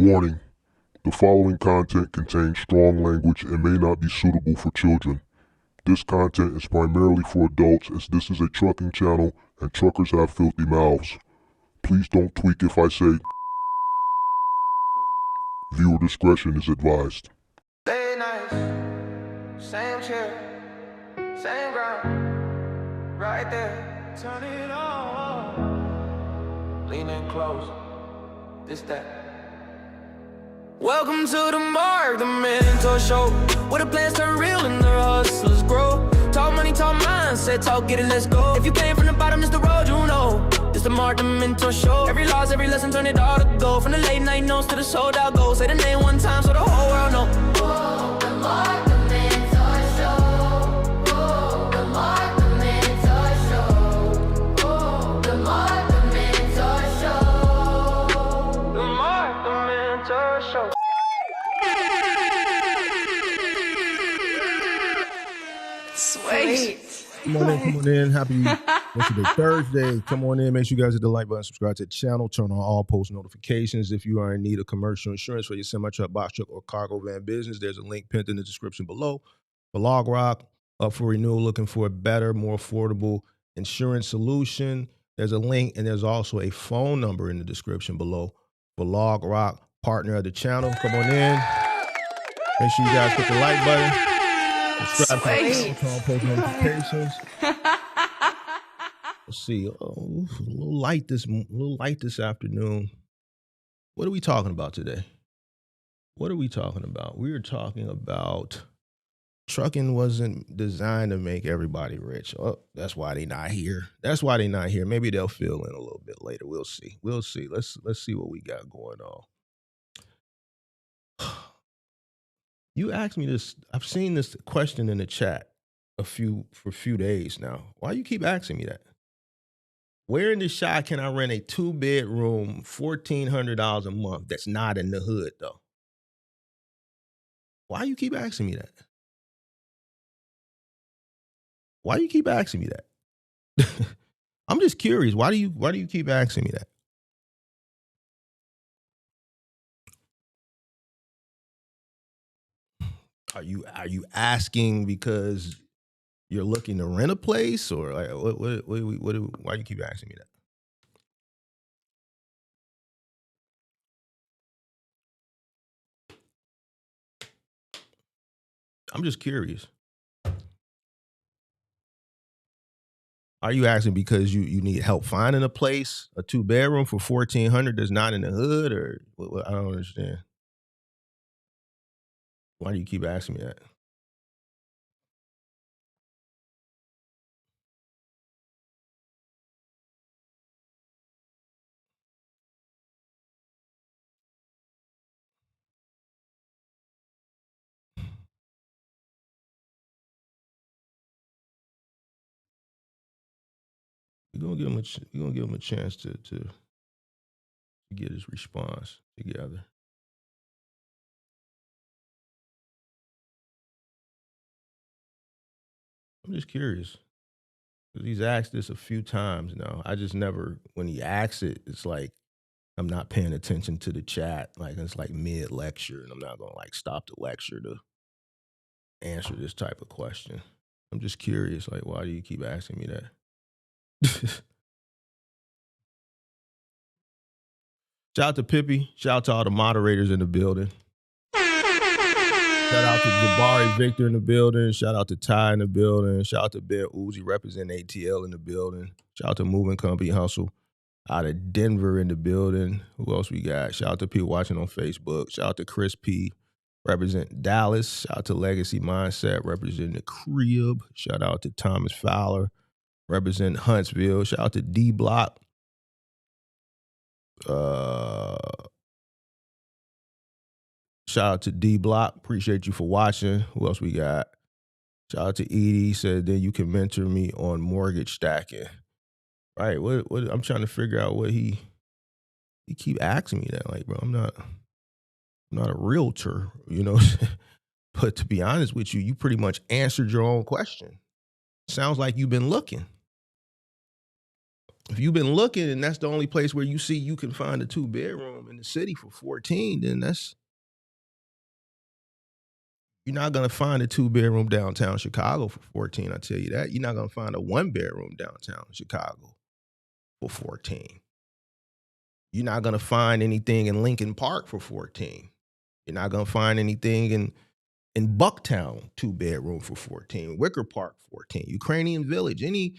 Warning: the following content contains strong language and may not be suitable for children. This content is primarily for adults, as this is a trucking channel and truckers have filthy mouths. Please don't tweak if I say. Viewer discretion is advised. Late nights, same chair, same ground, right there. Turn it on, leaning close, this that. Welcome to the Mark, the mentor show, where the plans turn real and the hustlers grow. Talk money, talk mindset, talk get it, let's go. If you came from the bottom, it's the road you know. It's the Mark, the mentor show. Every loss, every lesson, turn it all to gold. From the late night notes to the sold out goals. Say the name one time so the whole world know. Whoa, the Mark, the mentor show. Whoa, the Mark, the mentor show. Whoa, the Mark, the mentor show. The Mark, the mentor show. Sweet. Come on in. Happy yesterday, Thursday. Come on in. Make sure you guys hit the like button, subscribe to the channel, turn on all post notifications. If you are in need of commercial insurance for your semi-truck, box truck, or cargo van business, there's a link pinned in the description below. For Log Rock, up for renewal, looking for a better, more affordable insurance solution, there's a link, and there's also a phone number in the description below. For Log Rock, partner of the channel, come on in. Make sure you guys hit the like button. Subscribe to the channel, turn on post notifications. Let's see. Oh, a little light this afternoon. What are we talking about today? What are we talking about? We are talking about trucking wasn't designed to make everybody rich. Oh, that's why they not here. That's why they not here. Maybe they'll fill in a little bit later. We'll see. We'll see. Let's see what we got going on. You asked me this. I've seen this question in the chat for a few days now. Why you keep asking me that? Where in the shot can I rent a 2-bedroom, $1,400 a month that's not in the hood though? Why you keep asking me that? Why you keep asking me that? I'm just curious. Why do you keep asking me that? Are you asking because you're looking to rent a place, or like why do you keep asking me that? I'm just curious. Are you asking because you need help finding a place, a 2-bedroom for $1,400 that's not in the hood, or I don't understand. Why do you keep asking me that? We're gonna give him a chance to get his response together. I'm just curious. Because he's asked this a few times now. I just never, when he asks it, it's like I'm not paying attention to the chat. Like it's like mid-lecture, and I'm not gonna like stop the lecture to answer this type of question. I'm just curious, like, why do you keep asking me that? Shout out to Pippi. Shout out to all the moderators in the building. Shout out to Jabari Victor in the building. Shout out to Ty in the building. Shout out to Ben Uzi representing ATL in the building. Shout out to Moving Company Hustle out of Denver in the building. Who else we got? Shout out to people watching on Facebook. Shout out to Chris P. representing Dallas. Shout out to Legacy Mindset representing the Crib. Shout out to Thomas Fowler representing Huntsville. Shout out to D Block. Shout out to D Block. Appreciate you for watching. Who else we got? Shout out to Edie. Said then you can mentor me on mortgage stacking. Right. What I'm trying to figure out what he keep asking me that. Like, bro, I'm not a realtor, you know. But to be honest with you, you pretty much answered your own question. Sounds like you've been looking. If you've been looking and that's the only place where you see you can find a 2-bedroom in the city for 14, then you're not gonna find a 2-bedroom downtown Chicago for 14. I tell you that. You're not gonna find a 1-bedroom downtown Chicago for 14. You're not gonna find anything in Lincoln Park for 14. You're not gonna find anything in Bucktown 2-bedroom for 14. Wicker Park 14. Ukrainian Village. Any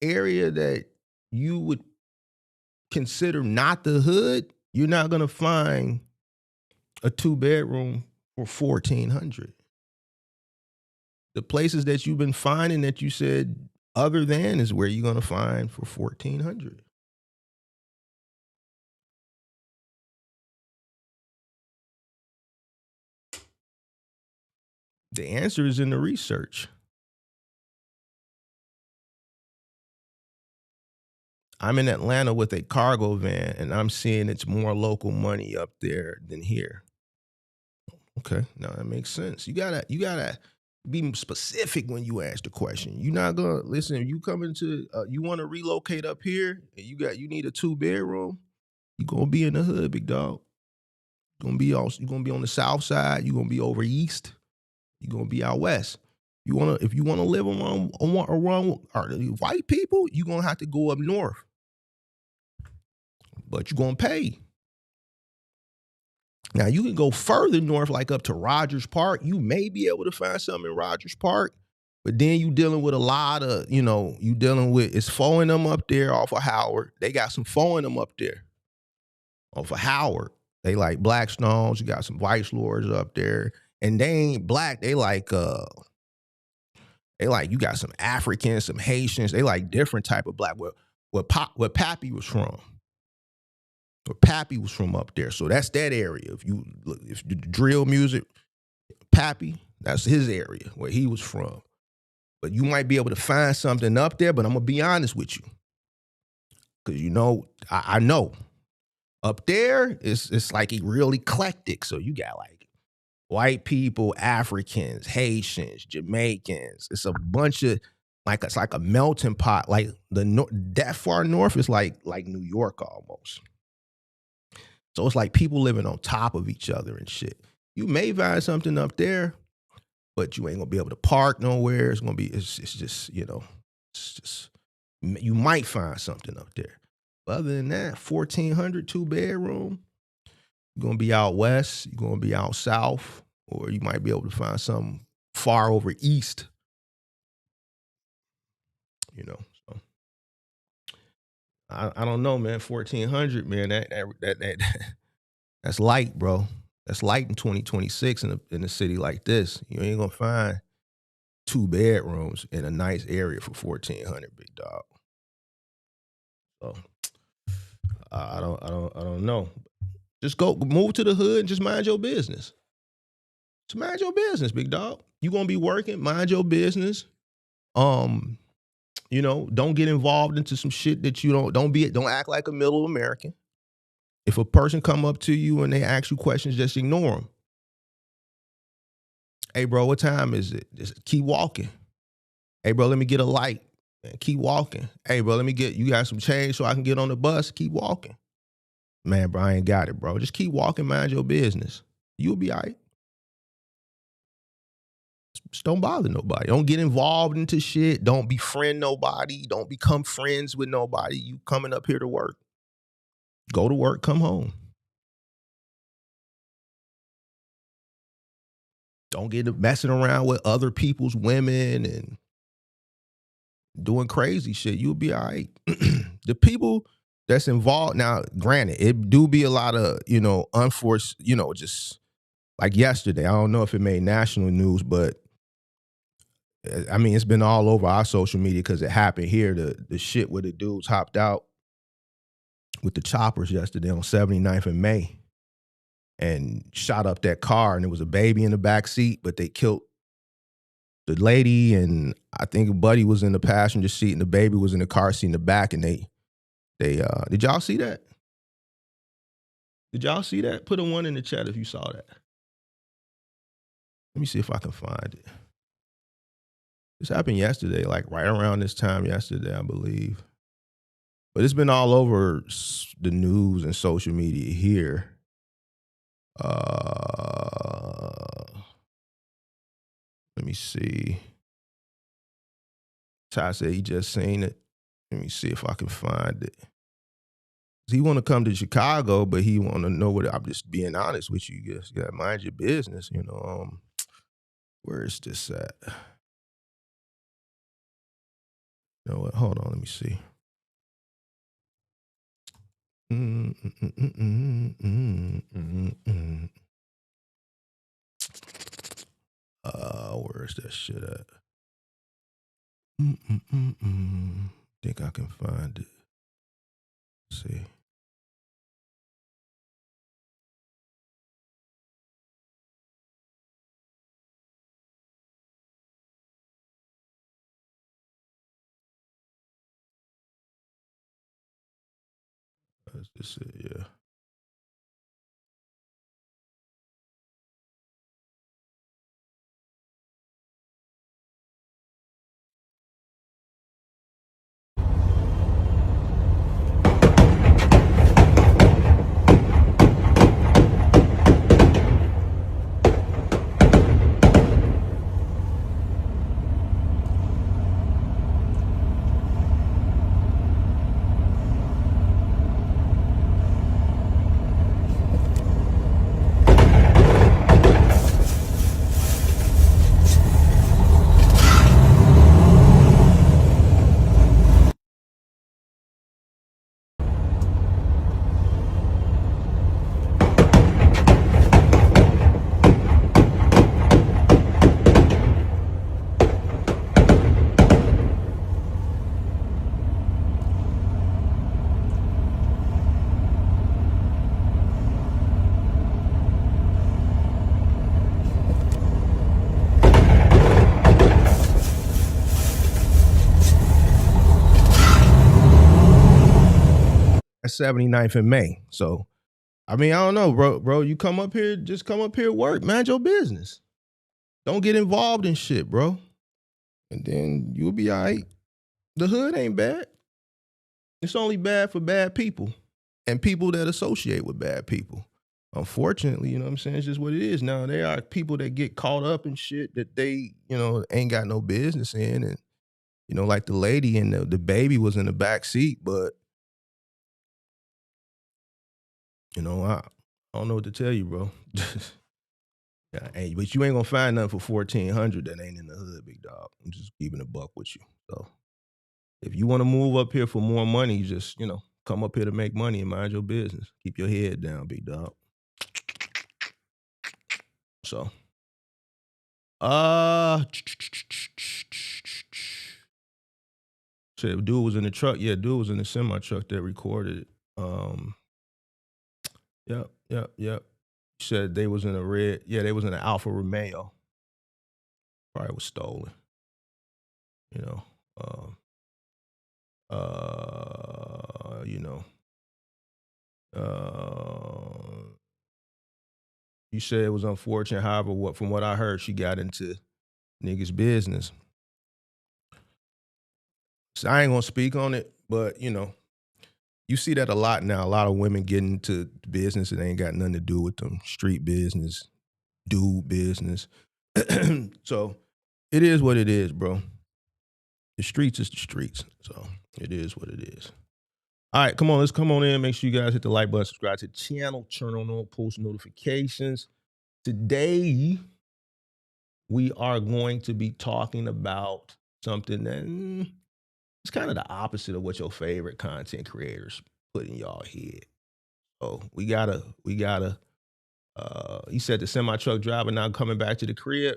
area that you would consider not the hood, you're not gonna find a 2-bedroom for 1,400. The places that you've been finding that you said other than is where you're gonna find for 1,400. The answer is in the research. I'm in Atlanta with a cargo van, and I'm seeing it's more local money up there than here. Okay, now that makes sense. You gotta be specific when you ask the question. You're not gonna listen. If you come into, you want to relocate up here, and you need a 2-bedroom. You're gonna be in the hood, big dog. You're gonna be on the south side. You're gonna be over east. You're gonna be out west. If you wanna live around white people, you're gonna have to go up north. But you're gonna pay. Now you can go further north, like up to Rogers Park. You may be able to find something in Rogers Park, but then you dealing with a lot of, it's four of them up there off of Howard. They got some four of them up there off of Howard. They like Blackstones. You got some Vice Lords up there, and they ain't black. They like you got some Africans, some Haitians. They like different type of black. Where Pappy was from. Where Pappy was from up there. So that's that area. If you drill music, Pappy, that's his area where he was from. But you might be able to find something up there, but I'm gonna be honest with you. Cause I know. Up there, it's like real eclectic. So you got like white people, Africans, Haitians, Jamaicans. It's a bunch of it's like a melting pot. Like that far north is like New York almost. So it's like people living on top of each other and shit. You may find something up there, but you ain't gonna be able to park nowhere. It's just you might find something up there. But other than that, 1,400 2-bedroom. You're gonna be out west. You're gonna be out south, or you might be able to find something far over east. So I don't know, man. 1,400, man. That's light, bro. That's light in 2026 in a city like this. You ain't gonna find 2 bedrooms in a nice area for 1,400, big dog. So I don't know. Just move to the hood and just mind your business. Just mind your business, big dog. You gonna be working, mind your business. Don't get involved into some shit that you don't act like a middle American. If a person come up to you and they ask you questions, just ignore them. Hey, bro, what time is it? Just keep walking. Hey, bro, let me get a light. Man, keep walking. Hey, bro, you got some change so I can get on the bus? Keep walking. Man, bro, I ain't got it, bro. Just keep walking, mind your business. You'll be all right. Just don't bother nobody. Don't get involved into shit. Don't befriend nobody. Don't become friends with nobody. You coming up here to work. Go to work, come home. Don't get messing around with other people's women and doing crazy shit. You'll be all right. The people that's involved, now, granted, it do be a lot of, unforced, just like yesterday. I don't know if it made national news, but I mean, it's been all over our social media because it happened here. The shit where the dudes hopped out with the choppers yesterday on 79th and May and shot up that car, and there was a baby in the back seat, but they killed the lady, and I think Buddy was in the passenger seat and the baby was in the car seat in the back, and they did y'all see that? Did y'all see that? Put a 1 in the chat if you saw that. Let me see if I can find it. This happened yesterday, like right around this time yesterday, I believe. But it's been all over the news and social media here. Let me see. Ty said he just seen it. Let me see if I can find it. He want to come to Chicago, but he want to know what. I'm just being honest with you. You gotta mind your business, you know. Where is this at? You know what? Hold on, let me see. Where's that shit at? Think I can find it. Let's see. That's just it, yeah. That's 79th in May. So, I mean, I don't know, bro. You come up here, just come up here, work, mind your business. Don't get involved in shit, bro. And then you'll be all right. The hood ain't bad. It's only bad for bad people and people that associate with bad people. Unfortunately, you know what I'm saying? It's just what it is. Now, there are people that get caught up in shit that they, ain't got no business in. And, like the lady and the baby was in the back seat, but, I don't know what to tell you, bro. Yeah, but you ain't gonna find nothing for $1,400 that ain't in the hood, big dog. I'm just keeping a buck with you. So if you want to move up here for more money, you just, come up here to make money and mind your business. Keep your head down, big dog. So, shit, dude was in the truck. Yeah, dude was in the semi truck that recorded it. Yep. Said they was in a red. Yeah, they was in an Alfa Romeo. Probably was stolen. You said it was unfortunate. However, from what I heard, she got into niggas' business. So I ain't gonna speak on it, but you see that a lot now. A lot of women get into business that ain't got nothing to do with them. Street business, dude business. So it is what it is, bro. The streets is the streets. So it is what it is. All right, come on, let's come on in. Make sure you guys hit the like button, subscribe to the channel, turn on all post notifications. Today, we are going to be talking about something that it's kind of the opposite of what your favorite content creators put in y'all head. So we gotta, he said the semi-truck driver now coming back to the crib.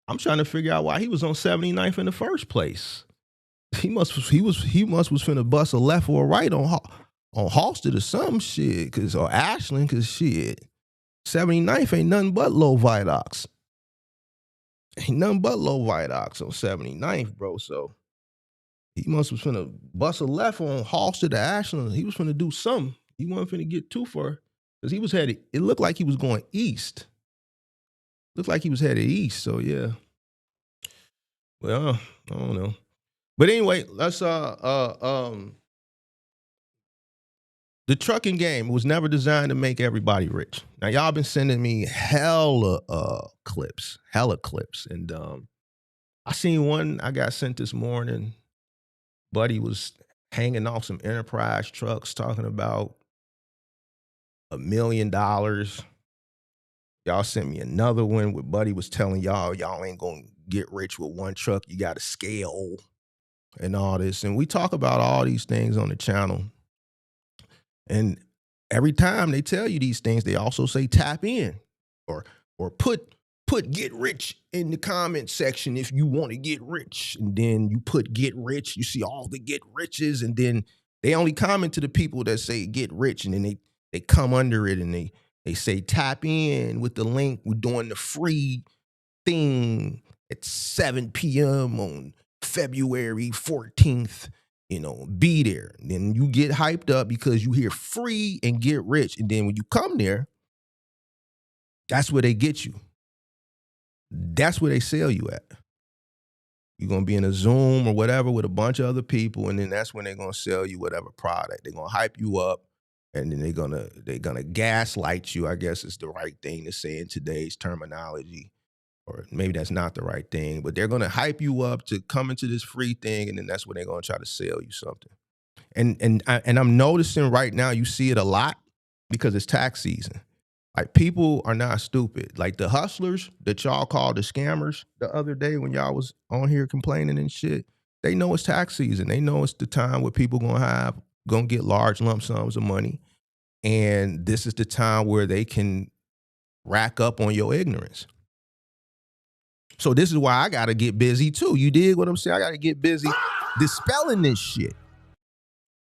I'm trying to figure out why he was on 79th in the first place. He must was finna bust a left or a right on Halsted or some shit, or Ashland, cause shit, 79th ain't nothing but low viaducts. Ain't nothing but low viaducts on 79th, bro. So he must was finna bust a left on Halsted to Ashland. He was finna do something. He wasn't finna get too far, cause he was headed. It looked like he was going east. Looked like he was headed east. So yeah. Well, I don't know. But anyway, let's The trucking game was never designed to make everybody rich. Now, y'all been sending me hella clips. And I seen one I got sent this morning. Buddy was hanging off some Enterprise trucks talking about $1 million. Y'all sent me another one where Buddy was telling y'all ain't gonna get rich with one truck. You got to scale and all this. And we talk about all these things on the channel. And every time they tell you these things, they also say tap in or put get rich in the comment section if you want to get rich. And then you put get rich, you see all the get riches, and then they only comment to the people that say get rich, and then they come under it and they say tap in with the link. We're doing the free thing at 7 p.m. on February 14th. Be there. And then you get hyped up because you hear free and get rich. And then when you come there, that's where they get you. That's where they sell you at. You're going to be in a Zoom or whatever with a bunch of other people, and then that's when they're going to sell you whatever product. They're going to hype you up, and then they're gonna gaslight you, I guess is the right thing to say in today's terminology. Or maybe that's not the right thing, but they're going to hype you up to come into this free thing, and then that's when they're going to try to sell you something. And I'm noticing right now, you see it a lot because it's tax season. Like, people are not stupid. Like the hustlers that y'all called the scammers the other day when y'all was on here complaining and shit, they know it's tax season. They know it's the time where people gonna get large lump sums of money, and this is the time where they can rack up on your ignorance. So this is why I got to get busy too. You dig what I'm saying? I got to get busy dispelling this shit.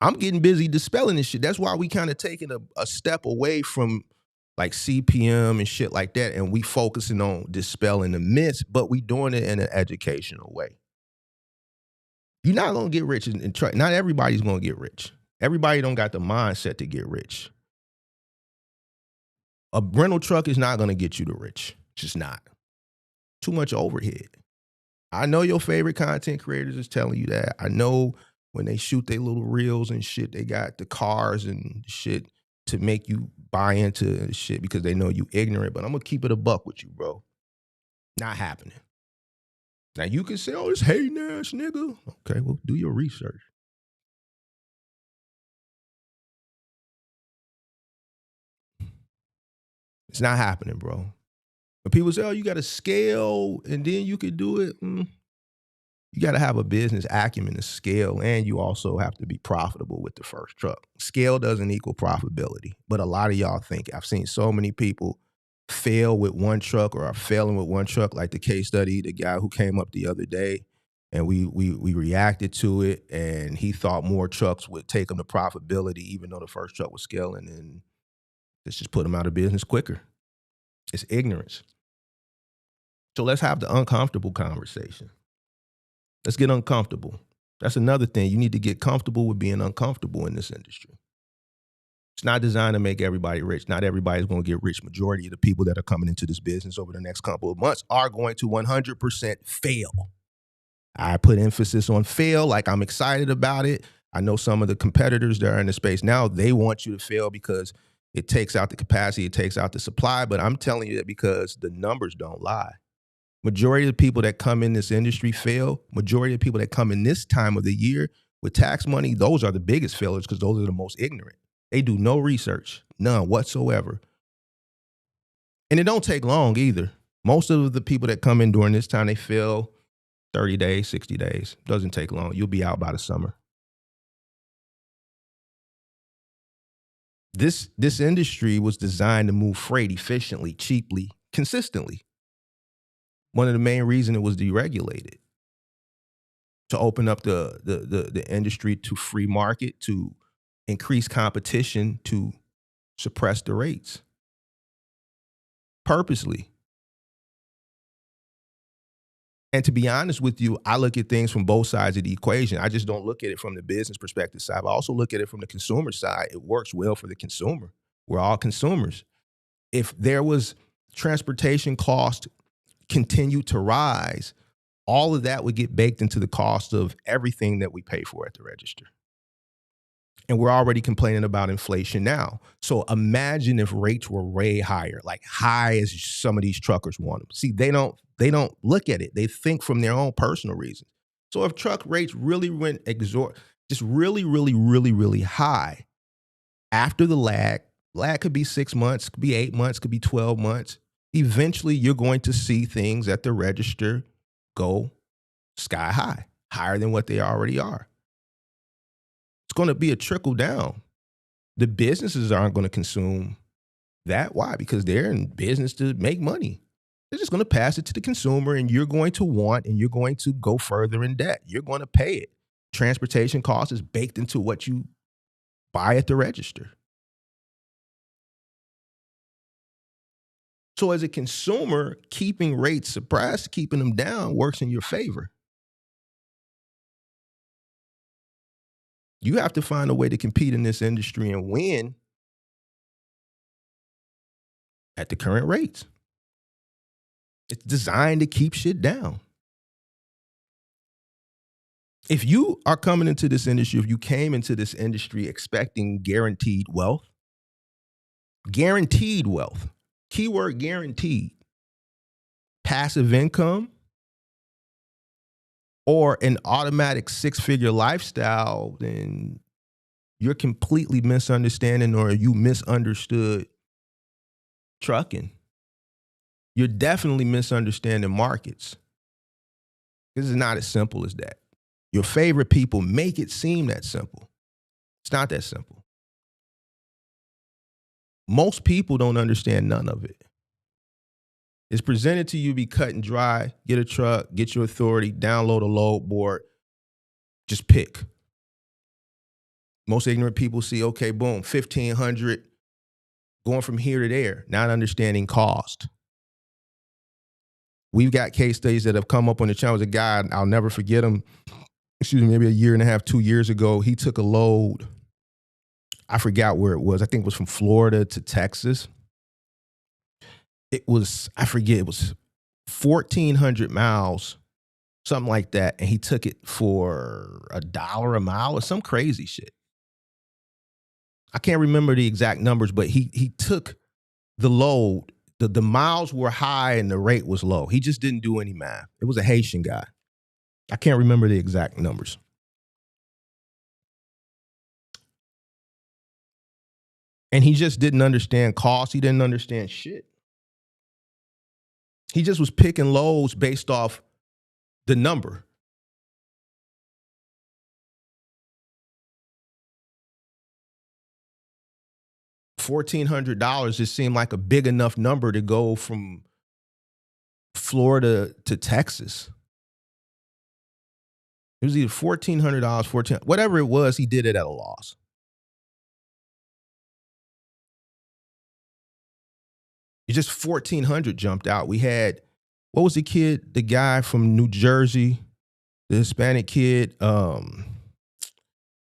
I'm getting busy dispelling this shit. That's why we kind of taking a step away from like CPM and shit like that, and we focusing on dispelling the myths, but we doing it in an educational way. You're not going to get rich and try. Not everybody's going to get rich. Everybody don't got the mindset to get rich. A rental truck is not going to get you to rich. It's just not. Too much overhead. I know your favorite content creators is telling you that. I know when they shoot their little reels and shit, they got the cars and shit to make you buy into shit because they know you ignorant. But I'm going to keep it a buck with you, bro. Not happening. Now, you can say, oh, it's hating ass nigga. Okay, well, do your research. It's not happening, bro. When people say, oh, you got to scale and then you could do it. You got to have a business acumen to scale, and you also have to be profitable with the first truck. Scale doesn't equal profitability, but a lot of y'all think. I've seen so many people fail with one truck or are failing with one truck, like the case study, the guy who came up the other day, and we reacted to it, and he thought more trucks would take him to profitability, even though the first truck was scaling, and let's just put him out of business quicker. It's ignorance. So let's have the uncomfortable conversation. Let's get uncomfortable. That's another thing. You need to get comfortable with being uncomfortable in this industry. It's not designed to make everybody rich. Not everybody's going to get rich. Majority of the people that are coming into this business over the next couple of months are going to 100% fail. I put emphasis on fail, like I'm excited about it. I know some of the competitors that are in the space now, they want you to fail because it takes out the capacity, it takes out the supply, but I'm telling you that because the numbers don't lie. Majority of the people that come in this industry fail. Majority of the people that come in this time of the year with tax money, those are the biggest failures because those are the most ignorant. They do no research, none whatsoever. And it don't take long either. Most of the people that come in during this time, they fail 30 days, 60 days. Doesn't take long. You'll be out by the summer. This industry was designed to move freight efficiently, cheaply, consistently. One of the main reasons it was deregulated, to open up the industry to free market, to increase competition, to suppress the rates. Purposely. And to be honest with you, I look at things from both sides of the equation. I just don't look at it from the business perspective side. I also look at it from the consumer side. It works well for the consumer. We're all consumers. If there was transportation cost continue to rise, all of that would get baked into the cost of everything that we pay for at the register. And we're already complaining about inflation now. So imagine if rates were way higher, like high as some of these truckers want them. See, they don't look at it. They think from their own personal reasons. So if truck rates really went just really, really, really, really high, after the lag could be 6 months, could be 8 months, could be 12 months. Eventually, you're going to see things at the register go sky high, higher than what they already are. It's going to be a trickle down. The businesses aren't going to consume that. Why? Because they're in business to make money. They're just going to pass it to the consumer, and you're going to want, and you're going to go further in debt. You're going to pay it. Transportation cost is baked into what you buy at the register. So as a consumer, keeping rates suppressed, keeping them down works in your favor. You have to find a way to compete in this industry and win at the current rates. It's designed to keep shit down. If you are coming into this industry, if you came into this industry expecting guaranteed wealth, keyword guaranteed, passive income, or an automatic six-figure lifestyle, then you're completely misunderstanding, or you misunderstood trucking. You're definitely misunderstanding markets. This is not as simple as that. Your favorite people make it seem that simple. It's not that simple. Most people don't understand none of it. It's presented to you, be cut and dry, get a truck, get your authority, download a load board, just pick. Most ignorant people see, okay, boom, 1,500, going from here to there, not understanding cost. We've got case studies that have come up on the channel. There's a guy, I'll never forget him, maybe a year and a half, 2 years ago, he took a load. I forgot where it was. I think it was from Florida to Texas. It was 1,400 miles, something like that. And he took it for $1 a mile or some crazy shit. I can't remember the exact numbers, but he took the load. The miles were high and the rate was low. He just didn't do any math. It was a Haitian guy. I can't remember the exact numbers. And he just didn't understand cost. He didn't understand shit. He just was picking loads based off the number. $1,400 just seemed like a big enough number to go from Florida to Texas. It was either $1,400, $1,400, whatever it was, he did it at a loss. It's just 1,400 jumped out. We had, what was the guy from New Jersey, the Hispanic kid, who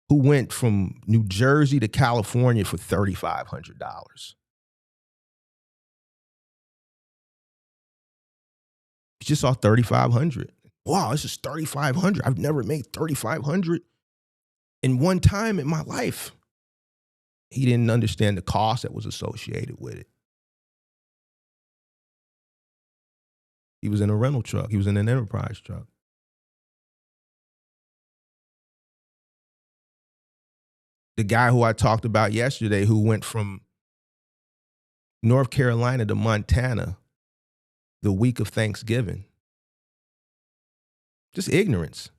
went from New Jersey to California for $3,500. You just saw 3,500. Wow, this is 3,500. I've never made 3,500 in one time in my life. He didn't understand the cost that was associated with it. He was in a rental truck. He was in an enterprise truck. The guy who I talked about yesterday, who went from North Carolina to Montana the week of Thanksgiving. Just ignorance.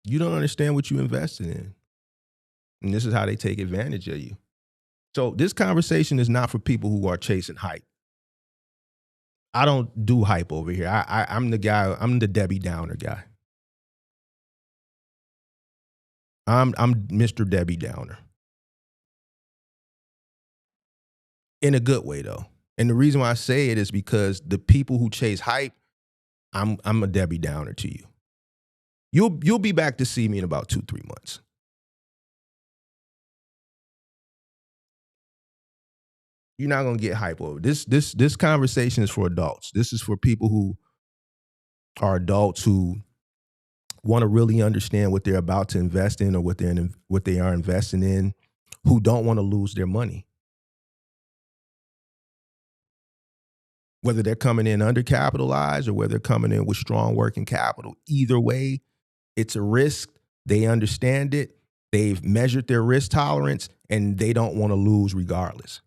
You don't understand what you invested in. And this is how they take advantage of you. So this conversation is not for people who are chasing hype. I don't do hype over here. I'm the guy, I'm the Debbie Downer guy. I'm Mr. Debbie Downer. In a good way, though. And the reason why I say it is because the people who chase hype, I'm a Debbie Downer to you. You'll be back to see me in about 2-3 months. You're not gonna get hype over this. This conversation is for adults. This is for people who are adults who want to really understand what they're about to invest in or what they are investing in, who don't want to lose their money. Whether they're coming in undercapitalized or whether they're coming in with strong working capital, either way, it's a risk. They understand it. They've measured their risk tolerance and they don't want to lose regardless.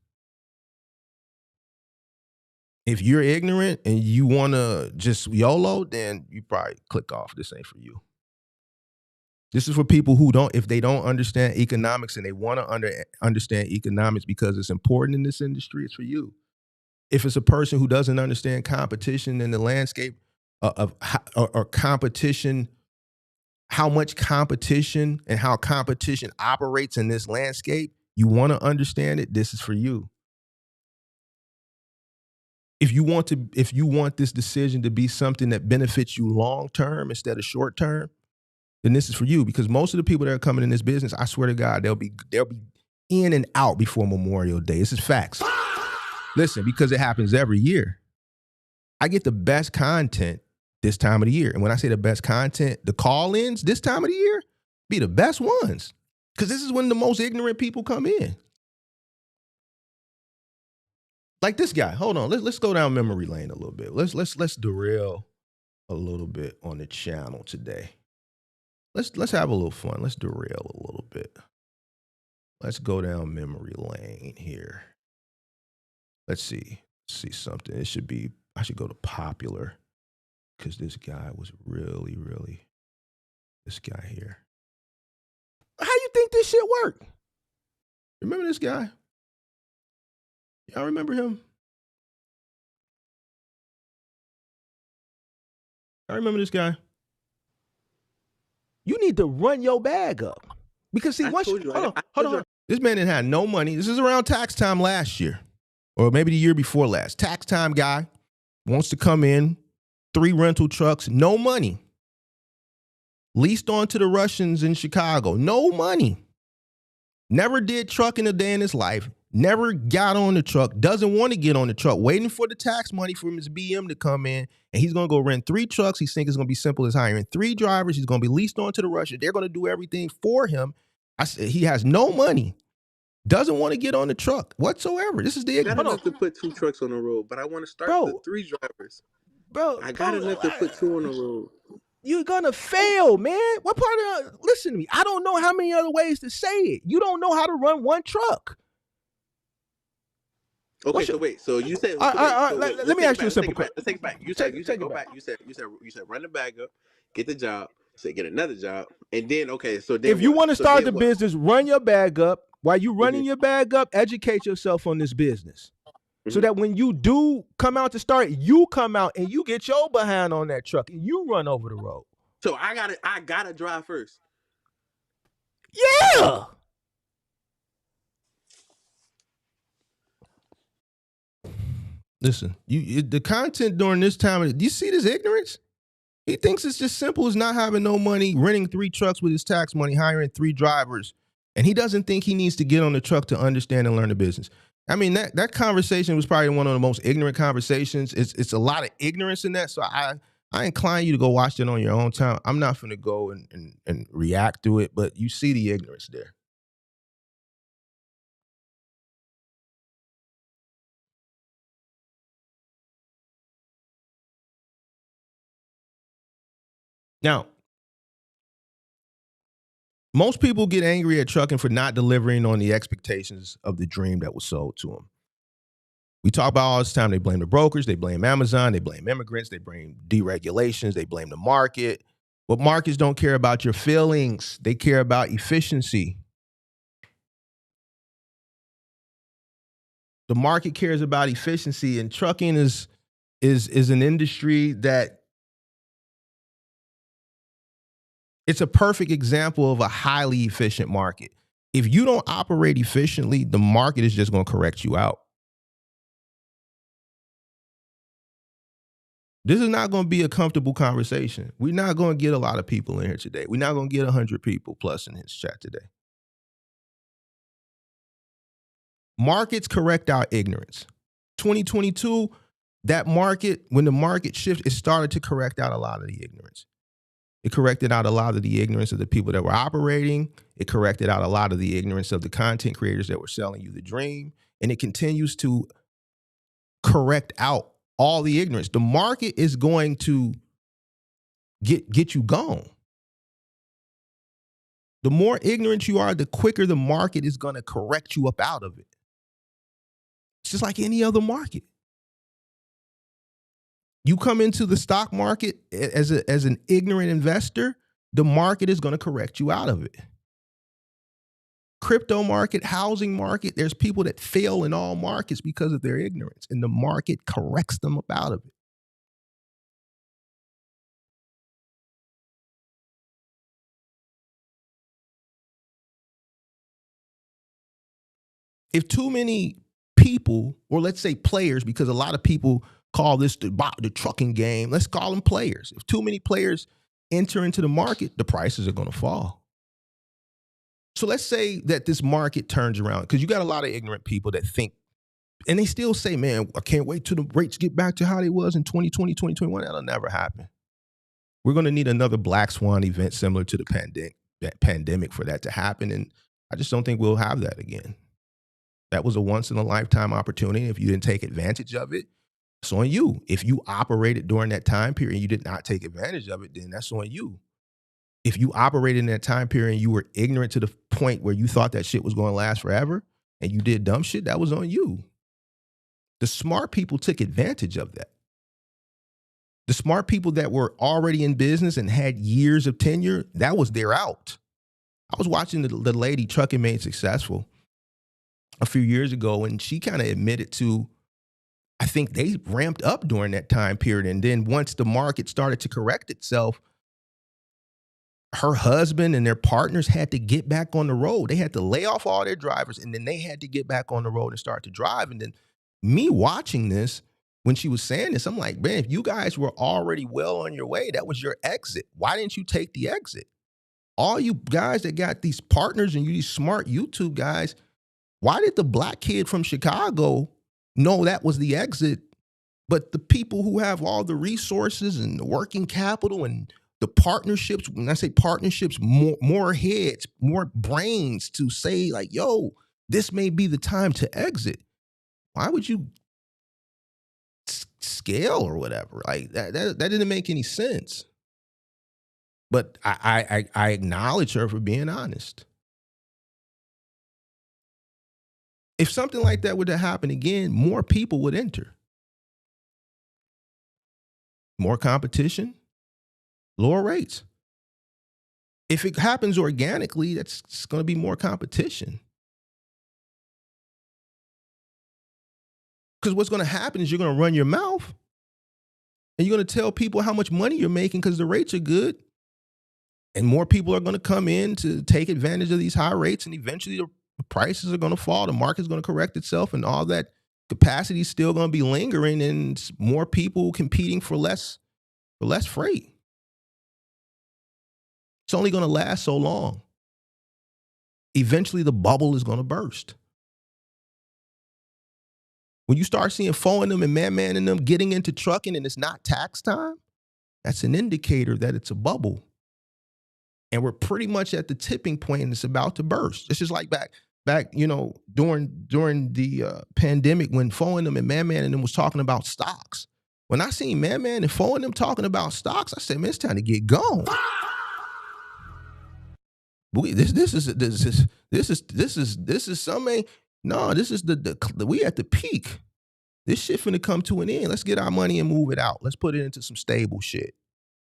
If you're ignorant and you want to just YOLO, then you probably click off. This ain't for you. This is for people who don't, if they don't understand economics and they want to understand economics because it's important in this industry, it's for you. If it's a person who doesn't understand competition in the landscape or competition, how much competition and how competition operates in this landscape, you want to understand it, this is for you. If you want this decision to be something that benefits you long term instead of short term, then this is for you. Because most of the people that are coming in this business, I swear to God, they'll be in and out before Memorial Day. This is facts. Listen, because it happens every year. I get the best content this time of the year. And when I say the best content, the call-ins this time of the year be the best ones. Because this is when the most ignorant people come in. Like this guy. Hold on. Let's go down memory lane a little bit. Let's derail a little bit on the channel today. Let's have a little fun. Let's derail a little bit. Let's go down memory lane here. Let's see something. I should go to popular because this guy was really, this guy here. How you think this shit worked? Remember this guy? Y'all remember him? I remember this guy. You need to run your bag up. Because see, hold on. This man didn't have no money. This is around tax time last year. Or maybe the year before last. Tax time guy wants to come in, 3 rental trucks, no money. Leased on to the Russians in Chicago, no money. Never did trucking a day in his life. Never got on the truck. Doesn't want to get on the truck. Waiting for the tax money from his BM to come in. And he's going to go rent 3 trucks. He thinks it's going to be simple as hiring 3 drivers. He's going to be leased on to the Russians. They're going to do everything for him. He has no money. Doesn't want to get on the truck whatsoever. This is the I got enough to put 2 trucks on the road, but I want to start with 3 drivers. I got enough to put 2 on the road. You're gonna fail, man. What part of listen to me? I don't know how many other ways to say it. You don't know how to run 1 truck. Okay, so wait. So you said let me ask you a simple question. Let's take it back. You said go back. You said run the bag up, get the job, say get another job, and then so then if you want to start the business, run your bag up. While you running your bag up, educate yourself on this business. So that when you do come out to start, you come out and you get your behind on that truck and you run over the road. So I gotta drive first. Yeah. Listen, the content during this time, do you see this ignorance? He thinks it's just simple as not having no money, renting 3 trucks with his tax money, hiring 3 drivers. And he doesn't think he needs to get on the truck to understand and learn the business. I mean, that conversation was probably one of the most ignorant conversations. It's a lot of ignorance in that. So I incline you to go watch it on your own time. I'm not going to go and react to it, but you see the ignorance there. Now, most people get angry at trucking for not delivering on the expectations of the dream that was sold to them. We talk about all this time, they blame the brokers, they blame Amazon, they blame immigrants, they blame deregulations, they blame the market. But markets don't care about your feelings. They care about efficiency. The market cares about efficiency, and trucking is an industry that it's a perfect example of a highly efficient market. If you don't operate efficiently, the market is just going to correct you out. This is not going to be a comfortable conversation. We're not going to get a lot of people in here today. We're not going to get 100 people plus in his chat today. Markets correct our ignorance. 2022, that market, when the market shifted, it started to correct out a lot of the ignorance. It corrected out a lot of the ignorance of the people that were operating. It corrected out a lot of the ignorance of the content creators that were selling you the dream. And it continues to correct out all the ignorance. The market is going to get you gone. The more ignorant you are, the quicker the market is going to correct you up out of it. It's just like any other market. You come into the stock market as an ignorant investor, the market is going to correct you out of it. Crypto market, housing market, there's people that fail in all markets because of their ignorance, and the market corrects them up out of it. If too many people, or let's say players, because a lot of people call this the trucking game, let's call them players. If too many players enter into the market, the prices are going to fall. So let's say that this market turns around, because you got a lot of ignorant people that think, and they still say, man, I can't wait till the rates get back to how they was in 2020, 2021. That'll never happen. We're going to need another black swan event similar to the pandemic for that to happen. And I just don't think we'll have that again. That was a once in a lifetime opportunity. If you didn't take advantage of it, it's on you. If you operated during that time period and you did not take advantage of it, then that's on you. If you operated in that time period and you were ignorant to the point where you thought that shit was going to last forever and you did dumb shit, that was on you. The smart people took advantage of that. The smart people that were already in business and had years of tenure, that was their out. I was watching the lady Trucking Made Successful a few years ago, and she kind of admitted to, I think they ramped up during that time period. And then once the market started to correct itself, her husband and their partners had to get back on the road. They had to lay off all their drivers, and then they had to get back on the road and start to drive. And then me watching this, when she was saying this, I'm like, man, if you guys were already well on your way, that was your exit. Why didn't you take the exit? All you guys that got these partners and you these smart YouTube guys, why did the black kid from Chicago know that was the exit? But the people who have all the resources and the working capital and the partnerships, when I say partnerships, more heads, more brains to say like, yo, this may be the time to exit. Why would you scale or whatever? Like that didn't make any sense. But I acknowledge her for being honest. If something like that were to happen again, more people would enter. More competition, lower rates. If it happens organically, that's going to be more competition. Because what's going to happen is you're going to run your mouth and you're going to tell people how much money you're making because the rates are good. And more people are going to come in to take advantage of these high rates, and eventually the prices are going to fall. The market's going to correct itself, and all that capacity is still going to be lingering, and more people competing for less freight. It's only going to last so long. Eventually, the bubble is going to burst. When you start seeing Fo and them and Man and them getting into trucking and it's not tax time, that's an indicator that it's a bubble. And we're pretty much at the tipping point and it's about to burst. It's just like back, during the pandemic when Fo and them and Man and them was talking about stocks. When I seen Man and Fo and them talking about stocks, I said, man, it's time to get going. This is something. No, this is we at the peak. This shit finna come to an end. Let's get our money and move it out. Let's put it into some stable shit.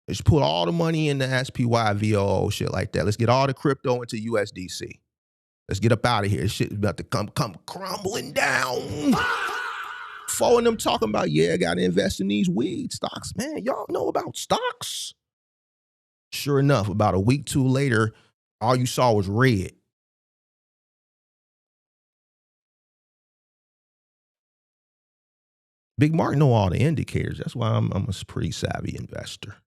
Let's put all the money into SPY, VOO, shit like that. Let's get all the crypto into USDC. Let's get up out of here. This shit is about to come crumbling down. Fo and them talking about, yeah, I got to invest in these weed stocks. Man, y'all know about stocks? Sure enough, about a week, two later, all you saw was red. Big Mark know all the indicators. That's why I'm a pretty savvy investor.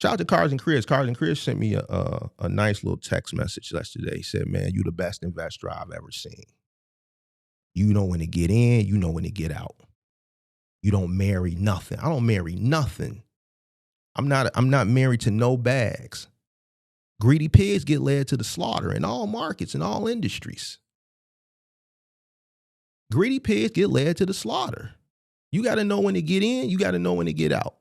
Shout out to Cars and Chris. Cars and Chris sent me a nice little text message yesterday. He said, man, you the best investor I've ever seen. You know when to get in, you know when to get out. You don't marry nothing. I don't marry nothing. I'm not married to no bags. Greedy pigs get led to the slaughter in all markets, in all industries. Greedy pigs get led to the slaughter. You got to know when to get in. You got to know when to get out.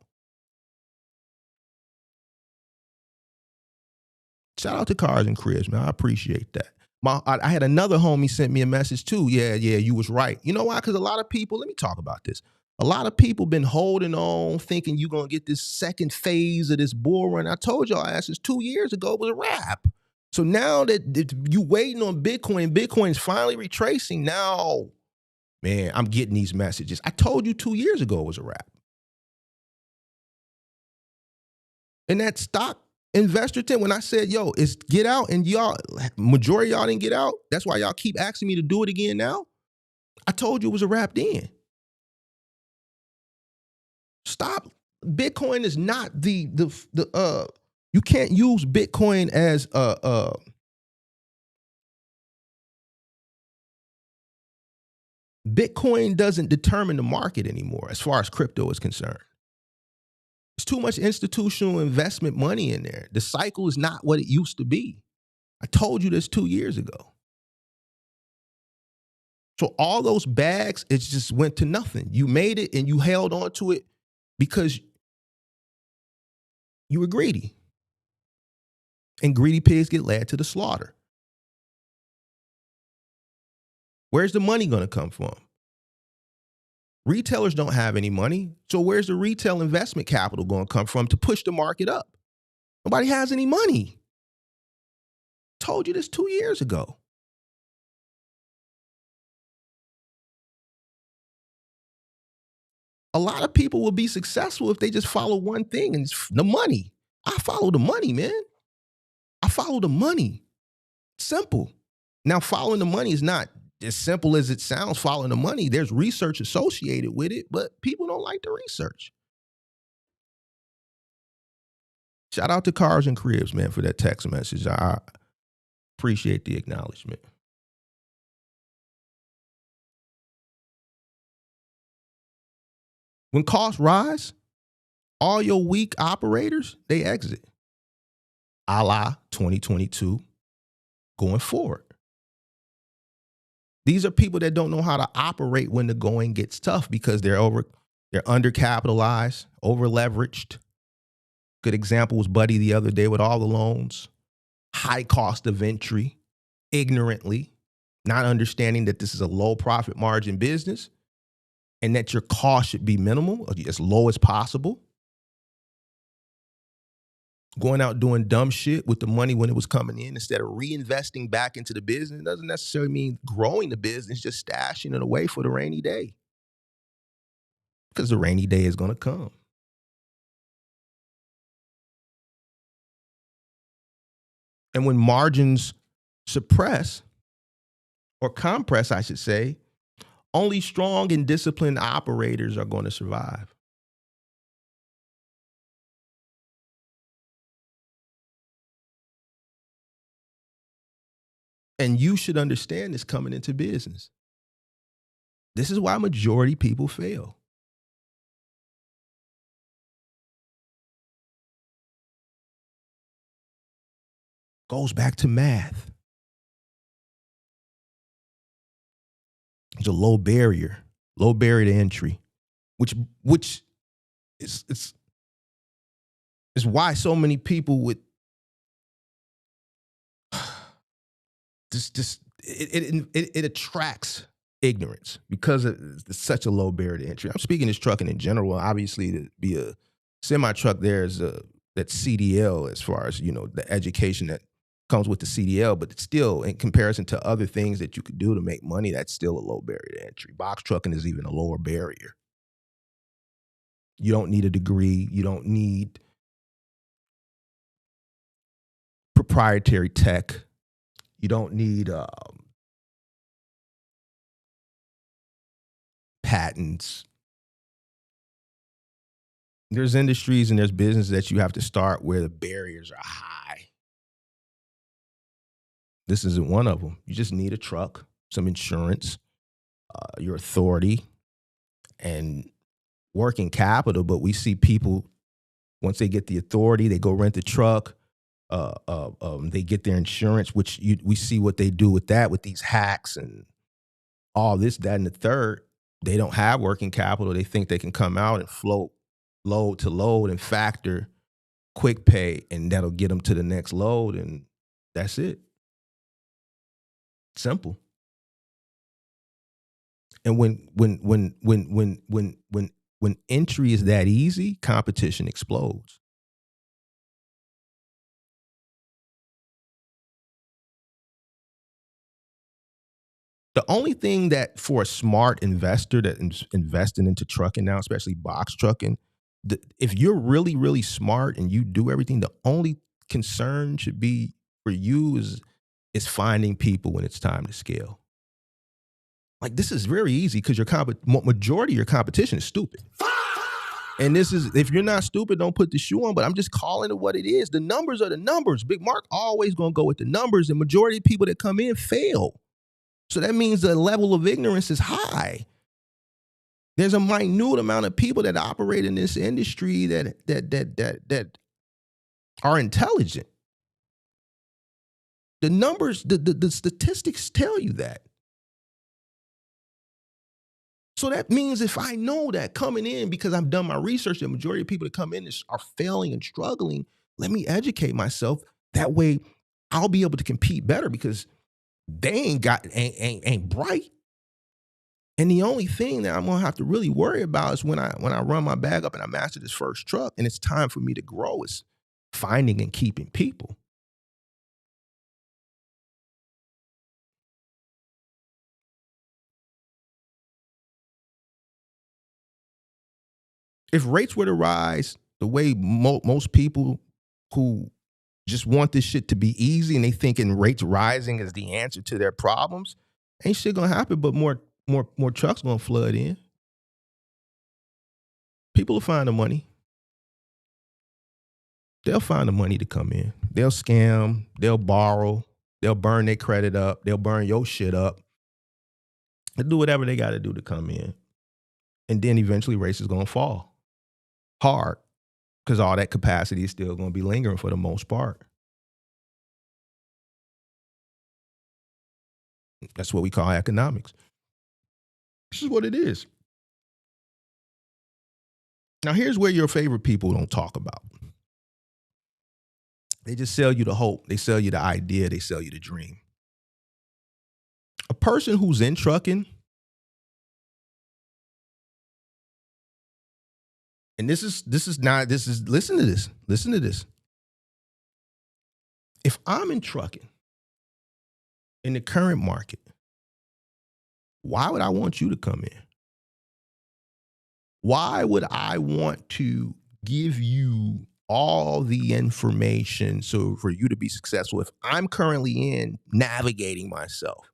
Shout out to Cars and Cribs, man. I appreciate that. I had another homie sent me a message too. Yeah, you was right. You know why? Because a lot of people, let me talk about this. A lot of people been holding on, thinking you're going to get this second phase of this bull run. I told y'all asses 2 years ago it was a wrap. So now that you waiting on Bitcoin's finally retracing. Now, man, I'm getting these messages. I told you 2 years ago it was a wrap. And that stock investor tip, when I said, yo, it's get out, and y'all, majority of y'all didn't get out. That's why y'all keep asking me to do it again now. I told you it was a wrap then. Stop. Bitcoin is not you can't use Bitcoin as Bitcoin doesn't determine the market anymore as far as crypto is concerned. There's too much institutional investment money in there. The cycle is not what it used to be. I told you this 2 years ago. So all those bags, it just went to nothing. You made it and you held on to it because you were greedy. And greedy pigs get led to the slaughter. Where's the money going to come from? Retailers don't have any money. So where's the retail investment capital going to come from to push the market up? Nobody has any money. Told you this 2 years ago. A lot of people will be successful if they just follow one thing, and it's the money. I follow the money, man. I follow the money. Simple. Now, following the money is not as simple as it sounds. Following the money, there's research associated with it, but people don't like the research. Shout out to Cars and Cribs, man, for that text message. I appreciate the acknowledgement. When costs rise, all your weak operators, they exit. A la 2022 going forward. These are people that don't know how to operate when the going gets tough because they're undercapitalized, over leveraged. Good example was Buddy the other day with all the loans. High cost of entry, ignorantly, not understanding that this is a low profit margin business and that your cost should be minimal, as low as possible. Going out doing dumb shit with the money when it was coming in instead of reinvesting back into the business doesn't necessarily mean growing the business, just stashing it away for the rainy day. Because the rainy day is going to come. And when margins suppress, or compress, I should say, only strong and disciplined operators are going to survive. And you should understand this coming into business. This is why majority people fail. Goes back to math. It's a low barrier to entry, which is why so many people would it attracts ignorance because it's such a low barrier to entry. I'm speaking this trucking in general. Obviously, to be a semi truck, there's that CDL as far as the education that comes with the CDL, but it's still, in comparison to other things that you could do to make money, that's still a low barrier to entry. Box trucking is even a lower barrier. You don't need a degree. You don't need proprietary tech. You don't need patents. There's industries and there's business that you have to start where the barriers are high. This isn't one of them. You just need a truck, some insurance, your authority, and working capital. But we see people Once they get the authority, they go rent the truck. They get their insurance, which we see what they do with that, with these hacks and all this, that, and the third. They don't have working capital. They think they can come out and float load to load and factor quick pay, and that'll get them to the next load, and that's it. Simple. And when entry is that easy, competition explodes. The only thing that for a smart investor that is investing into trucking now, especially box trucking, if you're really, really smart and you do everything, the only concern should be for you is finding people when it's time to scale. Like, this is very easy because majority of your competition is stupid. And this is, if you're not stupid, don't put the shoe on, but I'm just calling it what it is. The numbers are the numbers. Big Mark always going to go with the numbers. The majority of people that come in fail. So that means the level of ignorance is high. There's a minute amount of people that operate in this industry that are intelligent. The numbers, the statistics tell you that. So that means if I know that coming in, because I've done my research, the majority of people that come in are failing and struggling, let me educate myself. That way I'll be able to compete better because they ain't bright. And the only thing that I'm gonna have to really worry about is when I run my bag up and I master this first truck and it's time for me to grow, is finding and keeping people. If rates were to rise the way most people who just want this shit to be easy and they thinking rates rising is the answer to their problems, ain't shit gonna happen, but more trucks gonna flood in. People will find the money. They'll find the money to come in. They'll scam, they'll borrow, they'll burn their credit up, they'll burn your shit up. They'll do whatever they gotta do to come in. And then eventually rates is gonna fall hard because all that capacity is still gonna be lingering for the most part. That's what we call economics. This is what it is. Now, here's where your favorite people don't talk about. They just sell you the hope. They sell you the idea. They sell you the dream. A person who's in trucking, and listen to this. If I'm in trucking in the current market, why would I want you to come in? Why would I want to give you all the information so for you to be successful if I'm currently in navigating myself?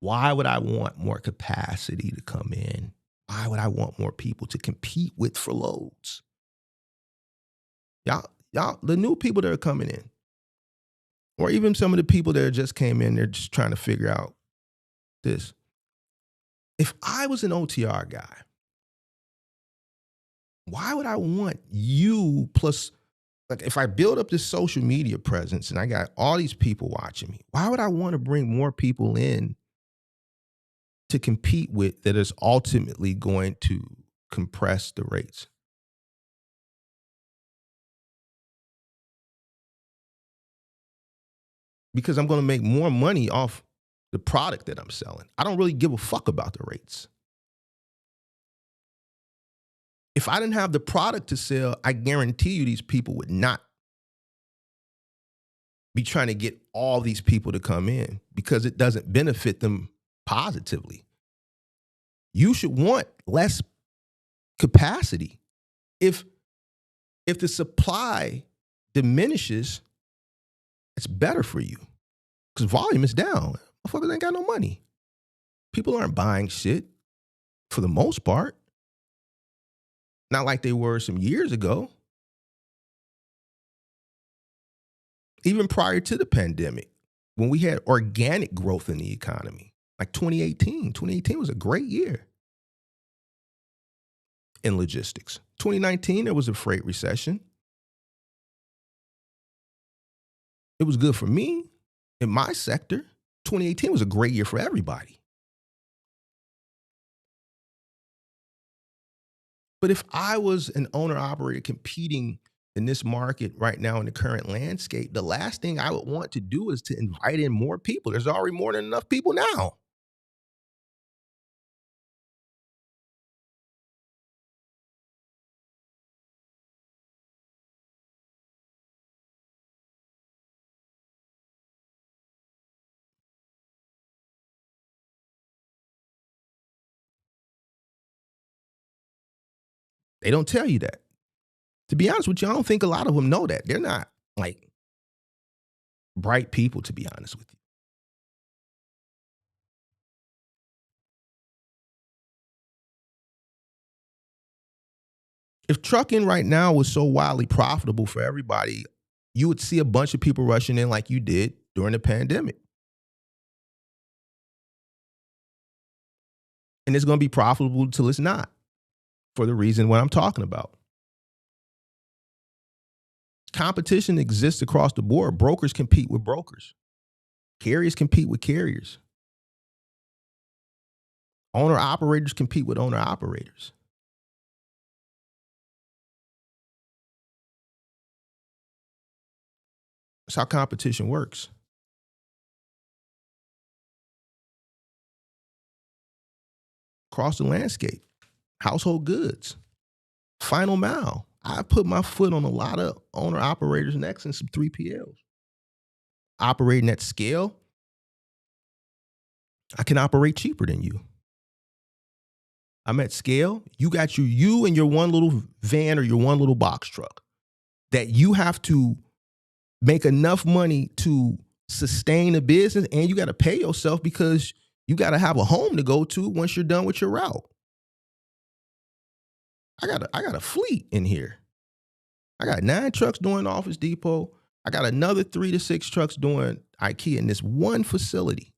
Why would I want more capacity to come in? Why would I want more people to compete with for loads? Y'all, the new people that are coming in, or even some of the people that just came in, they're just trying to figure out this. If I was an OTR guy, why would I want you plus, like, if I build up this social media presence and I got all these people watching me, why would I want to bring more people in to compete with that is ultimately going to compress the rates? Because I'm going to make more money off the product that I'm selling. I don't really give a fuck about the rates. If I didn't have the product to sell, I guarantee you these people would not be trying to get all these people to come in because it doesn't benefit them positively. You should want less capacity. If the supply diminishes, it's better for you because volume is down. Motherfuckers ain't got no money. People aren't buying shit for the most part. Not like they were some years ago. Even prior to the pandemic, when we had organic growth in the economy, like 2018. 2018 was a great year in logistics. 2019, there was a freight recession. It was good for me in my sector. 2018 was a great year for everybody. But if I was an owner operator competing in this market right now in the current landscape, the last thing I would want to do is to invite in more people. There's already more than enough people now. They don't tell you that. To be honest with you, I don't think a lot of them know that. They're not like bright people, to be honest with you. If trucking right now was so wildly profitable for everybody, you would see a bunch of people rushing in like you did during the pandemic. And it's going to be profitable till it's not, for the reason what I'm talking about. Competition exists across the board. Brokers compete with brokers. Carriers compete with carriers. Owner operators compete with owner operators. That's how competition works. Across the landscape, household goods, final mile. I put my foot on a lot of owner operators' necks and some 3PLs. Operating at scale, I can operate cheaper than you. I'm at scale. You got you and your one little van or your one little box truck that you have to make enough money to sustain a business, and you got to pay yourself because you got to have a home to go to once you're done with your route. I got a fleet in here. I got 9 trucks doing Office Depot. I got another 3 to 6 trucks doing IKEA in this one facility.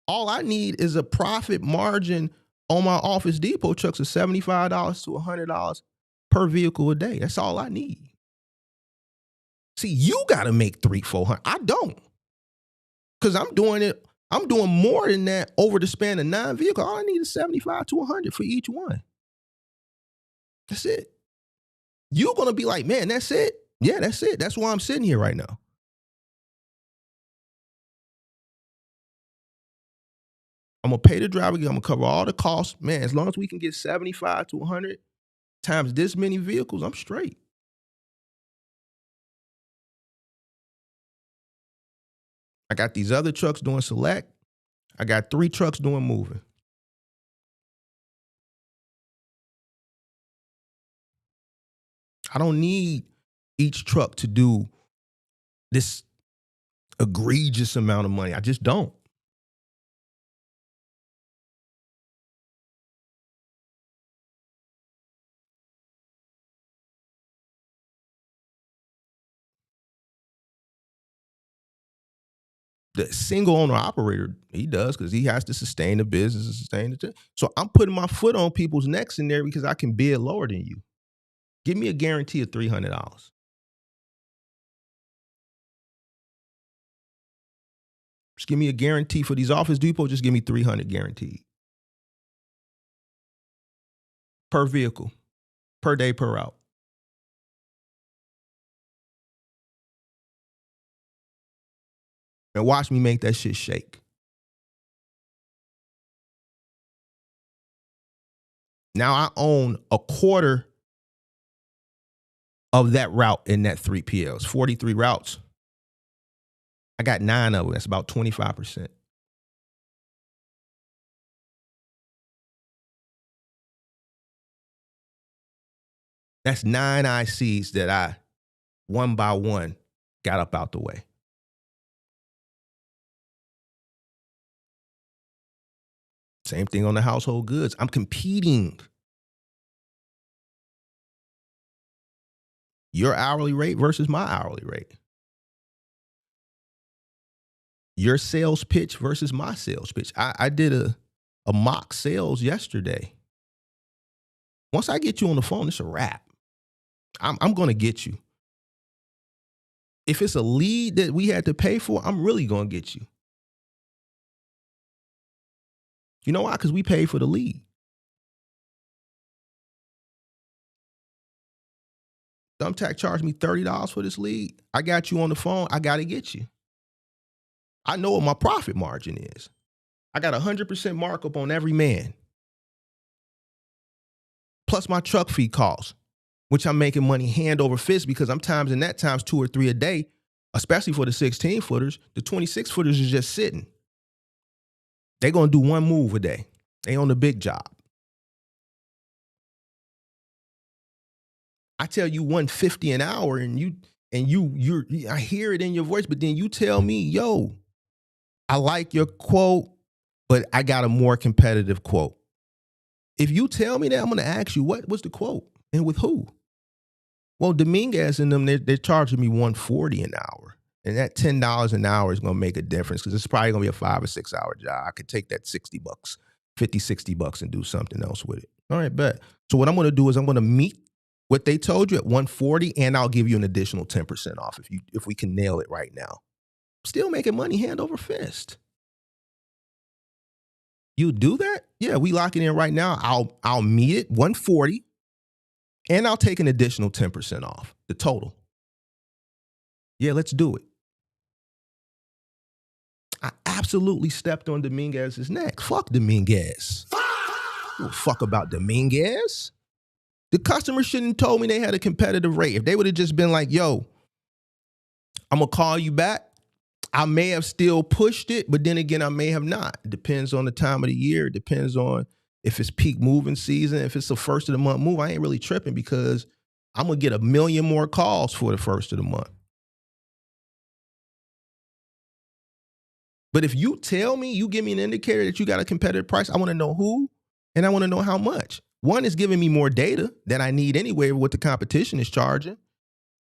All I need is a profit margin on my Office Depot trucks of $75 to $100 per vehicle a day. That's all I need. See, you got to make $300-400. I don't, because I'm doing more than that over the span of 9 vehicles. All I need is $75 to $100 for each one. That's it. You're going to be like, man, that's it? Yeah, that's it. That's why I'm sitting here right now. I'm going to pay the driver. I'm going to cover all the costs. Man, as long as we can get 75 to 100 times this many vehicles, I'm straight. I got these other trucks doing select. I got 3 trucks doing moving. I don't need each truck to do this egregious amount of money. I just don't. The single owner operator, he does, because he has to sustain the business and sustain the. So I'm putting my foot on people's necks in there because I can bid lower than you. Give me a guarantee of $300. Just give me a guarantee for these Office Depot. Just give me $300 guaranteed per vehicle, per day, per route. And watch me make that shit shake. Now I own a quarter of that route in that 3PLs, 43 routes. I got 9 of them. That's about 25%. That's 9 ICs that I, one by one, got up out the way. Same thing on the household goods. I'm competing. Your hourly rate versus my hourly rate. Your sales pitch versus my sales pitch. I did a mock sales yesterday. Once I get you on the phone, it's a wrap. I'm going to get you. If it's a lead that we had to pay for, I'm really going to get you. You know why? Because we paid for the lead. Thumbtack charged me $30 for this lead. I got you on the phone. I got to get you. I know what my profit margin is. I got 100% markup on every man. Plus my truck fee costs, which I'm making money hand over fist because I'm timesing that times 2 or 3 a day, especially for the 16-footers. The 26-footers is just sitting. They're going to do one move a day. They on the big job. I tell you $150 an hour and I hear it in your voice, but then you tell me, yo, I like your quote, but I got a more competitive quote. If you tell me that, I'm going to ask you, what was the quote and with who? Well, Dominguez and them, they're charging me $140 an hour. And that $10 an hour is going to make a difference because it's probably going to be a 5 or 6 hour job. I could take that $60, $50, $60 and do something else with it. All right, bet. So what I'm going to do is I'm going to meet what they told you at $140, and I'll give you an additional 10% off if we can nail it right now. Still making money hand over fist. You do that? Yeah, we lock it in right now. I'll meet it $140, and I'll take an additional 10% off the total. Yeah, let's do it. I absolutely stepped on Dominguez's neck. Fuck Dominguez. Fuck about Dominguez. The customer shouldn't have told me they had a competitive rate. If they would have just been like, yo, I'm going to call you back, I may have still pushed it, but then again, I may have not. It depends on the time of the year. It depends on if it's peak moving season. If it's the first of the month move, I ain't really tripping because I'm going to get 1 million more calls for the first of the month. But if you tell me, you give me an indicator that you got a competitive price, I want to know who and I want to know how much. One is giving me more data that I need anyway, what the competition is charging.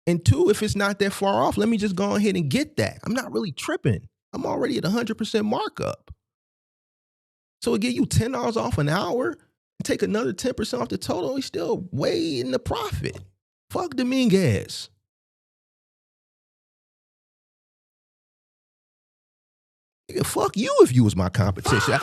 And two, if it's not that far off, let me just go ahead and get that. I'm not really tripping. I'm already at 100% markup. So it give you $10 off an hour and take another 10% off the total. He's still way in the profit. Fuck Dominguez. Fuck you if you was my competition.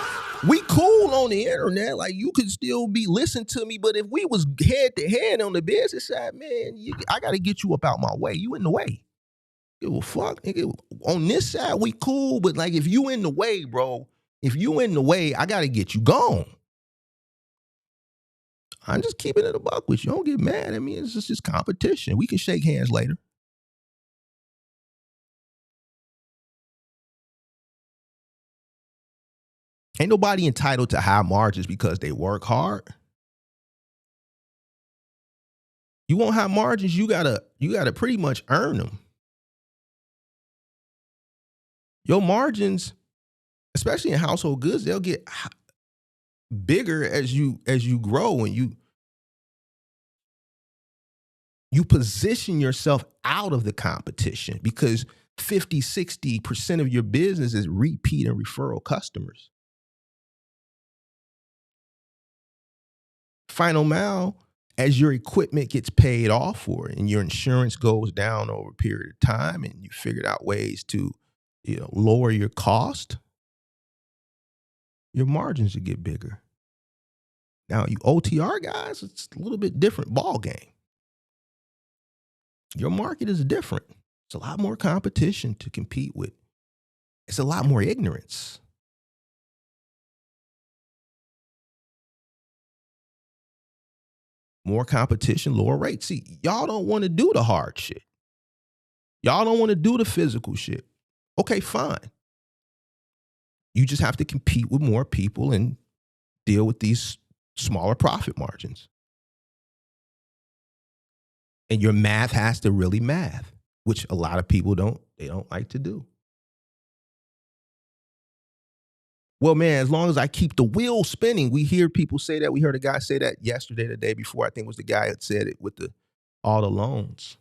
We cool on the internet. Like, you could still be listening to me, but if we was head to head on the business side, man, I got to get you up out my way. You in the way. Give a fuck. Nigga. On this side, we cool, but like, if you in the way, bro, if you in the way, I got to get you gone. I'm just keeping it a buck with you. Don't get mad at me. It's just competition. We can shake hands later. Ain't nobody entitled to high margins because they work hard. You want high margins, you gotta pretty much earn them. Your margins, especially in household goods, they'll get bigger as you grow and you position yourself out of the competition because 50-60% of your business is repeat and referral customers. Final mile, as your equipment gets paid off for and your insurance goes down over a period of time and you figured out ways to, lower your cost, your margins will get bigger. Now, you OTR guys, it's a little bit different ball game. Your market is different. It's a lot more competition to compete with. It's a lot more ignorance. More competition, lower rates. See, y'all don't want to do the hard shit. Y'all don't want to do the physical shit. Okay, fine. You just have to compete with more people and deal with these smaller profit margins. And your math has to really math, which a lot of people don't like to do. Well, man, as long as I keep the wheel spinning, we hear people say that. We heard a guy say that yesterday, the day before. I think it was the guy that said it with all the loans.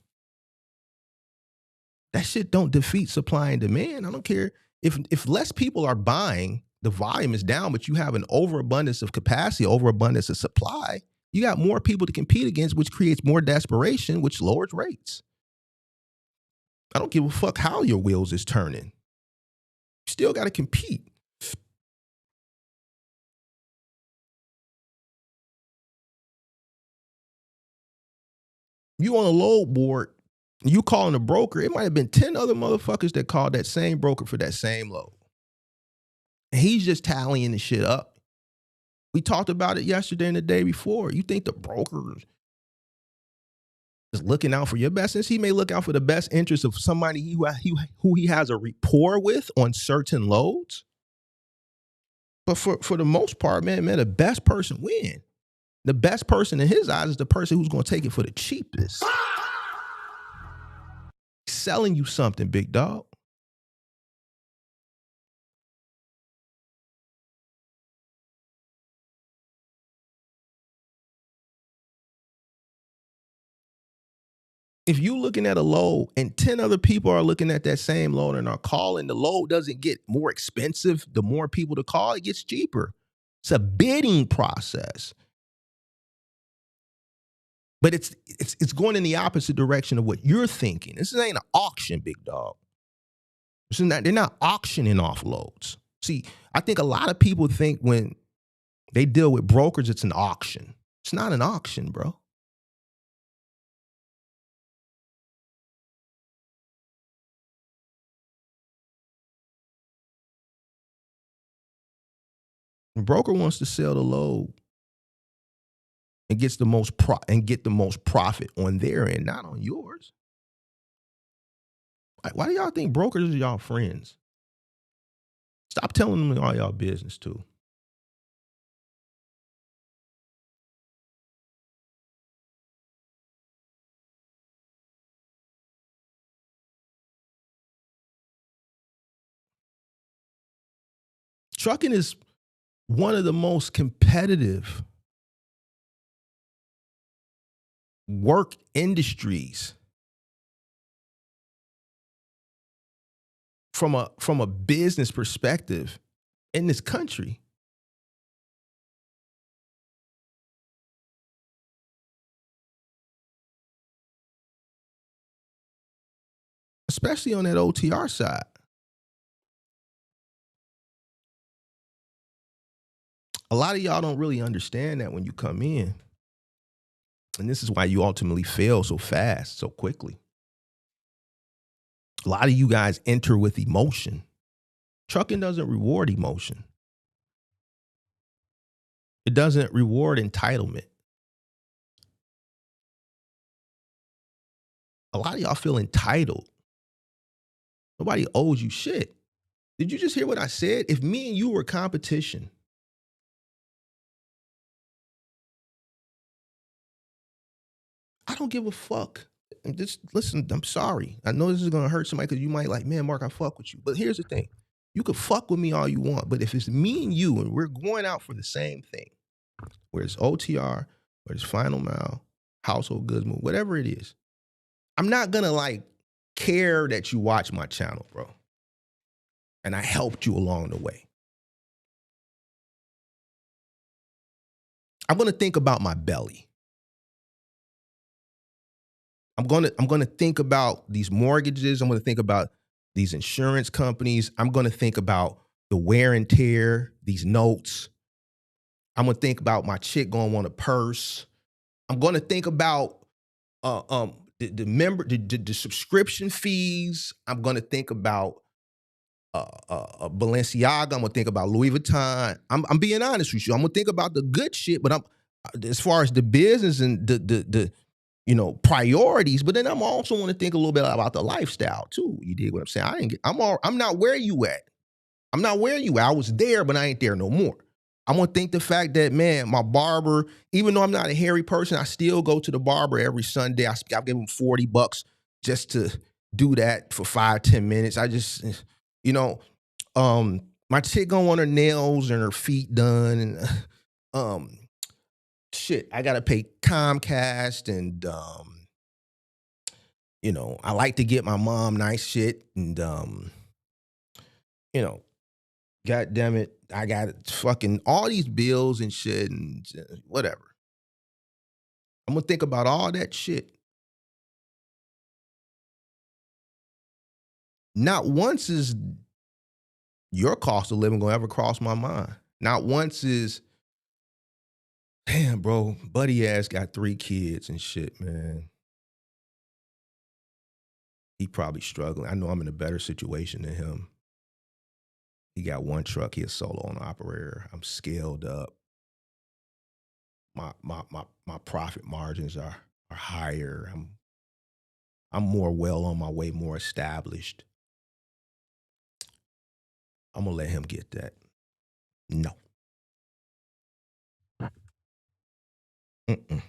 That shit don't defeat supply and demand. I don't care. If less people are buying, the volume is down, but you have an overabundance of capacity, overabundance of supply, you got more people to compete against, which creates more desperation, which lowers rates. I don't give a fuck how your wheels is turning. You still got to compete. You on a load board, you calling a broker, it might have been 10 other motherfuckers that called that same broker for that same load. And he's just tallying the shit up. We talked about it yesterday and the day before. You think the broker is looking out for your best interest? He may look out for the best interest of somebody who he has a rapport with on certain loads. But for the most part, man, the best person win. The best person in his eyes is the person who's going to take it for the cheapest. Selling you something, big dog. If you looking at a load and 10 other people are looking at that same load and are calling, the load doesn't get more expensive. The more people to call, it gets cheaper. It's a bidding process. But it's going in the opposite direction of what you're thinking. This ain't an auction, big dog. They're not auctioning off loads. See, I think a lot of people think when they deal with brokers, it's an auction. It's not an auction, bro. The broker wants to sell the load and gets the most get the most profit on their end, not on yours. Why do y'all think brokers are y'all friends? Stop telling them all y'all business too. Trucking is one of the most competitive work industries from a business perspective in this country. Especially on that OTR side. A lot of y'all don't really understand that when you come in. And this is why you ultimately fail so fast, so quickly. A lot of you guys enter with emotion. Trucking doesn't reward emotion. It doesn't reward entitlement. A lot of y'all feel entitled. Nobody owes you shit. Did you just hear what I said? If me and you were competition, I don't give a fuck. Just listen, I'm sorry. I know this is going to hurt somebody because you might like, man, Mark, I fuck with you. But here's the thing. You could fuck with me all you want, but if it's me and you and we're going out for the same thing, whether it's OTR, whether it's final mile, household goods move, whatever it is, I'm not going to like care that you watch my channel, bro. And I helped you along the way. I'm going to think about my belly. I'm going to think about these mortgages. I'm going to think about these insurance companies. I'm going to think about the wear and tear, these notes. I'm going to think about my chick going to want a purse. I'm going to think about the subscription fees. I'm going to think about Balenciaga. I'm going to think about Louis Vuitton. I'm being honest with you. I'm going to think about the good shit, but as far as the business and the priorities, but then I'm also want to think a little bit about the lifestyle too. You dig what I'm saying? I'm not where you at. I'm not where you at. I was there, but I ain't there no more. I'm gonna think the fact that, man, my barber, even though I'm not a hairy person, I still go to the barber every Sunday. I give him $40 just to do that for 5-10 minutes. I just, my chick gonna want her nails and her feet done, and shit, I gotta pay Comcast, and I like to get my mom nice shit, and God damn it, I got fucking all these bills and shit and whatever. I'm gonna think about all that shit. Not once is your cost of living gonna ever cross my mind. Not once is, damn, bro, buddy ass got 3 kids and shit, man. He probably struggling. I know I'm in a better situation than him. He got 1 truck. He a solo owner operator. I'm scaled up. My profit margins are higher. I'm more well on my way, more established. I'm gonna let him get that. No. Mm-mm.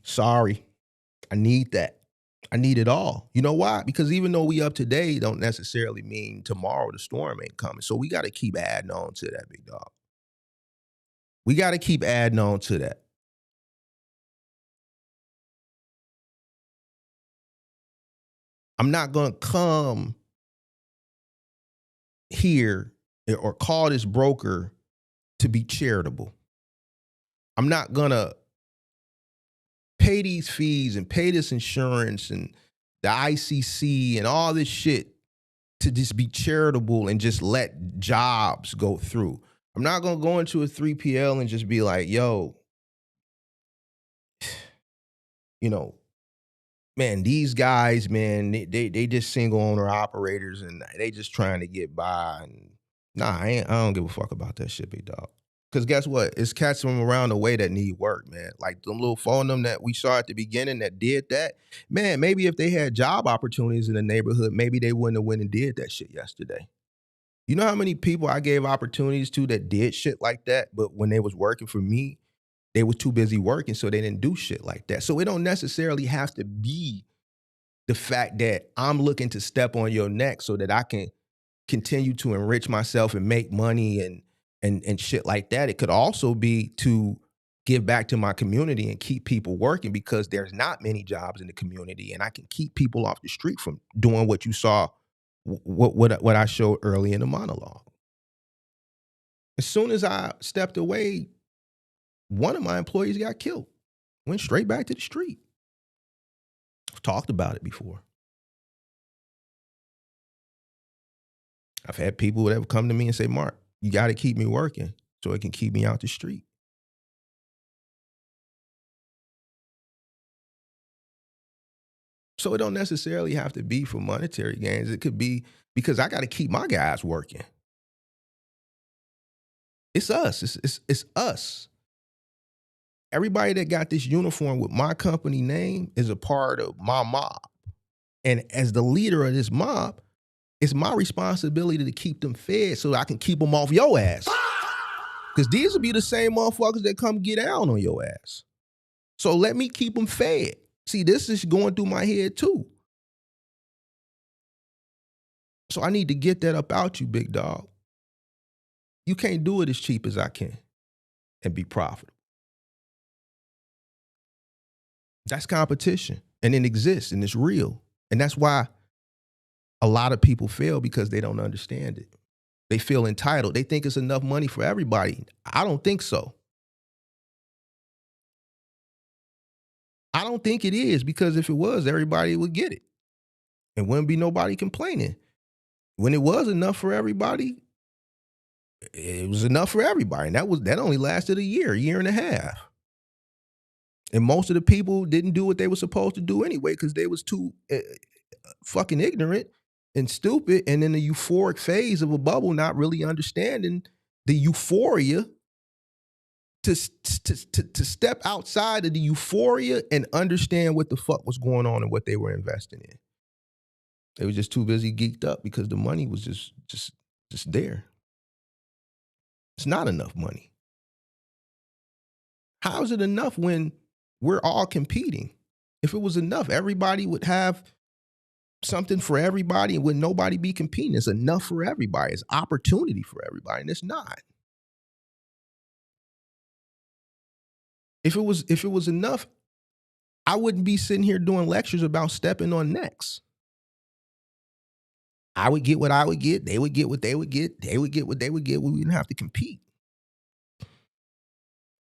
Sorry. I need that. I need it all. You know why? Because even though we up today, don't necessarily mean tomorrow the storm ain't coming. So we got to keep adding on to that, big dog. We got to keep adding on to that. I'm not going to come here or call this broker to be charitable. I'm not going to pay these fees and pay this insurance and the ICC and all this shit to just be charitable and just let jobs go through. I'm not going to go into a 3PL and just be like, yo, you know, man, these guys, man, they just single owner operators and they just trying to get by. And nah, I don't give a fuck about that shit, big dog. Because guess what? It's cats from around the way that need work, man. Like them little phone them that we saw at the beginning that did that. Man, maybe if they had job opportunities in the neighborhood, maybe they wouldn't have went and did that shit yesterday. You know how many people I gave opportunities to that did shit like that, but when they was working for me, they were too busy working, so they didn't do shit like that. So it don't necessarily have to be the fact that I'm looking to step on your neck so that I can continue to enrich myself and make money and shit like that. It could also be to give back to my community and keep people working because there's not many jobs in the community, and I can keep people off the street from doing what you saw, what I showed early in the monologue. As soon as I stepped away, one of my employees got killed. Went straight back to the street. I've talked about it before. I've had people that have come to me and say, Mark, you got to keep me working so it can keep me out the street. So it don't necessarily have to be for monetary gains. It could be because I got to keep my guys working. It's us. It's us. Everybody that got this uniform with my company name is a part of my mob. And as the leader of this mob, it's my responsibility to keep them fed so that I can keep them off your ass. Because these will be the same motherfuckers that come get down on your ass. So let me keep them fed. See, this is going through my head too. So I need to get that up out you, big dog. You can't do it as cheap as I can and be profitable. That's competition, and it exists, and it's real. And that's why a lot of people fail, because they don't understand it. They feel entitled. They think it's enough money for everybody. I don't think so. I don't think it is, because if it was, everybody would get it. And wouldn't be nobody complaining. When it was enough for everybody, it was enough for everybody. And that only lasted a year and a half. And most of the people didn't do what they were supposed to do anyway, because they was too fucking ignorant and stupid and in the euphoric phase of a bubble, not really understanding the euphoria to step outside of the euphoria and understand what the fuck was going on and what they were investing in. They were just too busy geeked up because the money was just there. It's not enough money. How is it enough when we're all competing? If it was enough, everybody would have something for everybody and would nobody be competing. It's enough for everybody. It's opportunity for everybody, and it's not. If it was enough, I wouldn't be sitting here doing lectures about stepping on necks. I would get what I would get. They would get what they would get. They would get what they would get. We wouldn't have to compete.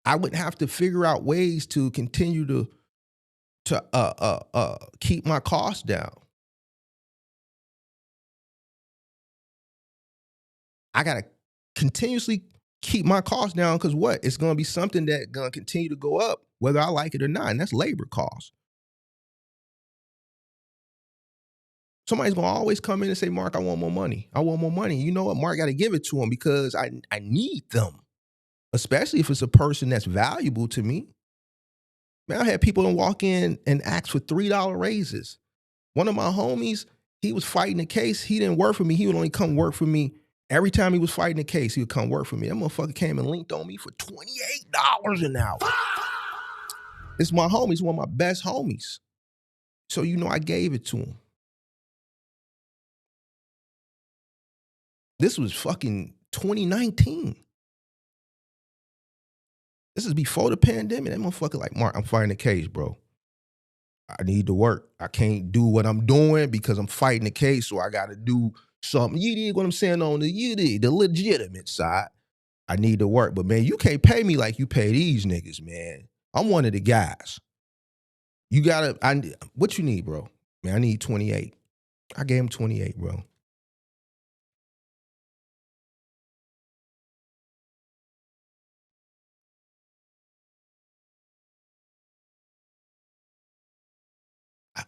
I would have to figure out ways to continue to keep my costs down. I got to continuously keep my costs down because what? It's going to be something that's going to continue to go up whether I like it or not, and that's labor costs. Somebody's going to always come in and say, Mark, I want more money. I want more money. You know what? Mark got to give it to them because I need them, especially if it's a person that's valuable to me. Man, I had people walk in and ask for $3 raises. One of my homies, he was fighting a case. He didn't work for me. He would only come work for me. Every time he was fighting a case, he would come work for me. That motherfucker came and linked on me for $28 an hour. It's my homie. He's one of my best homies. So, I gave it to him. This was fucking 2019. This is before the pandemic. That motherfucker like, Mark, I'm fighting a case, bro. I need to work. I can't do what I'm doing because I'm fighting a case, so I got to do something. You did what I'm saying on the legitimate side. I need to work. But, man, you can't pay me like you pay these niggas, man. I'm one of the guys. You got to, what you need, bro? Man, I need 28. I gave him 28, bro.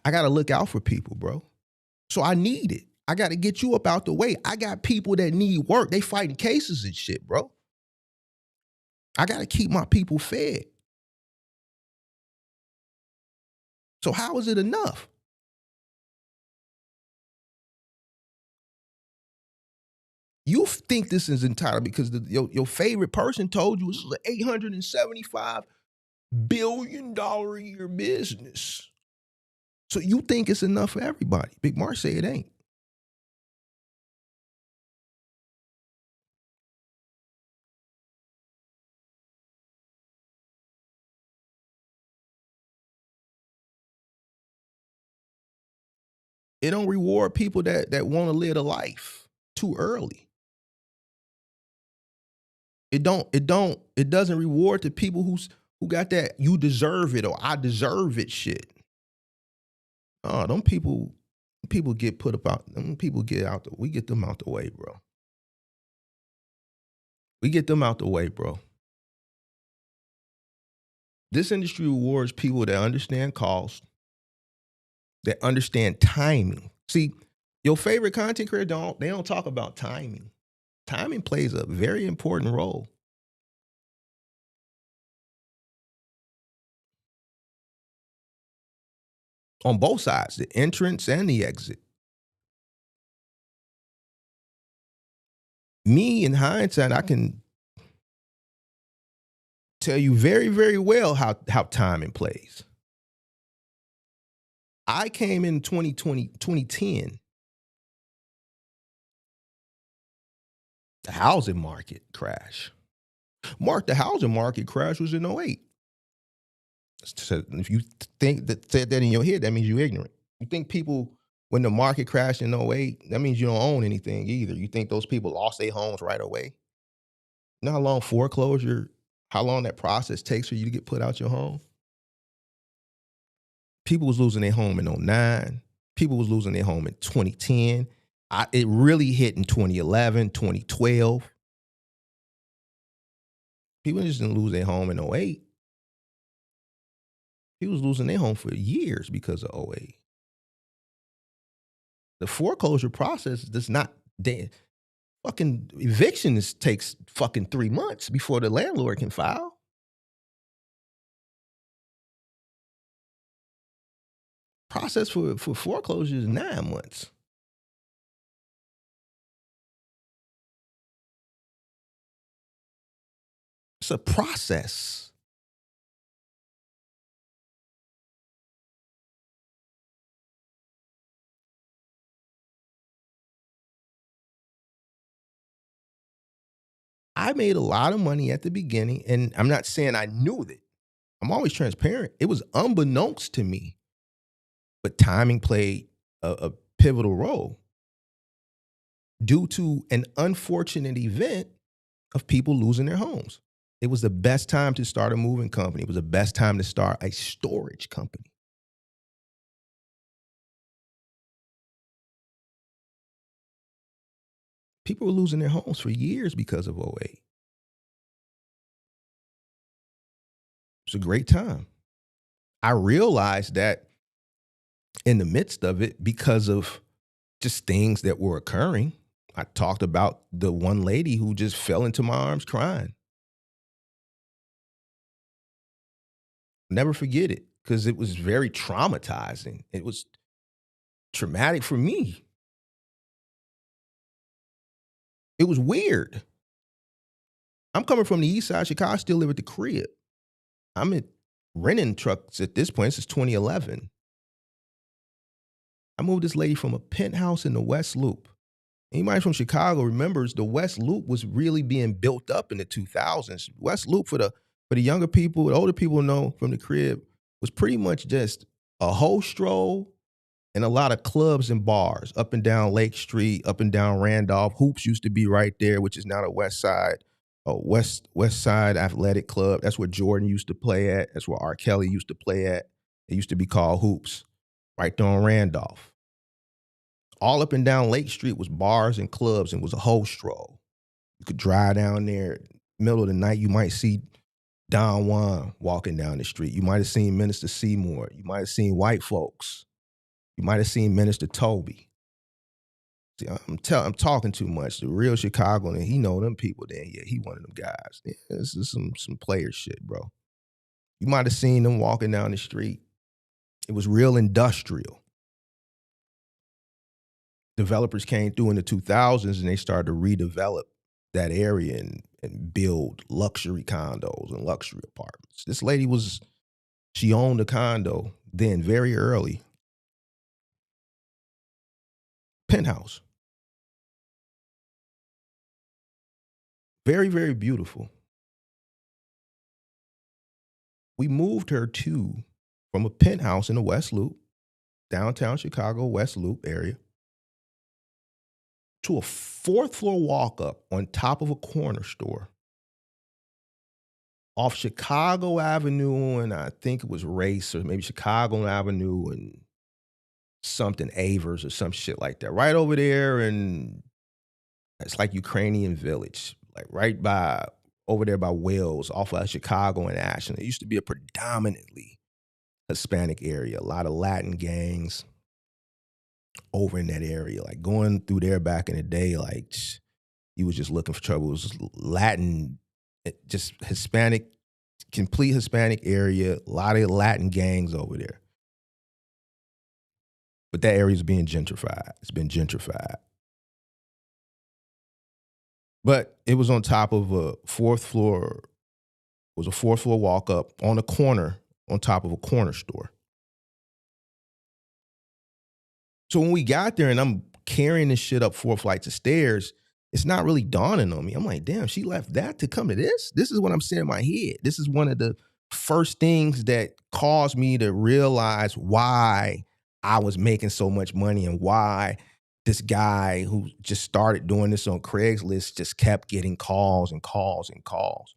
I got to look out for people, bro. So I need it. I got to get you up out the way. I got people that need work. They fighting cases and shit, bro. I got to keep my people fed. So how is it enough? You think this is entirely because your favorite person told you this is an $875 billion a year business. So you think it's enough for everybody. Big Mark say it ain't. It don't reward people that want to live a life too early. It doesn't reward the people who got that you deserve it or I deserve it shit. Oh, them people get put up out. Them people we get them out the way, bro. We get them out the way, bro. This industry rewards people that understand cost, that understand timing. See, your favorite content creator they don't talk about timing. Timing plays a very important role. On both sides, the entrance and the exit. Me, in hindsight, I can tell you very, very well how timing plays. I came in 2010. The housing market crash. Mark, the housing market crash was in 08. So if you think that said that in your head, that means you're ignorant. You think people, when the market crashed in 08, that means you don't own anything either. You think those people lost their homes right away? You know how long foreclosure, how long that process takes for you to get put out your home? People was losing their home in 09. People was losing their home in 2010. It really hit in 2011, 2012. People just didn't lose their home in 08. People was losing their home for years because of 08. The foreclosure process does not, fucking eviction takes fucking 3 months before the landlord can file. Process for foreclosure is 9 months. It's a process. I made a lot of money at the beginning, and I'm not saying I knew it. I'm always transparent. It was unbeknownst to me. But timing played a pivotal role. Due to an unfortunate event of people losing their homes. It was the best time to start a moving company. It was the best time to start a storage company. People were losing their homes for years because of 08. It's a great time. I realized that in the midst of it because of just things that were occurring. I talked about the one lady who just fell into my arms crying. Never forget it because it was very traumatizing. It was traumatic for me. It was weird. I'm coming from the east side of Chicago. I still live at the crib. I'm in renting trucks at this point. This is 2011. I moved this lady from a penthouse in the West Loop. Anybody from Chicago remembers the West Loop was really being built up in the 2000s. West Loop, for the younger people, the older people know from the crib, was pretty much just a whole stroll and a lot of clubs and bars up and down Lake Street, up and down Randolph. Hoops used to be right there, which is now the West Side, West Side Athletic Club. That's where Jordan used to play at. That's where R. Kelly used to play at. It used to be called Hoops, right there on Randolph. All up and down Lake Street was bars and clubs and was a whole stroll. You could drive down there, middle of the night, you might see Don Juan walking down the street. You might have seen Minister Seymour. You might have seen white folks. You might have seen Minister Toby. See, I'm talking too much. The real Chicagoan, and he know them people then. Yeah, he one of them guys. Yeah, this is some player shit, bro. You might have seen them walking down the street. It was real industrial. Developers came through in the 2000s and they started to redevelop that area and build luxury condos and luxury apartments. This lady she owned a condo then very early. Penthouse. Very, very beautiful. We moved her from a penthouse in the West Loop, downtown Chicago, West Loop area, to a 4th floor walk up on top of a corner store off Chicago Avenue, and I think it was Race or maybe Chicago Avenue and something Avers or some shit like that. Right over there, and it's like Ukrainian Village, like right by over there by Wells, off of Chicago and Ashland. It used to be a predominantly Hispanic area, a lot of Latin gangs over in that area. Like going through there back in the day, like you was just looking for trouble. It was Latin, just Hispanic, complete Hispanic area, a lot of Latin gangs over there. But that area is being gentrified. It's been gentrified. But it was on top of a 4th floor. It was a 4th floor walk up on a corner on top of a corner store. So when we got there and I'm carrying this shit up 4 flights of stairs, it's not really dawning on me. I'm like, damn, she left that to come to this? This is what I'm saying in my head. This is one of the first things that caused me to realize why I was making so much money and why this guy who just started doing this on Craigslist just kept getting calls and calls and calls.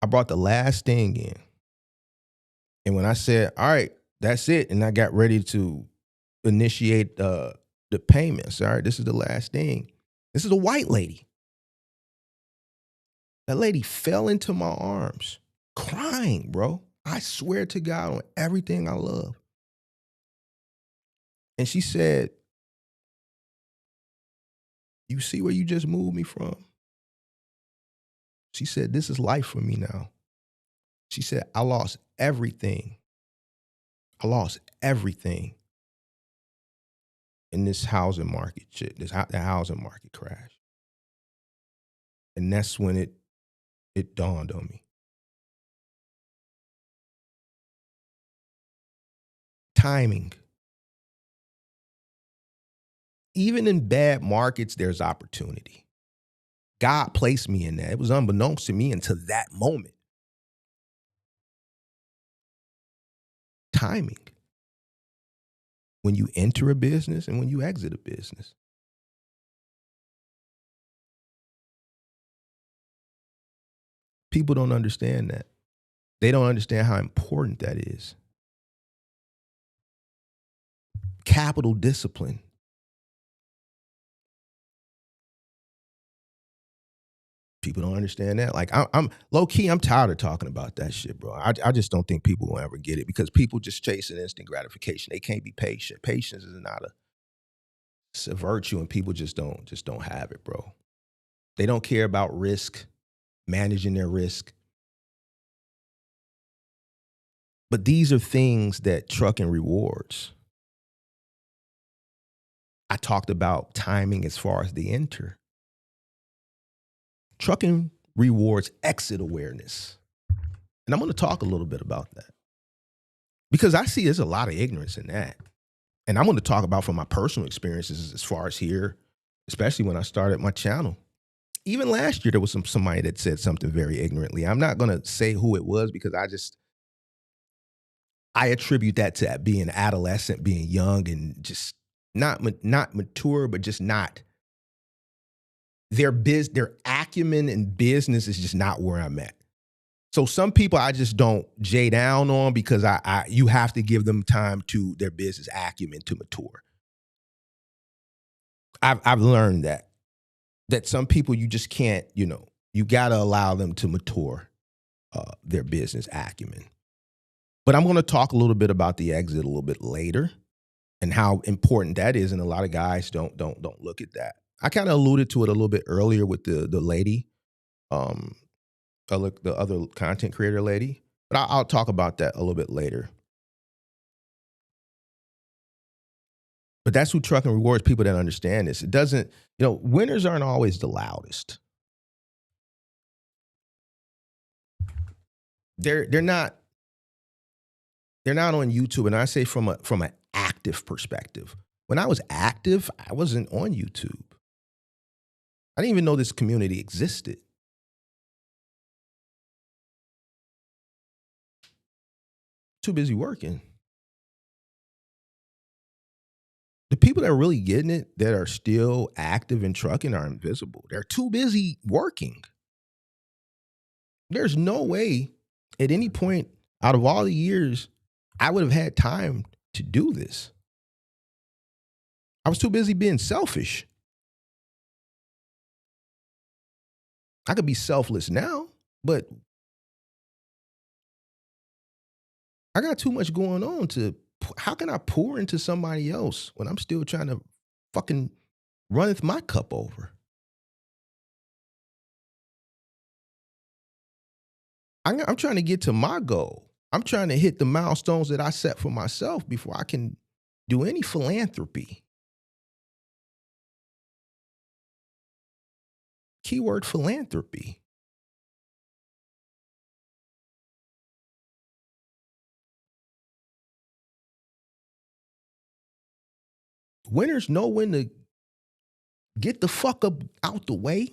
I brought the last thing in. And when I said, all right, that's it, and I got ready to initiate the payments, all right, this is the last thing. This is a white lady. That lady fell into my arms, crying, bro. I swear to God on everything I love. And she said, you see where you just moved me from? She said, this is life for me now. She said, I lost everything. I lost everything in this housing market shit, the housing market crash. And that's when it dawned on me. Timing. Even in bad markets, there's opportunity. God placed me in that. It was unbeknownst to me until that moment. Timing. When you enter a business and when you exit a business. People don't understand that. They don't understand how important that is. Capital discipline. People don't understand that. Like I'm low key, I'm tired of talking about that shit, bro. I just don't think people will ever get it because people just chasing instant gratification. They can't be patient. Patience is not it's a virtue, and people just don't have it, bro. They don't care about risk, managing their risk. But these are things that trucking rewards. I talked about timing as far as the enter. Trucking rewards exit awareness. And I'm going to talk a little bit about that. Because I see there's a lot of ignorance in that. And I'm going to talk about from my personal experiences as far as here, especially when I started my channel. Even last year, there was somebody that said something very ignorantly. I'm not going to say who it was because I attribute that to being adolescent, being young, and just not mature, but just not. Their acumen in business is just not where I'm at. So some people I just don't jay down on because you have to give them time to their business acumen to mature. I've learned that some people you just can't, you got to allow them to mature their business acumen. But I'm going to talk a little bit about the exit a little bit later and how important that is. And a lot of guys don't look at that. I kind of alluded to it a little bit earlier with the lady, the other content creator lady, but I'll talk about that a little bit later. But that's who trucking rewards, people that understand this. It doesn't, winners aren't always the loudest. They're not on YouTube, and I say from an active perspective. When I was active, I wasn't on YouTube. I didn't even know this community existed. Too busy working. The people that are really getting it, that are still active in trucking, are invisible. They're too busy working. There's no way at any point out of all the years I would have had time to do this. I was too busy being selfish. I could be selfless now, but I got too much going on how can I pour into somebody else when I'm still trying to fucking runneth my cup over? I'm trying to get to my goal. I'm trying to hit the milestones that I set for myself before I can do any philanthropy. Keyword philanthropy. Winners know when to get the fuck up out the way.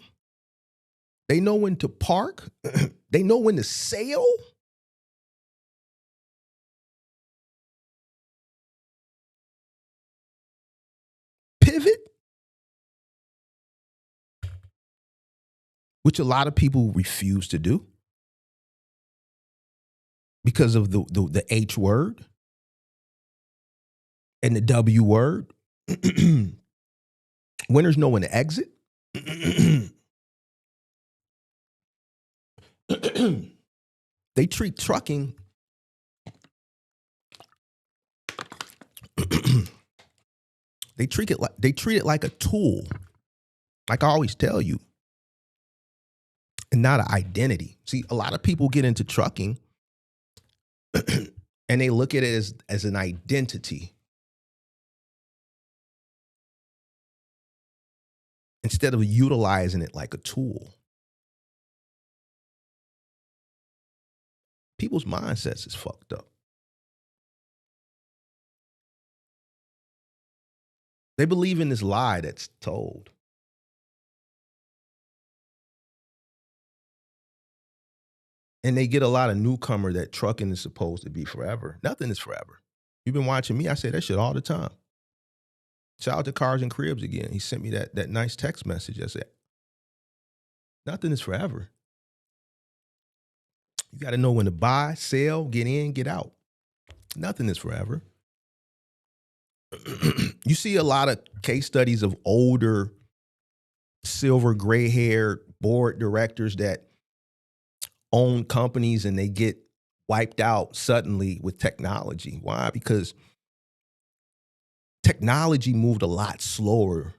They know when to park. They know when to sail. Pivot. Which a lot of people refuse to do because of the H word and the W word. Winners know when to exit. They treat trucking they treat it like a tool, like I always tell you, and not an identity. See, a lot of people get into trucking and they look at it as an identity instead of utilizing it like a tool. People's mindsets is fucked up. They believe in this lie that's told. And they get a lot of newcomer that trucking is supposed to be forever. Nothing is forever. You've been watching me. I say that shit all the time. Shout out to Cars and Cribs again. He sent me that nice text message. I said, nothing is forever. You got to know when to buy, sell, get in, get out. Nothing is forever. You see a lot of case studies of older, silver, gray-haired board directors that own companies and they get wiped out suddenly with technology. Why? Because technology moved a lot slower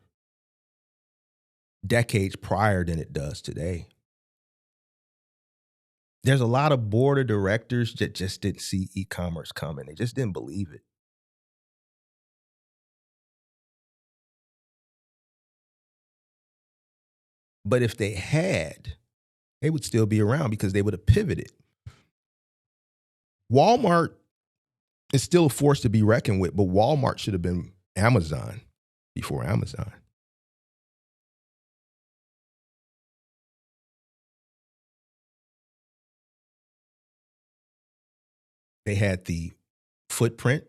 decades prior than it does today. There's a lot of board of directors that just didn't see e-commerce coming. They just didn't believe it. But if they had, they would still be around because they would have pivoted. Walmart is still a force to be reckoned with, but Walmart should have been Amazon before Amazon. They had the footprint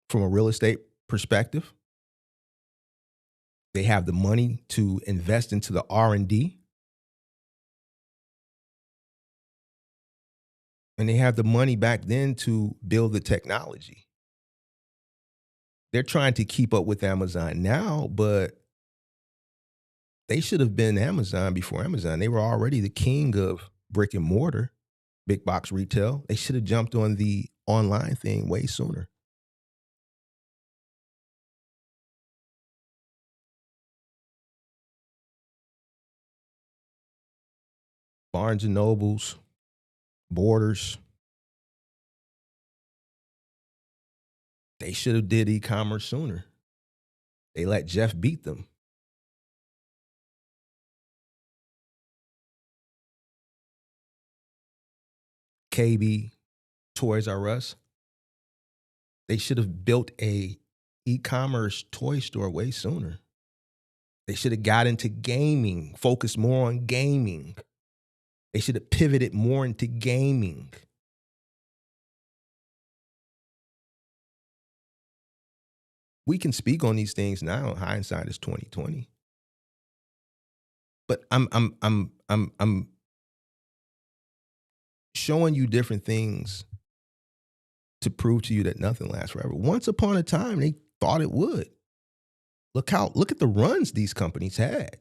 from a real estate perspective. They have the money to invest into the R&D. And they have the money back then to build the technology. They're trying to keep up with Amazon now, but they should have been Amazon before Amazon. They were already the king of brick and mortar, big box retail. They should have jumped on the online thing way sooner. Barnes and Nobles, Borders, they should have did e-commerce sooner. They let Jeff beat them. KB, Toys R Us, they should have built a e-commerce toy store way sooner. They should have got into gaming, focused more on gaming. They should have pivoted more into gaming. We can speak on these things now. Hindsight is 2020. But I'm showing you different things to prove to you that nothing lasts forever. Once upon a time, they thought it would. Look at the runs these companies had.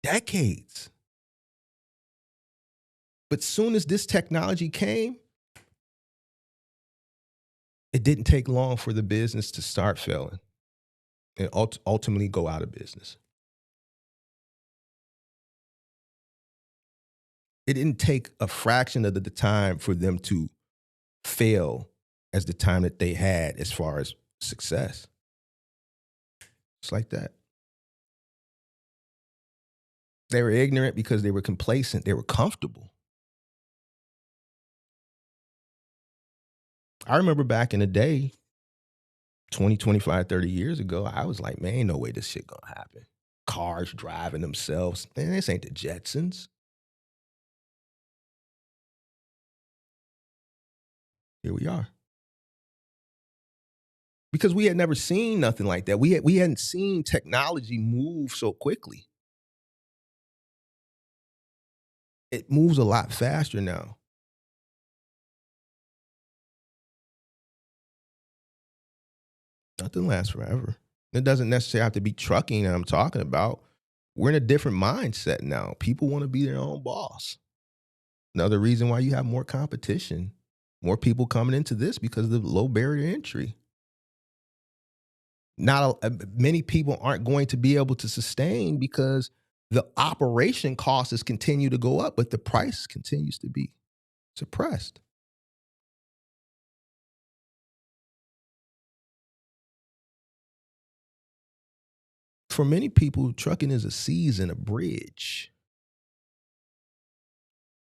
Decades. But soon as this technology came, it didn't take long for the business to start failing and ultimately go out of business. It didn't take a fraction of the time for them to fail as the time that they had as far as success. It's like that. They were ignorant because they were complacent. They were comfortable. I remember back in the day, 20, 25, 30 years ago, I was like, man, ain't no way this shit gonna happen. Cars driving themselves. Man, this ain't the Jetsons. Here we are. Because we had never seen nothing like that. We hadn't seen technology move so quickly. It moves a lot faster now. Nothing lasts forever. It doesn't necessarily have to be trucking that I'm talking about. We're in a different mindset now. People want to be their own boss. Another reason why you have more competition, more people coming into this because of the low barrier to entry. Many people aren't going to be able to sustain because the operation costs continue to go up, but the price continues to be suppressed. For many people, trucking is a season, a bridge.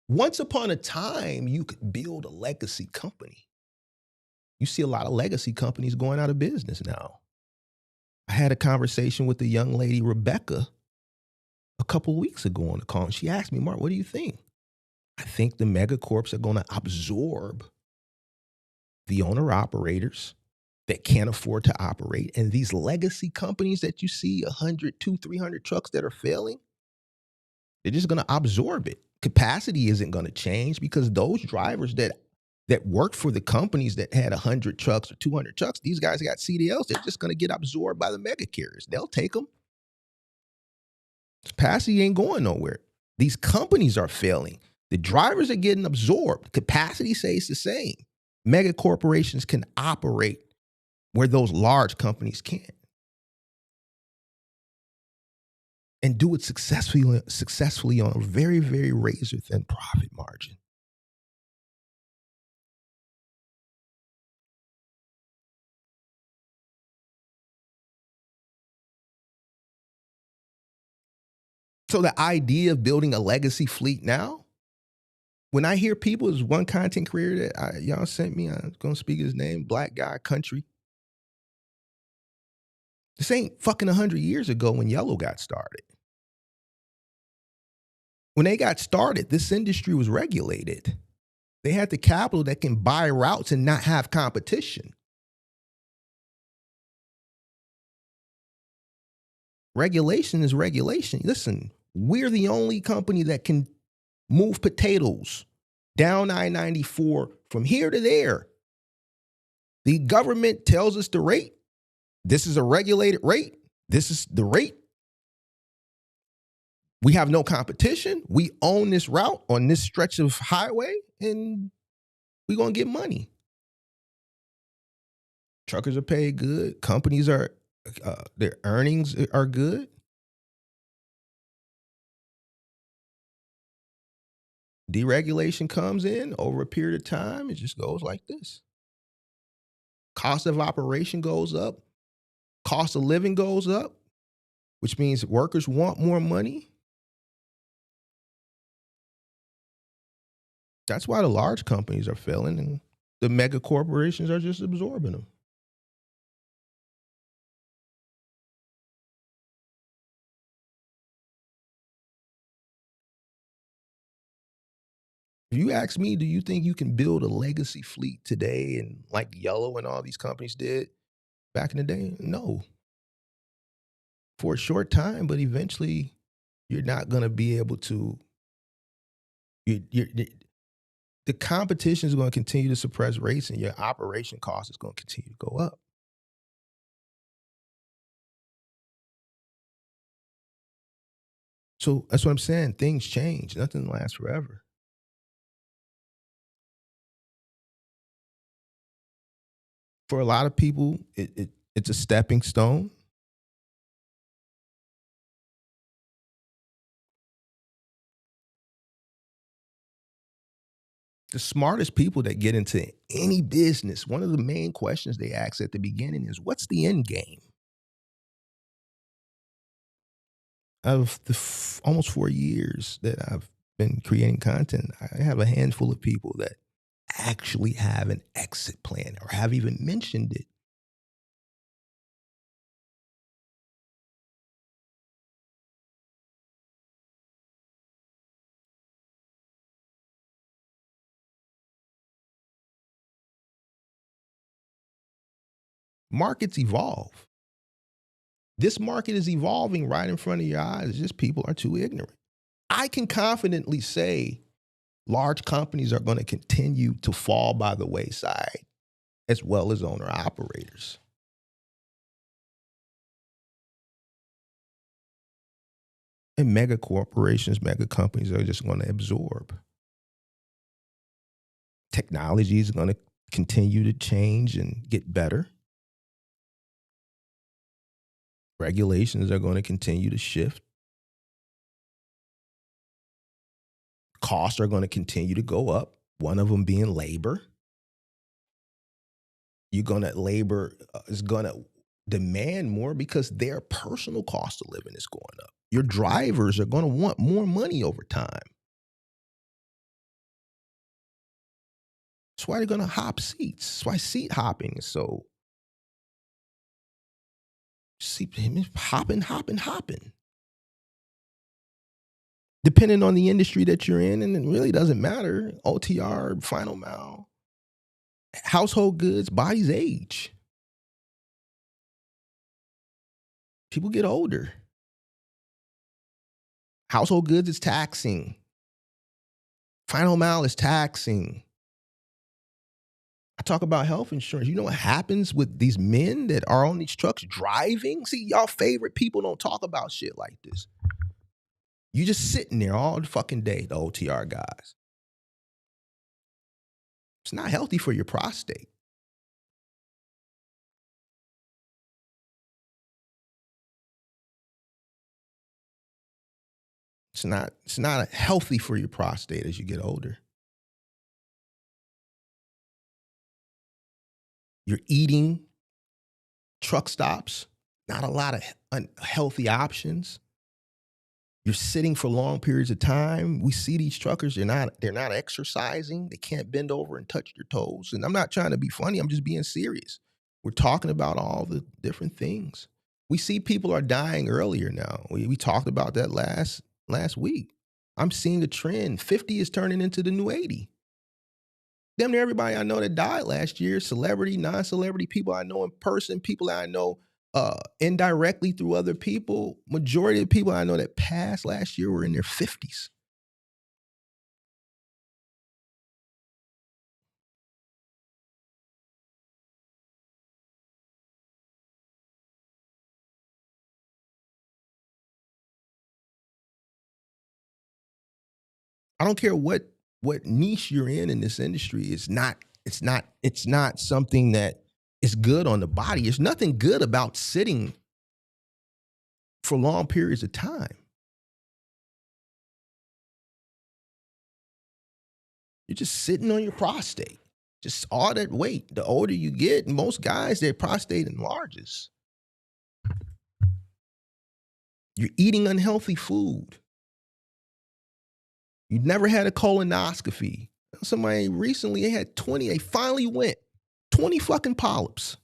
Once upon a time, you could build a legacy company. You see a lot of legacy companies going out of business now. I had a conversation with the young lady, Rebecca, a couple of weeks ago on the call. And she asked me, Mark, what do you think? I think the megacorps are going to absorb the owner-operators that can't afford to operate. And these legacy companies that you see, 100, 200, 300 trucks that are failing, they're just going to absorb it. Capacity isn't going to change because those drivers that worked for the companies that had 100 trucks or 200 trucks, these guys got CDLs. They're just going to get absorbed by the mega carriers. They'll take them. Capacity ain't going nowhere. These companies are failing. The drivers are getting absorbed. Capacity stays the same. Mega corporations can operate where those large companies can't. And do it successfully on a very, very razor-thin profit margin. So the idea of building a legacy fleet now, when I hear people, there's one content creator that y'all sent me, I'm going to speak his name, Black Guy Country. This ain't fucking 100 years ago when Yellow got started. When they got started, this industry was regulated. They had the capital that can buy routes and not have competition. Regulation is regulation. Listen, we're the only company that can move potatoes down I-94 from here to there. The government tells us the rate. This is a regulated rate. This is the rate. We have no competition. We own this route on this stretch of highway, and we're going to get money. Truckers are paid good. Companies are, their earnings are good. Deregulation comes in over a period of time. It just goes like this. Cost of operation goes up. Cost of living goes up, which means workers want more money. That's why the large companies are failing and the mega corporations are just absorbing them. If you ask me, do you think you can build a legacy fleet today and like Yellow and all these companies did back in the day? No. For a short time, but eventually you're not going to be able to. The competition is going to continue to suppress rates and your operation cost is going to continue to go up. So that's what I'm saying. Things change. Nothing lasts forever. For a lot of people, it's a stepping stone. The smartest people that get into any business, one of the main questions they ask at the beginning is, what's the end game? Of the almost 4 years that I've been creating content, I have a handful of people that actually have an exit plan or have even mentioned it. Markets evolve. This market is evolving right in front of your eyes. It's just people are too ignorant. I can confidently say large companies are going to continue to fall by the wayside, as well as owner operators. And mega corporations, mega companies are just going to absorb. Technology is going to continue to change and get better. Regulations are going to continue to shift. Costs are going to continue to go up, one of them being labor. Labor is going to demand more because their personal cost of living is going up. Your drivers are going to want more money over time. That's why they're going to hop seats. That's why seat hopping is so. See him hopping. Depending on the industry that you're in, and it really doesn't matter, OTR, final mile, household goods, bodies age. People get older. Household goods is taxing. Final mile is taxing. I talk about health insurance. You know what happens with these men that are on these trucks driving? See, y'all favorite people don't talk about shit like this. You just sitting there all the fucking day, the OTR guys. It's not healthy for your prostate. It's not healthy for your prostate as you get older. You're eating truck stops, not a lot of unhealthy options. You're sitting for long periods of time. We see these truckers, they're not exercising. They can't bend over and touch their toes. And I'm not trying to be funny, I'm just being serious. We're talking about all the different things. We see people are dying earlier now. We talked about that last week. I'm seeing a trend. 50 is turning into the new 80. Damn near everybody I know that died last year, celebrity, non-celebrity, people I know in person, people I know indirectly through other people, majority of the people I know that passed last year were in their 50s. I don't care what niche you're in this industry. It's not something that is good on the body. There's nothing good about sitting for long periods of time. You're just sitting on your prostate. Just all that weight. The older you get, most guys, their prostate enlarges. You're eating unhealthy food. You never had a colonoscopy. Somebody recently, they had 20, they finally went. 20 fucking polyps.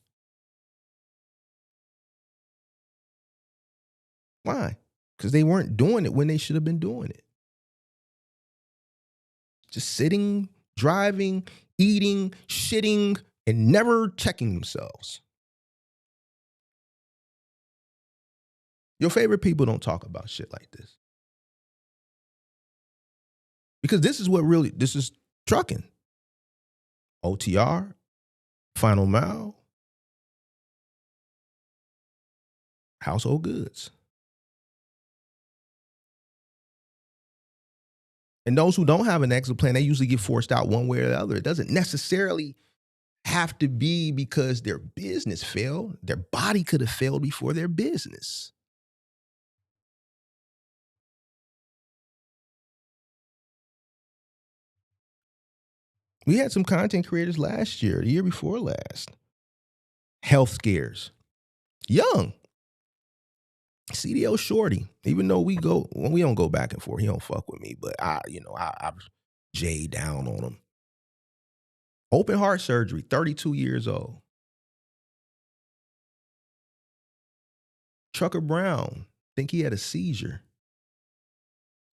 Why? Because they weren't doing it when they should have been doing it. Just sitting, driving, eating, shitting, and never checking themselves. Your favorite people don't talk about shit like this. Because this is trucking. OTR, final mile, household goods. And those who don't have an exit plan, they usually get forced out one way or the other. It doesn't necessarily have to be because their business failed. Their body could have failed before their business. We had some content creators last year, the year before last. Health scares. Young. CDL Shorty. Even though we don't go back and forth. He don't fuck with me, but I jay down on him. Open heart surgery, 32 years old. Trucker Brown, think he had a seizure.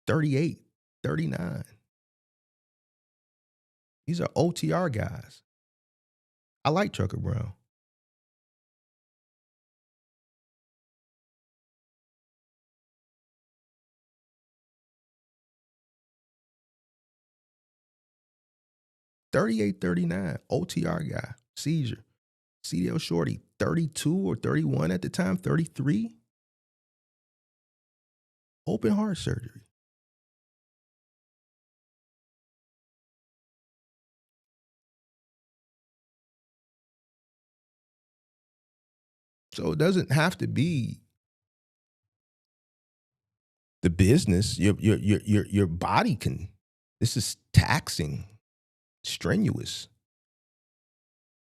38, 39. These are OTR guys. I like Trucker Brown. $38, $39, OTR guy, seizure. CDL Shorty, 32 or 31 at the time, 33. Open heart surgery. So it doesn't have to be the business. Your body can. This is taxing, strenuous,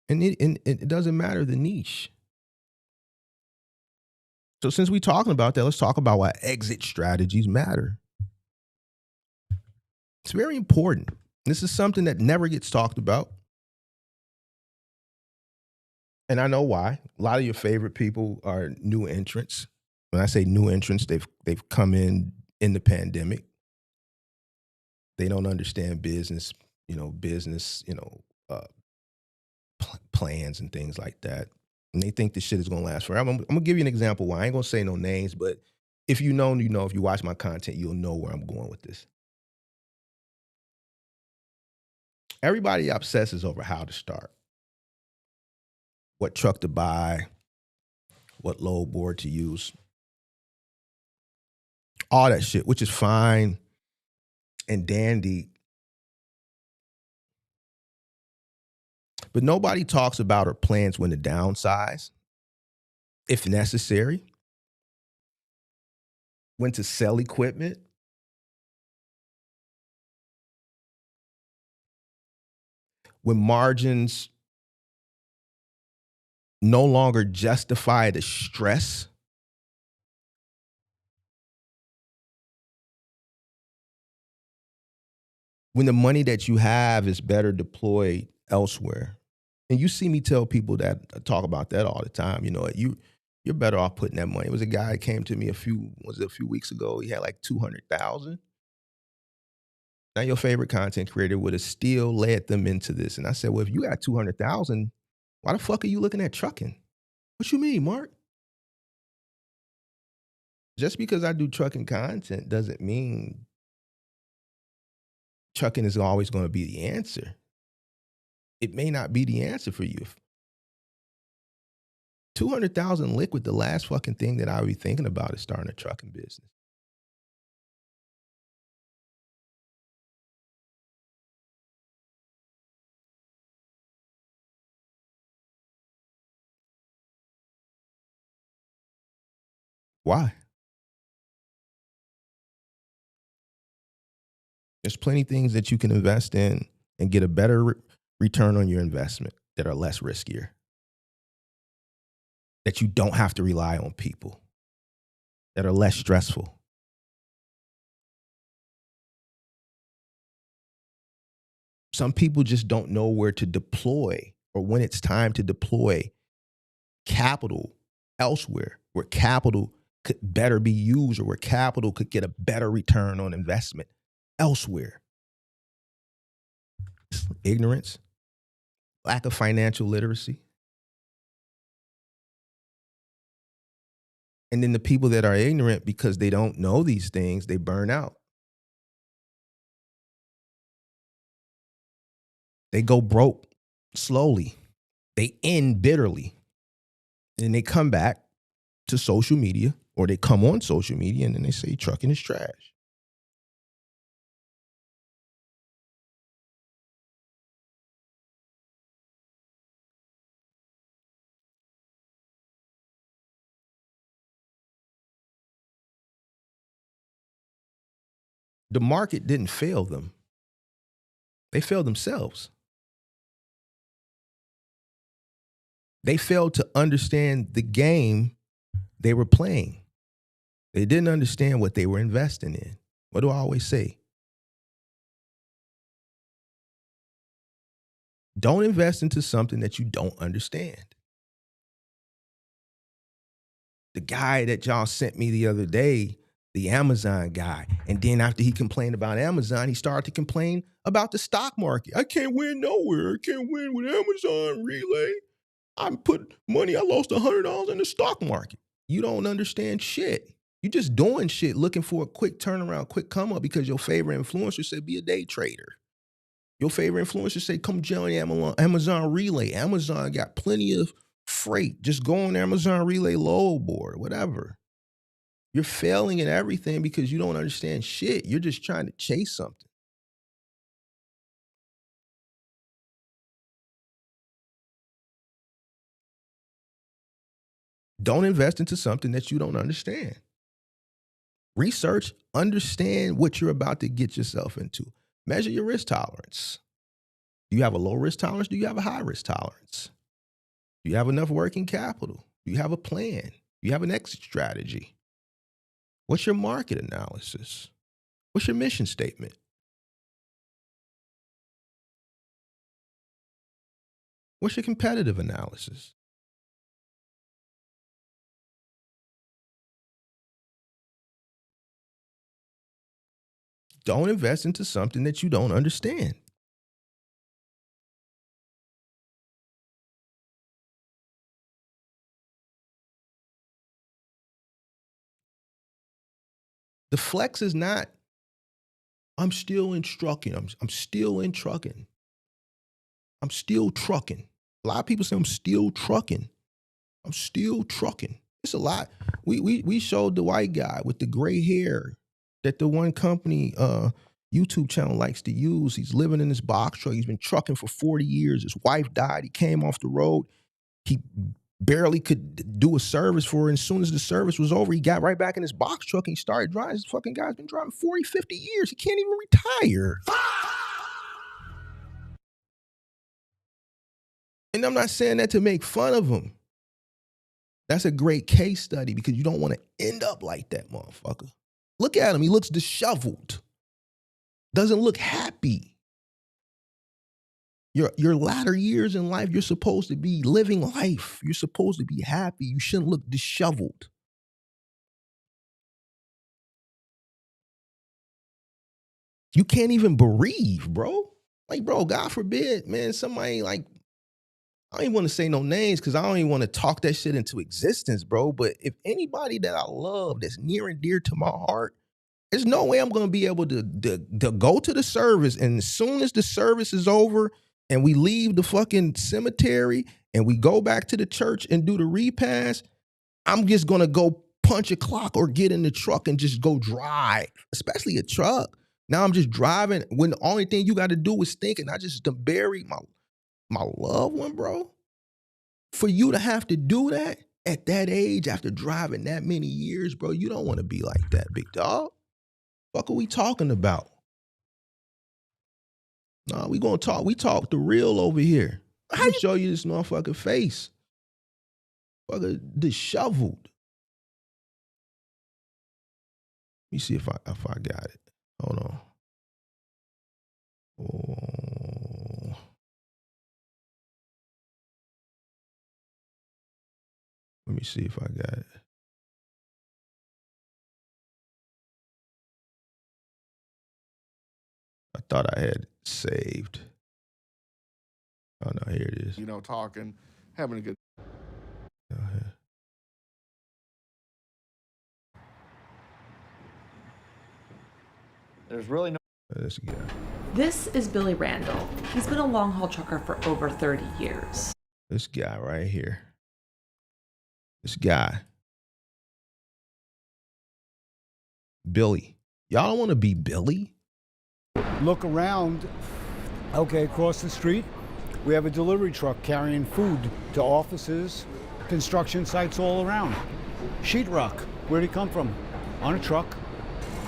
and it doesn't matter the niche. So since we're talking about that, let's talk about why exit strategies matter. It's very important. This is something that never gets talked about. And I know why. A lot of your favorite people are new entrants. When I say new entrants, they've come in the pandemic. They don't understand business, plans and things like that. And they think this shit is gonna last forever. I'm gonna give you an example why. I ain't gonna say no names, but if you know, you know. If you watch my content, you'll know where I'm going with this. Everybody obsesses over how to start. What truck to buy, what load board to use. all that shit, which is fine and dandy. But nobody talks about or plans when to downsize, if necessary, when to sell equipment, when margins no longer justify the stress. When the money that you have is better deployed elsewhere. And you see me tell people that, talk about that all the time. You know, you're better off putting that money. It was a guy that came to me a few weeks ago. He had like 200,000. Now your favorite content creator would have still led them into this. And I said, well, if you got 200,000, why the fuck are you looking at trucking? What you mean, Mark? Just because I do trucking content doesn't mean trucking is always going to be the answer. It may not be the answer for you. 200,000 liquid, the last fucking thing that I would be thinking about is starting a trucking business. Why? There's plenty of things that you can invest in and get a better return on your investment that are less riskier. That you don't have to rely on people. That are less stressful. Some people just don't know where to deploy or when it's time to deploy capital elsewhere, where capital could better be used or where capital could get a better return on investment elsewhere. Ignorance, lack of financial literacy. And then the people that are ignorant because they don't know these things, they burn out. They go broke slowly. They end bitterly. And they come back to social media, or they come on social media and then they say trucking is trash. The market didn't fail them. They failed themselves. They failed to understand the game they were playing. They didn't understand what they were investing in. What do I always say? Don't invest into something that you don't understand. The guy that y'all sent me the other day, the Amazon guy, and then after he complained about Amazon, he started to complain about the stock market. I can't win nowhere. I can't win with Amazon Relay. I put money, I lost $100 in the stock market. You don't understand shit. You're just doing shit looking for a quick turnaround, quick come up because your favorite influencer said be a day trader. Your favorite influencer say come join Amazon Relay. Amazon got plenty of freight. Just go on Amazon Relay load board, whatever. You're failing at everything because you don't understand shit. You're just trying to chase something. Don't invest into something that you don't understand. Research, understand what you're about to get yourself into. Measure your risk tolerance. Do you have a low risk tolerance? Do you have a high risk tolerance? Do you have enough working capital? Do you have a plan? Do you have an exit strategy? What's your market analysis? What's your mission statement? What's your competitive analysis? Don't invest into something that you don't understand. The flex is not, I'm still in trucking. I'm still in trucking. I'm still trucking. A lot of people say I'm still trucking. I'm still trucking. It's a lot. We showed the white guy with the gray hair that the one company YouTube channel likes to use. He's living in this box truck. He's been trucking for 40 years. His wife died. He came off the road. He barely could do a service for her. And as soon as the service was over, he got right back in his box truck and he started driving. This fucking guy's been driving 40, 50 years. He can't even retire. And I'm not saying that to make fun of him. That's a great case study because you don't want to end up like that motherfucker. Look at him. He looks disheveled. Doesn't look happy. Your latter years in life, you're supposed to be living life. You're supposed to be happy. You shouldn't look disheveled. You can't even bereave, bro. Like, bro, God forbid, man, somebody like, I don't even want to say no names because I don't even want to talk that shit into existence, bro. But if anybody that I love that's near and dear to my heart, there's no way I'm going to be able to go to the service. And as soon as the service is over and we leave the fucking cemetery and we go back to the church and do the repast, I'm just going to go punch a clock or get in the truck and just go drive, especially a truck. Now I'm just driving when the only thing you got to do is think, and I just bury my loved one, bro. For you to have to do that at that age after driving that many years, bro, you don't want to be like that, big dog. Fuck are we talking about? No, we talk the real over here. How you show you this motherfucking face? Fucker disheveled. Let me see if I got it. Hold on. Oh. Let me see if I got it. I thought I had it saved. Oh no, here it is. You know, talking, having a good. There's really no. This guy. This is Billy Randall. He's been a long haul trucker for over 30 years. This guy right here. This guy. Billy. Y'all don't want to be Billy? Look around. Okay, across the street, we have a delivery truck carrying food to offices, construction sites all around. Sheetrock, where'd he come from? On a truck.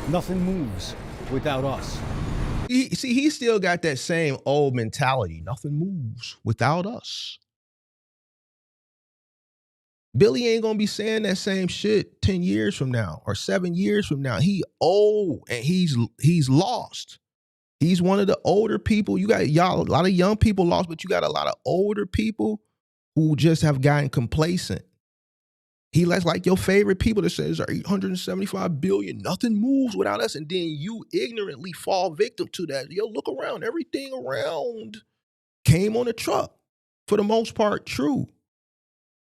Nothing moves without us. He still got that same old mentality. Nothing moves without us. Billy ain't gonna be saying that same shit 10 years from now or 7 years from now. He old and he's lost. He's one of the older people. You got a lot of young people lost, but you got a lot of older people who just have gotten complacent. He less like your favorite people that says 875 billion, nothing moves without us. And then you ignorantly fall victim to that. Yo, look around. Everything around came on a truck. For the most part, true.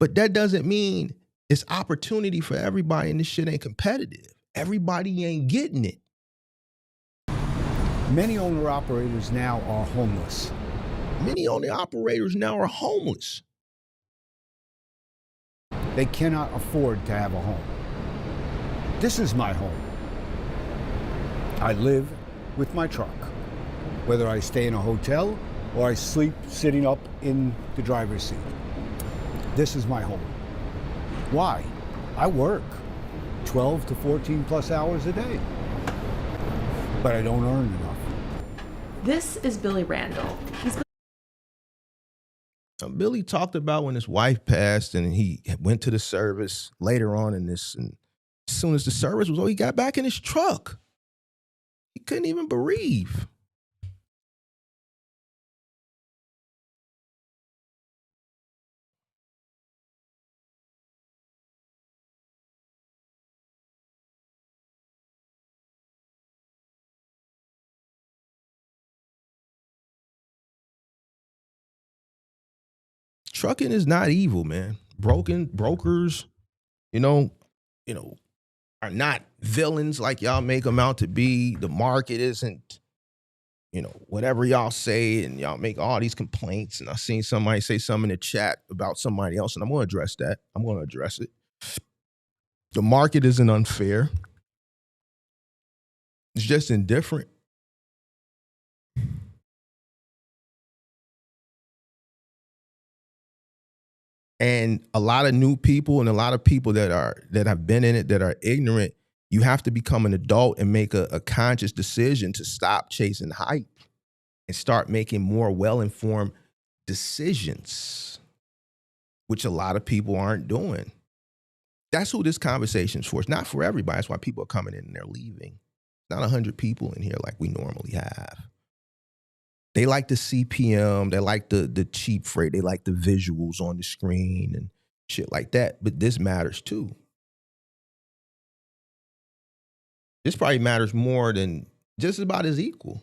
But that doesn't mean it's opportunity for everybody and this shit ain't competitive. Everybody ain't getting it. Many owner-operators now are homeless. Many owner-operators now are homeless. They cannot afford to have a home. This is my home. I live with my truck, whether I stay in a hotel or I sleep sitting up in the driver's seat. This is my home. Why? I work 12 to 14 plus hours a day, but I don't earn enough. This is Billy Randall. Billy talked about when his wife passed and he went to the service later on in this. And as soon as the service was over, he got back in his truck. He couldn't even bereave. Trucking is not evil, man. Brokers, are not villains like y'all make them out to be. The market isn't, whatever y'all say, and y'all make all these complaints. And I seen somebody say something in the chat about somebody else, and I'm going to address that. I'm going to address it. The market isn't unfair. It's just indifferent. And a lot of new people and a lot of people that have been in it that are ignorant, you have to become an adult and make a conscious decision to stop chasing hype and start making more well-informed decisions, which a lot of people aren't doing. That's who this conversation's for. It's not for everybody. That's why people are coming in and they're leaving. Not 100 people in here like we normally have. They like the CPM. They like the cheap freight. They like the visuals on the screen and shit like that. But this matters too. This probably matters more than just about as equal.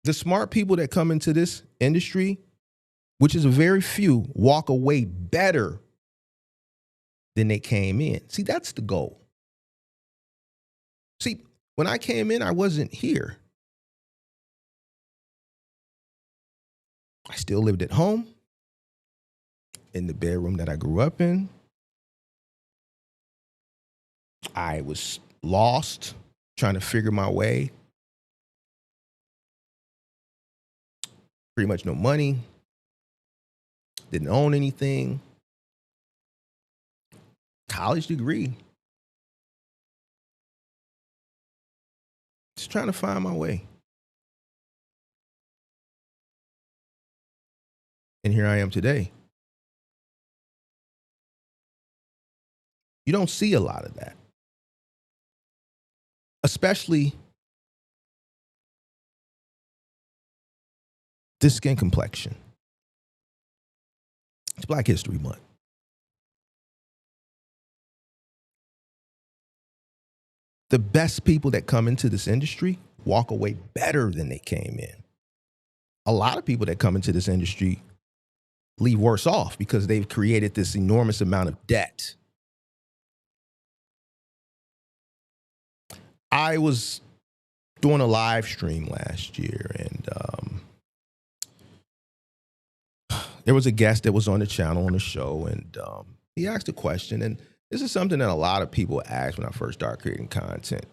The smart people that come into this industry, which is a very few, walk away better than they came in. See, that's the goal. See, when I came in, I wasn't here. I still lived at home, in the bedroom that I grew up in. I was lost, trying to figure my way. Pretty much no money. Didn't own anything. College degree. Just trying to find my way. And here I am today. You don't see a lot of that. Especially this skin complexion. It's Black History Month. The best people that come into this industry walk away better than they came in. A lot of people that come into this industry leave worse off because they've created this enormous amount of debt. I was doing a live stream last year, and there was a guest that was on the channel on the show, and he asked a question, and this is something that a lot of people ask when I first start creating content,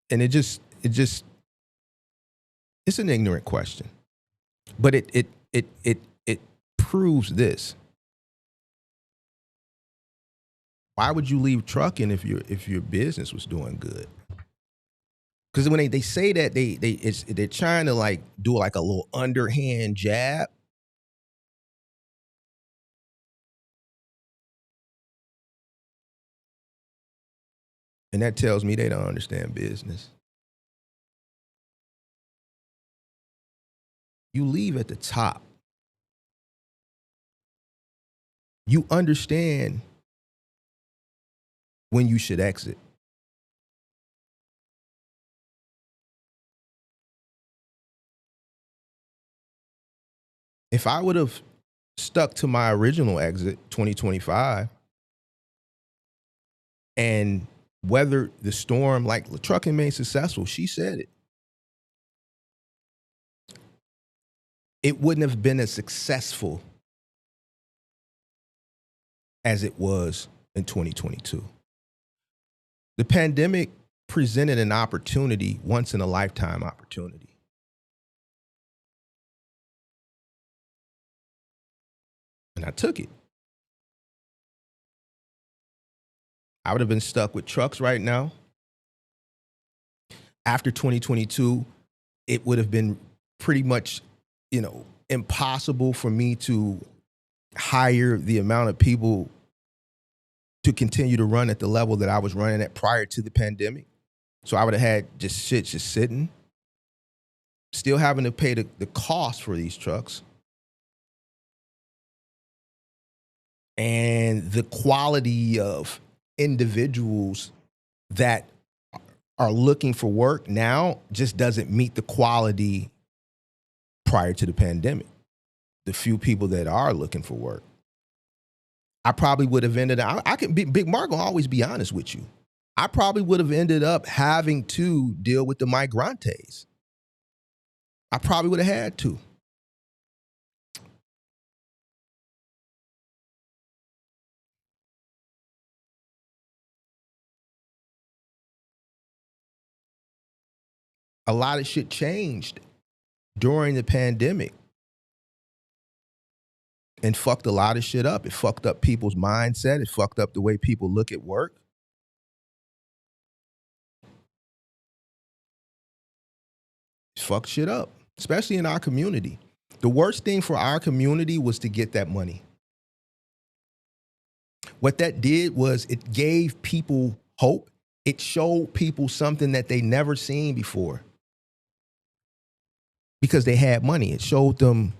and it's an ignorant question, but it proves this. Why would you leave trucking if your business was doing good? Because when they say that, they're trying to like do like a little underhand jab. And that tells me they don't understand business. You leave at the top. You understand when you should exit. If I would have stuck to my original exit, 2025, and weathered the storm like the trucking made successful, she said it. It wouldn't have been as successful as it was in 2022. The pandemic presented an opportunity, once in a lifetime opportunity. And I took it. I would have been stuck with trucks right now. After 2022, it would have been pretty much, impossible for me to hire the amount of people to continue to run at the level that I was running at prior to the pandemic. So I would have had just sitting, still having to pay the cost for these trucks. And the quality of individuals that are looking for work now just doesn't meet the quality prior to the pandemic. The few people that are looking for work. I probably would have ended up, Big Mark will always be honest with you. I probably would have ended up having to deal with the migrantes. I probably would have had to. a lot of shit changed during the pandemic and fucked a lot of shit up. It fucked up people's mindset. It fucked up the way people look at work. It fucked shit up, especially in our community. The worst thing for our community was to get that money. What that did was it gave people hope. It showed people something that they never seen before because they had money. It showed them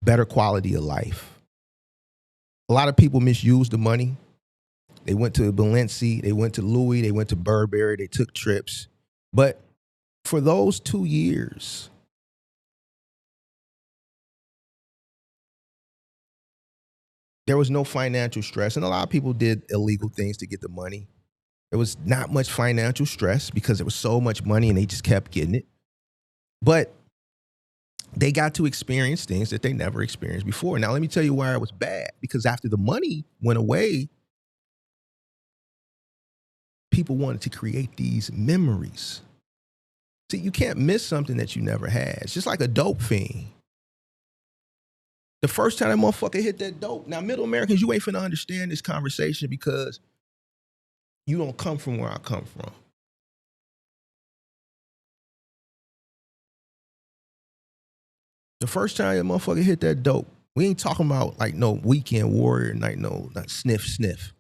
better quality of life. A lot of people misused the money. They went to Balenci, they went to Louis, they went to Burberry, they took trips. But for those 2 years, there was no financial stress. And a lot of people did illegal things to get the money. There was not much financial stress because there was so much money and they just kept getting it. But they got to experience things that they never experienced before. Now, let me tell you why it was bad. Because after the money went away, people wanted to create these memories. See, you can't miss something that you never had. It's just like a dope fiend. The first time that motherfucker hit that dope. Now, middle Americans, you ain't finna understand this conversation because you don't come from where I come from. The first time that motherfucker hit that dope, we ain't talking about like no weekend warrior night, no, not sniff.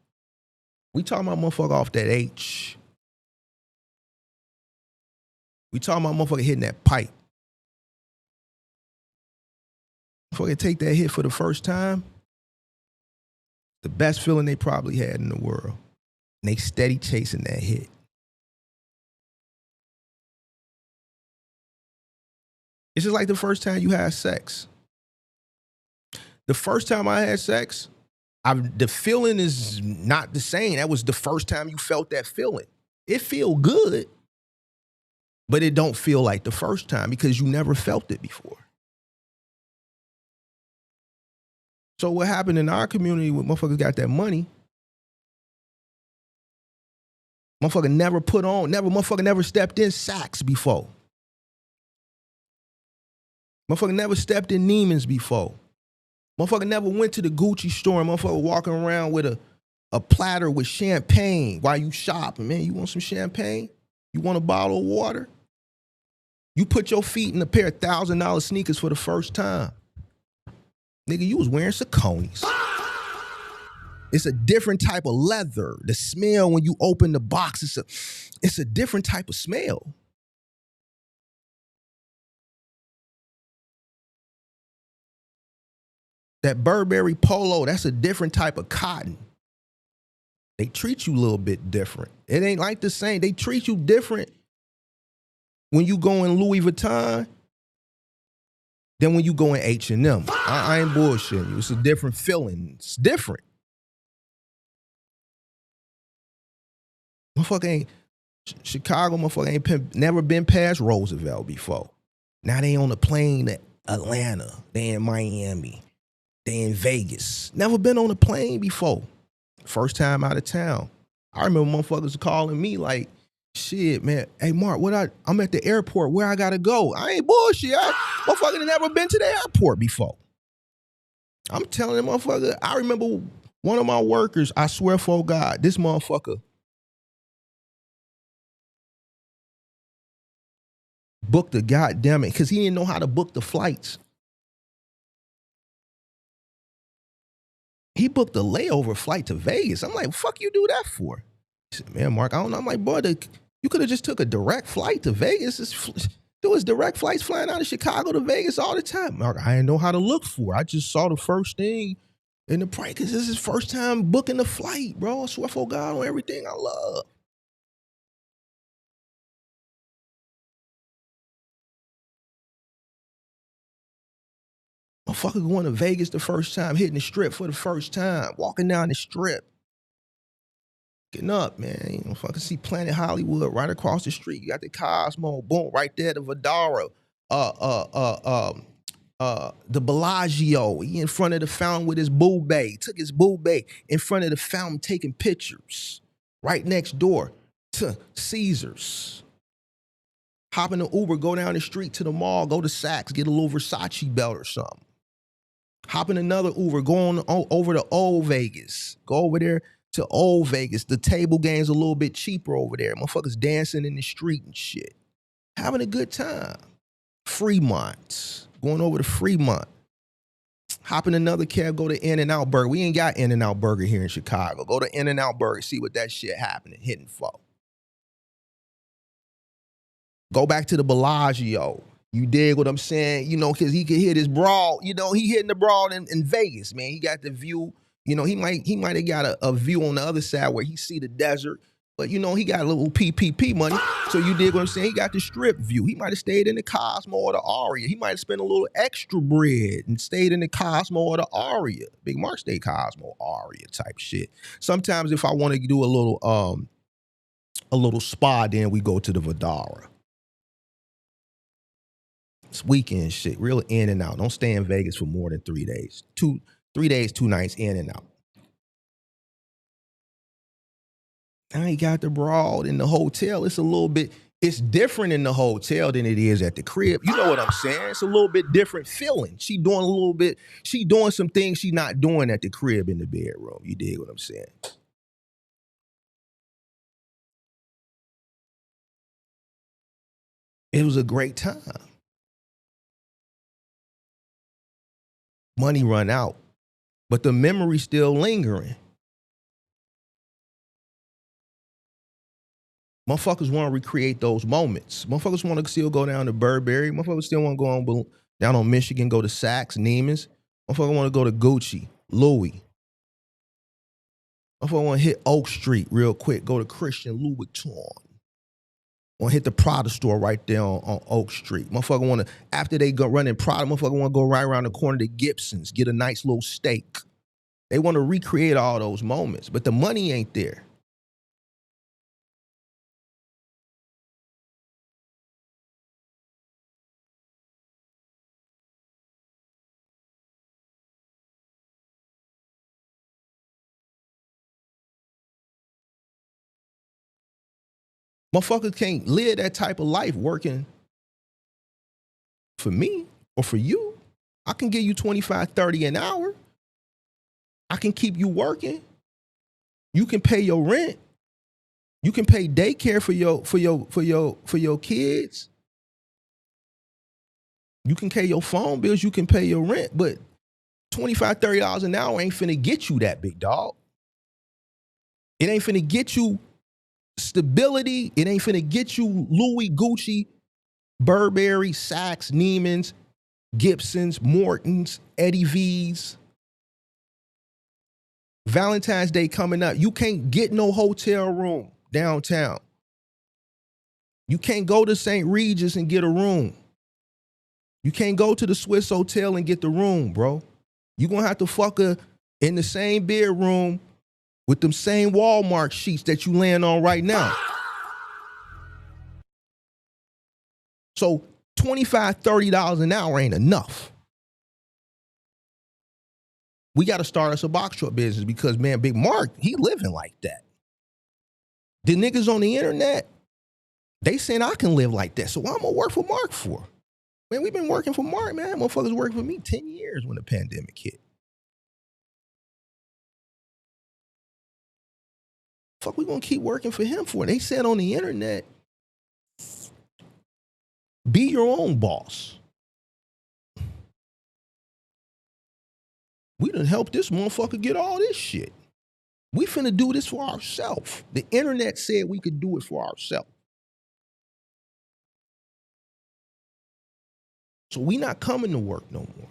We talking about motherfucker off that H. We talking about motherfucker hitting that pipe. Motherfucker take that hit for the first time. The best feeling they probably had in the world. And they steady chasing that hit. It's just like the first time you had sex. The first time I had sex, the feeling is not the same. That was the first time you felt that feeling. It feel good, but it don't feel like the first time because you never felt it before. So what happened in our community when motherfuckers got that money, motherfucker never stepped in Saks before. Motherfucker never stepped in Neiman's before. Motherfucker never went to the Gucci store and motherfucker walking around with a platter with champagne while you shopping. Man, you want some champagne? You want a bottle of water? You put your feet in a pair of $1,000 sneakers for the first time. Nigga, you was wearing Saucony's. It's a different type of leather. The smell when you open the box, it's a different type of smell. That Burberry polo, that's a different type of cotton. They treat you a little bit different. It ain't like the same. They treat you different when you go in Louis Vuitton than when you go in H&M. I ain't bullshitting you. It's a different feeling. It's different. Chicago motherfucker ain't never been past Roosevelt before. Now they on a plane to Atlanta. They in Miami. They in Vegas. Never been on a plane before. First time out of town. I remember motherfuckers calling me like, shit, man. Hey, Mark, I'm at the airport. Where I gotta go? I ain't bullshit. Motherfucker never been to the airport before. I'm telling them, motherfucker. I remember one of my workers, I swear for God, this motherfucker booked the goddamn it because he didn't know how to book the flights. He booked a layover flight to Vegas. I'm like, fuck you do that for? He said, man, Mark, I don't know. I'm like, boy, you could have just took a direct flight to Vegas. There was direct flights flying out of Chicago to Vegas all the time. Mark, I didn't know how to look for. I just saw the first thing in the price because this is first time booking the flight, bro. I swear for God on everything I love. Motherfucker going to Vegas the first time, hitting the strip for the first time, walking down the strip. Getting up, man. You know, fucking see Planet Hollywood right across the street. You got the Cosmo, boom, right there, the Vidara, the Bellagio. He in front of the fountain with his boo-bae. Took his boo-bae in front of the fountain taking pictures. Right next door to Caesars. Hop in the Uber, go down the street to the mall, go to Saks, get a little Versace belt or something. Hop in another Uber, go on over to Old Vegas. Go over there to Old Vegas. The table game's a little bit cheaper over there. Motherfuckers dancing in the street and shit. Having a good time. Fremont. Going over to Fremont. Hop in another cab, go to In-N-Out Burger. We ain't got In-N-Out Burger here in Chicago. Go to In-N-Out Burger, see what that shit happening, hitting for. Go back to the Bellagio. You dig what I'm saying? You know, because he could hit his broad. You know, he hitting the broad in Vegas, man. He got the view. You know, he might have got a view on the other side where he see the desert. But, you know, he got a little PPP money. So you dig what I'm saying? He got the strip view. He might have stayed in the Cosmo or the Aria. He might have spent a little extra bread and stayed in the Cosmo or the Aria. Big Mark stayed Cosmo, Aria type shit. Sometimes if I want to do a little spa, then we go to the Vidara. It's weekend shit, real in and out. Don't stay in Vegas for more than 3 days. 3 days, 2 nights, in and out. Now he got the broad in the hotel. It's a little bit, it's different in the hotel than it is at the crib. You know what I'm saying? It's a little bit different feeling. She doing some things she not doing at the crib in the bedroom. You dig what I'm saying? It was a great time. Money run out, but the memory's still lingering. Motherfuckers want to recreate those moments. Motherfuckers want to still go down to Burberry. Motherfuckers still want to go down on Michigan, go to Saks, Neiman's. Motherfuckers want to go to Gucci, Louis. Motherfuckers want to hit Oak Street real quick, go to Christian Louboutin. Want to hit the Prada store right there on Oak Street. Motherfucker want to, after they go running Prada, motherfucker want to go right around the corner to Gibson's, get a nice little steak. They want to recreate all those moments, but the money ain't there. Motherfuckers can't live that type of life working for me or for you. I can give you 25, 30 an hour. I can keep you working. You can pay your rent. You can pay daycare for your kids. You can pay your phone bills. You can pay your rent. But $25, $30 an hour ain't finna get you that, big dog. It ain't finna get you stability. It ain't finna get you Louis, Gucci, Burberry, Saks, Neiman's, Gibson's, Morton's, Eddie V's. Valentine's Day coming up. You can't get no hotel room downtown. You can't go to St. Regis and get a room. You can't go to the Swiss Hotel and get the room, bro. You're going to have to fuck her in the same bedroom with them same Walmart sheets that you laying on right now. So $25, $30 an hour ain't enough. We got to start us a box truck business because, man, Big Mark, he living like that. The niggas on the internet, they saying I can live like that. So why am I going to work for Mark for? Man, we've been working for Mark, man. Motherfuckers working for me 10 years when the pandemic hit. Fuck, we gonna keep working for him for? They said on the internet, be your own boss. We done helped this motherfucker get all this shit. We finna do this for ourselves. The internet said we could do it for ourselves. So we not coming to work no more.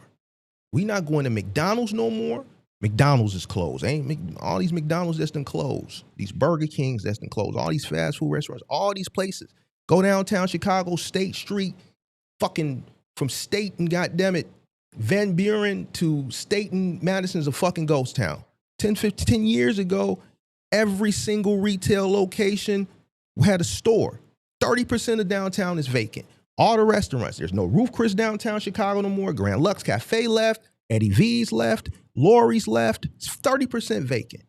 We not going to McDonald's no more. McDonald's is closed. All these McDonald's that's done closed. These Burger Kings that's done closed. All these fast food restaurants. All these places. Go downtown Chicago, State Street, fucking from State and goddammit, Van Buren to Staten, Madison's a fucking ghost town. 10 years ago, every single retail location had a store. 30% of downtown is vacant. All the restaurants. There's no Roof Chris downtown Chicago no more. Grand Lux Cafe left. Eddie V's left. Lori's left. It's 30% vacant.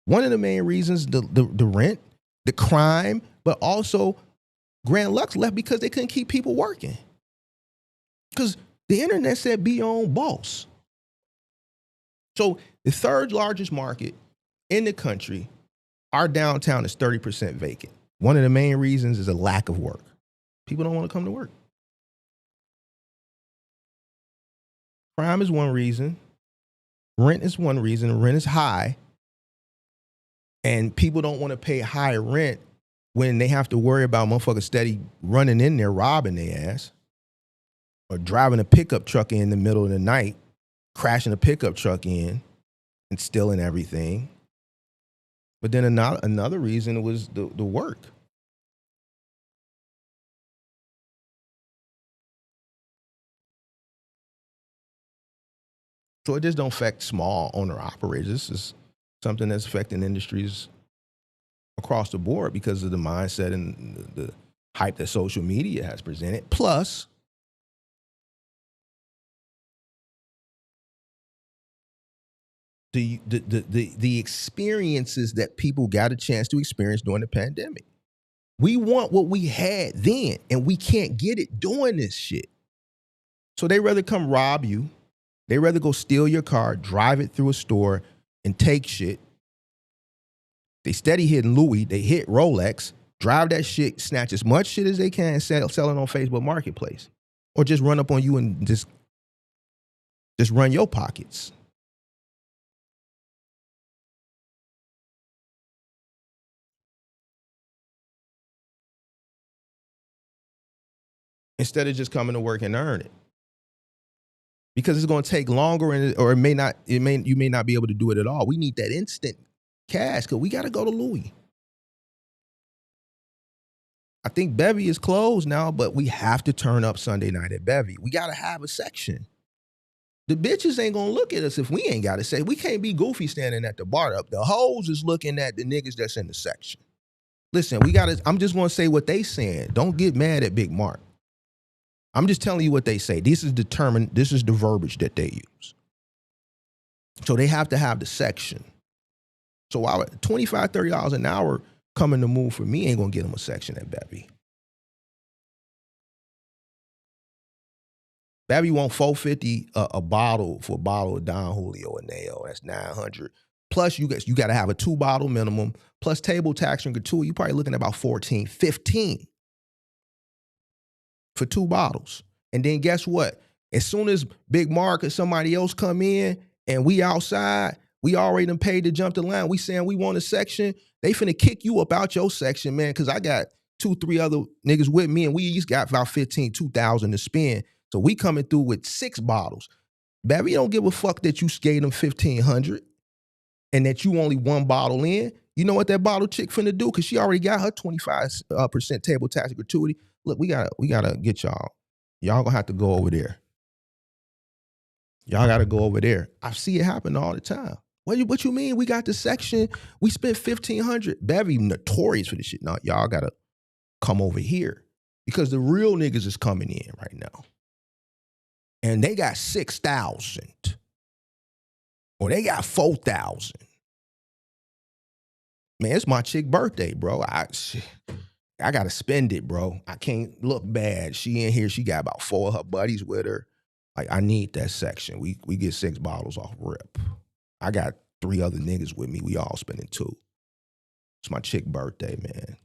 One of the main reasons, the rent, the crime, but also Grand Lux left because they couldn't keep people working. Because the internet said be your own boss. So the third largest market in the country, our downtown is 30% vacant. One of the main reasons is a lack of work. People don't want to come to work. Crime is one reason. Rent is one reason. Rent is high. And people don't want to pay high rent when they have to worry about motherfuckers steady running in there, robbing their ass, or driving a pickup truck in the middle of the night, crashing a pickup truck in and stealing everything. But then another reason was the work. So it just don't affect small owner operators. This is something that's affecting industries across the board because of the mindset and the hype that social media has presented. Plus, the experiences that people got a chance to experience during the pandemic. We want what we had then, and we can't get it doing this shit. So they rather come rob you. They rather go steal your car, drive it through a store, and take shit. They steady hitting Louis. They hit Rolex, drive that shit, snatch as much shit as they can, and sell it on Facebook Marketplace. Or just run up on you and just run your pockets. Instead of just coming to work and earn it. Because it's going to take longer, or you may not be able to do it at all. We need that instant cash because we got to go to Louis. I think Bevy is closed now, but we have to turn up Sunday night at Bevy. We got to have a section. The bitches ain't going to look at us if we ain't got to say. We can't be goofy standing at the bar up. The hoes is looking at the niggas that's in the section. Listen, I'm just going to say what they saying. Don't get mad at Big Mark. I'm just telling you what they say. This is the verbiage that they use. So they have to have the section. So $25, $30 an hour coming to move for me ain't gonna get them a section at Bevy. Bevy want $4.50 a bottle for a bottle of Don Julio and Nail. That's $900. Plus you got to have a 2-bottle minimum. Plus table tax and gratuity. You're probably looking at about $14, $15. For 2 bottles. And then guess what? As soon as Big Mark or somebody else come in and we outside, we already done paid to jump the line. We saying we want a section. They finna kick you up out your section, man, because I got 2-3 other niggas with me and we each got about $2,000 to spend. So we coming through with 6 bottles. Baby, don't give a fuck that you gave them $1,500 and that you only 1 bottle in. You know what that bottle chick finna do? Because she already got her 25% table tax gratuity. Look, we gotta get y'all. Y'all gonna have to go over there. Y'all gotta go over there. I see it happen all the time. What you mean? We got the section. We spent $1,500. Bevy notorious for this shit. No, y'all gotta come over here because the real niggas is coming in right now, and they got 6,000 or they got 4,000. Man, it's my chick birthday, bro. I got to spend it, bro. I can't look bad. She in here. She got about 4 of her buddies with her. Like, I need that section. We get 6 bottles off rip. I got 3 other niggas with me. We all spending 2. It's my chick birthday, man.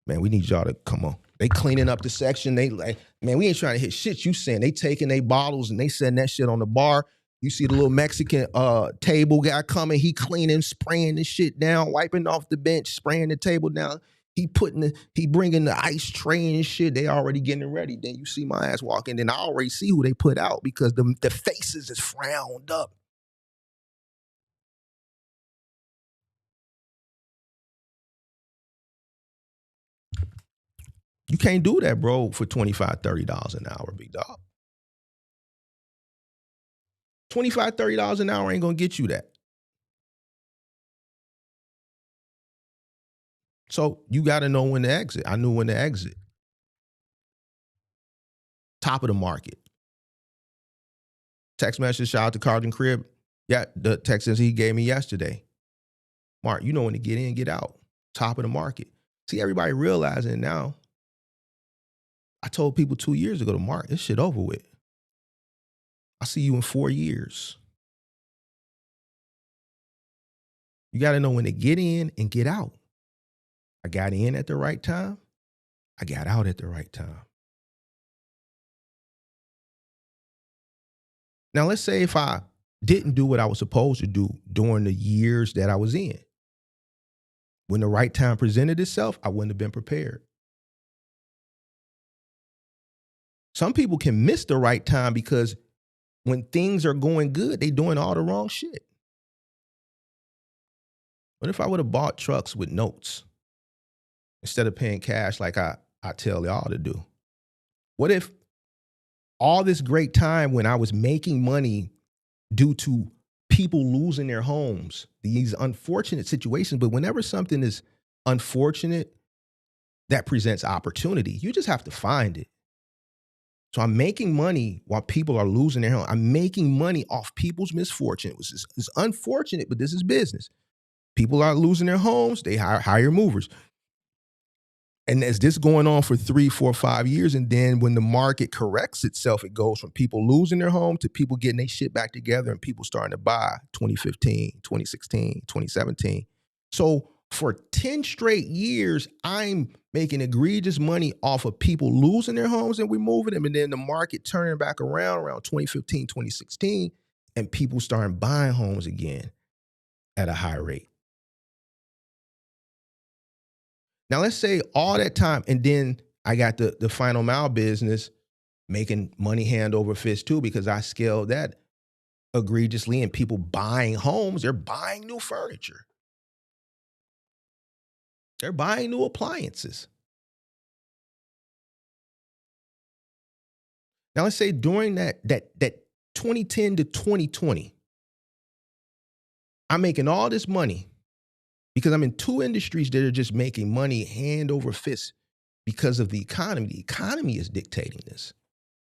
Man, we need y'all to come on. They cleaning up the section. They like, man, we ain't trying to hit shit you saying. They taking their bottles and they setting that shit on the bar. You see the little Mexican table guy coming. He cleaning, spraying the shit down, wiping off the bench, spraying the table down. He bringing the ice tray and shit. They already getting it ready. Then you see my ass walking. Then I already see who they put out because the faces is frowned up. You can't do that, bro, for $25, $30 an hour, big dog. $25, $30 an hour ain't gonna get you that. So you gotta know when to exit. I knew when to exit. Top of the market. Text message, shout out to Carlton Crib. Yeah, the text he gave me yesterday. Mark, you know when to get in, get out. Top of the market. See, everybody realizing it now. I told people 2 years ago to Mark, this shit over with. I'll see you in 4 years. You got to know when to get in and get out. I got in at the right time. I got out at the right time. Now, let's say if I didn't do what I was supposed to do during the years that I was in. When the right time presented itself, I wouldn't have been prepared. Some people can miss the right time because when things are going good, they doing all the wrong shit. What if I would have bought trucks with notes instead of paying cash like I tell y'all to do? What if all this great time when I was making money due to people losing their homes, these unfortunate situations, but whenever something is unfortunate, that presents opportunity. You just have to find it. So I'm making money while people are losing their home. I'm making money off people's misfortune. It's unfortunate, but this is business. People are losing their homes. They hire movers. And as this going on for 3, 4, 5 years, and then when the market corrects itself, it goes from people losing their home to people getting their shit back together and people starting to buy 2015, 2016, 2017. So for 10 straight years, I'm making egregious money off of people losing their homes and we moving them. And then the market turning back around 2015, 2016, and people starting buying homes again at a high rate. Now, let's say all that time, and then I got the final mile business making money hand over fist too, because I scaled that egregiously and people buying homes, they're buying new furniture. They're buying new appliances. Now, let's say during that 2010 to 2020, I'm making all this money because I'm in two industries that are just making money hand over fist because of the economy. The economy is dictating this.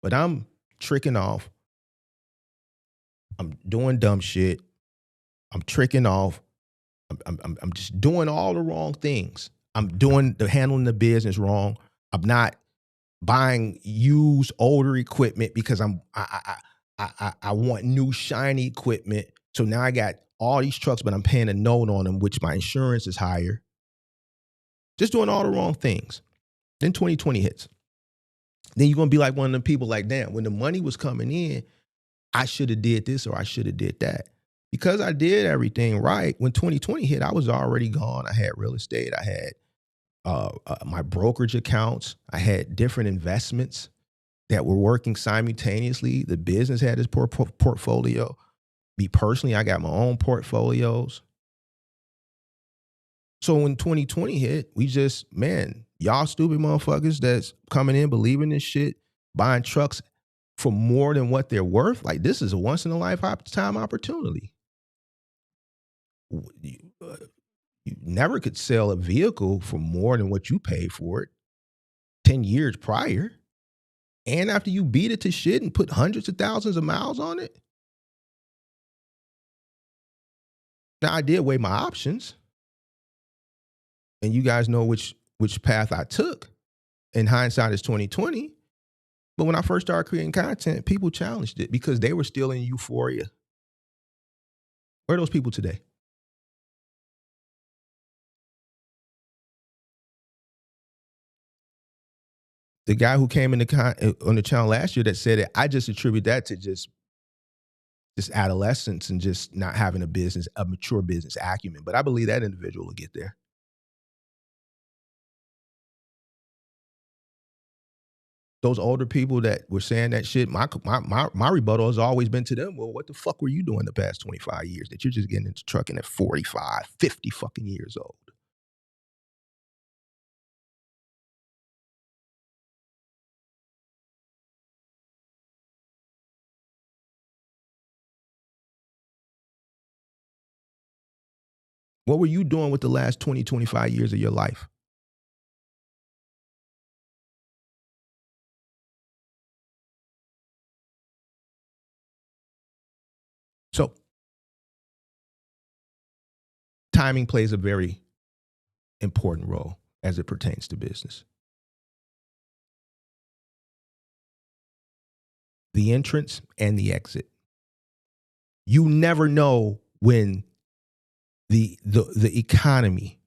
But I'm tricking off. I'm doing dumb shit. I'm tricking off. I'm just doing all the wrong things. I'm handling the business wrong. I'm not buying used older equipment because I want new shiny equipment. So now I got all these trucks, but I'm paying a note on them, which my insurance is higher. Just doing all the wrong things. Then 2020 hits. Then you're gonna be like one of them people like, damn, when the money was coming in, I should have did this or I should have did that. Because I did everything right, when 2020 hit, I was already gone. I had real estate. I had my brokerage accounts. I had different investments that were working simultaneously. The business had its portfolio. Me personally, I got my own portfolios. So when 2020 hit, we just, man, y'all stupid motherfuckers that's coming in, believing this shit, buying trucks for more than what they're worth. Like, this is a once in a lifetime opportunity. You never could sell a vehicle for more than what you paid for it 10 years prior. And after you beat it to shit and put hundreds of thousands of miles on it. Now, I did weigh my options. And you guys know which path I took. In hindsight, it's 2020. But when I first started creating content, people challenged it because they were still in euphoria. Where are those people today? The guy who came on the channel last year that said it, I just attribute that to just adolescence and just not having a mature business acumen. But I believe that individual will get there. Those older people that were saying that shit, my rebuttal has always been to them, well, what the fuck were you doing the past 25 years that you're just getting into trucking at 45, 50 fucking years old? What were you doing with the last 20, 25 years of your life? So, timing plays a very important role. as it pertains to business. The entrance and the exit. You never know when the economy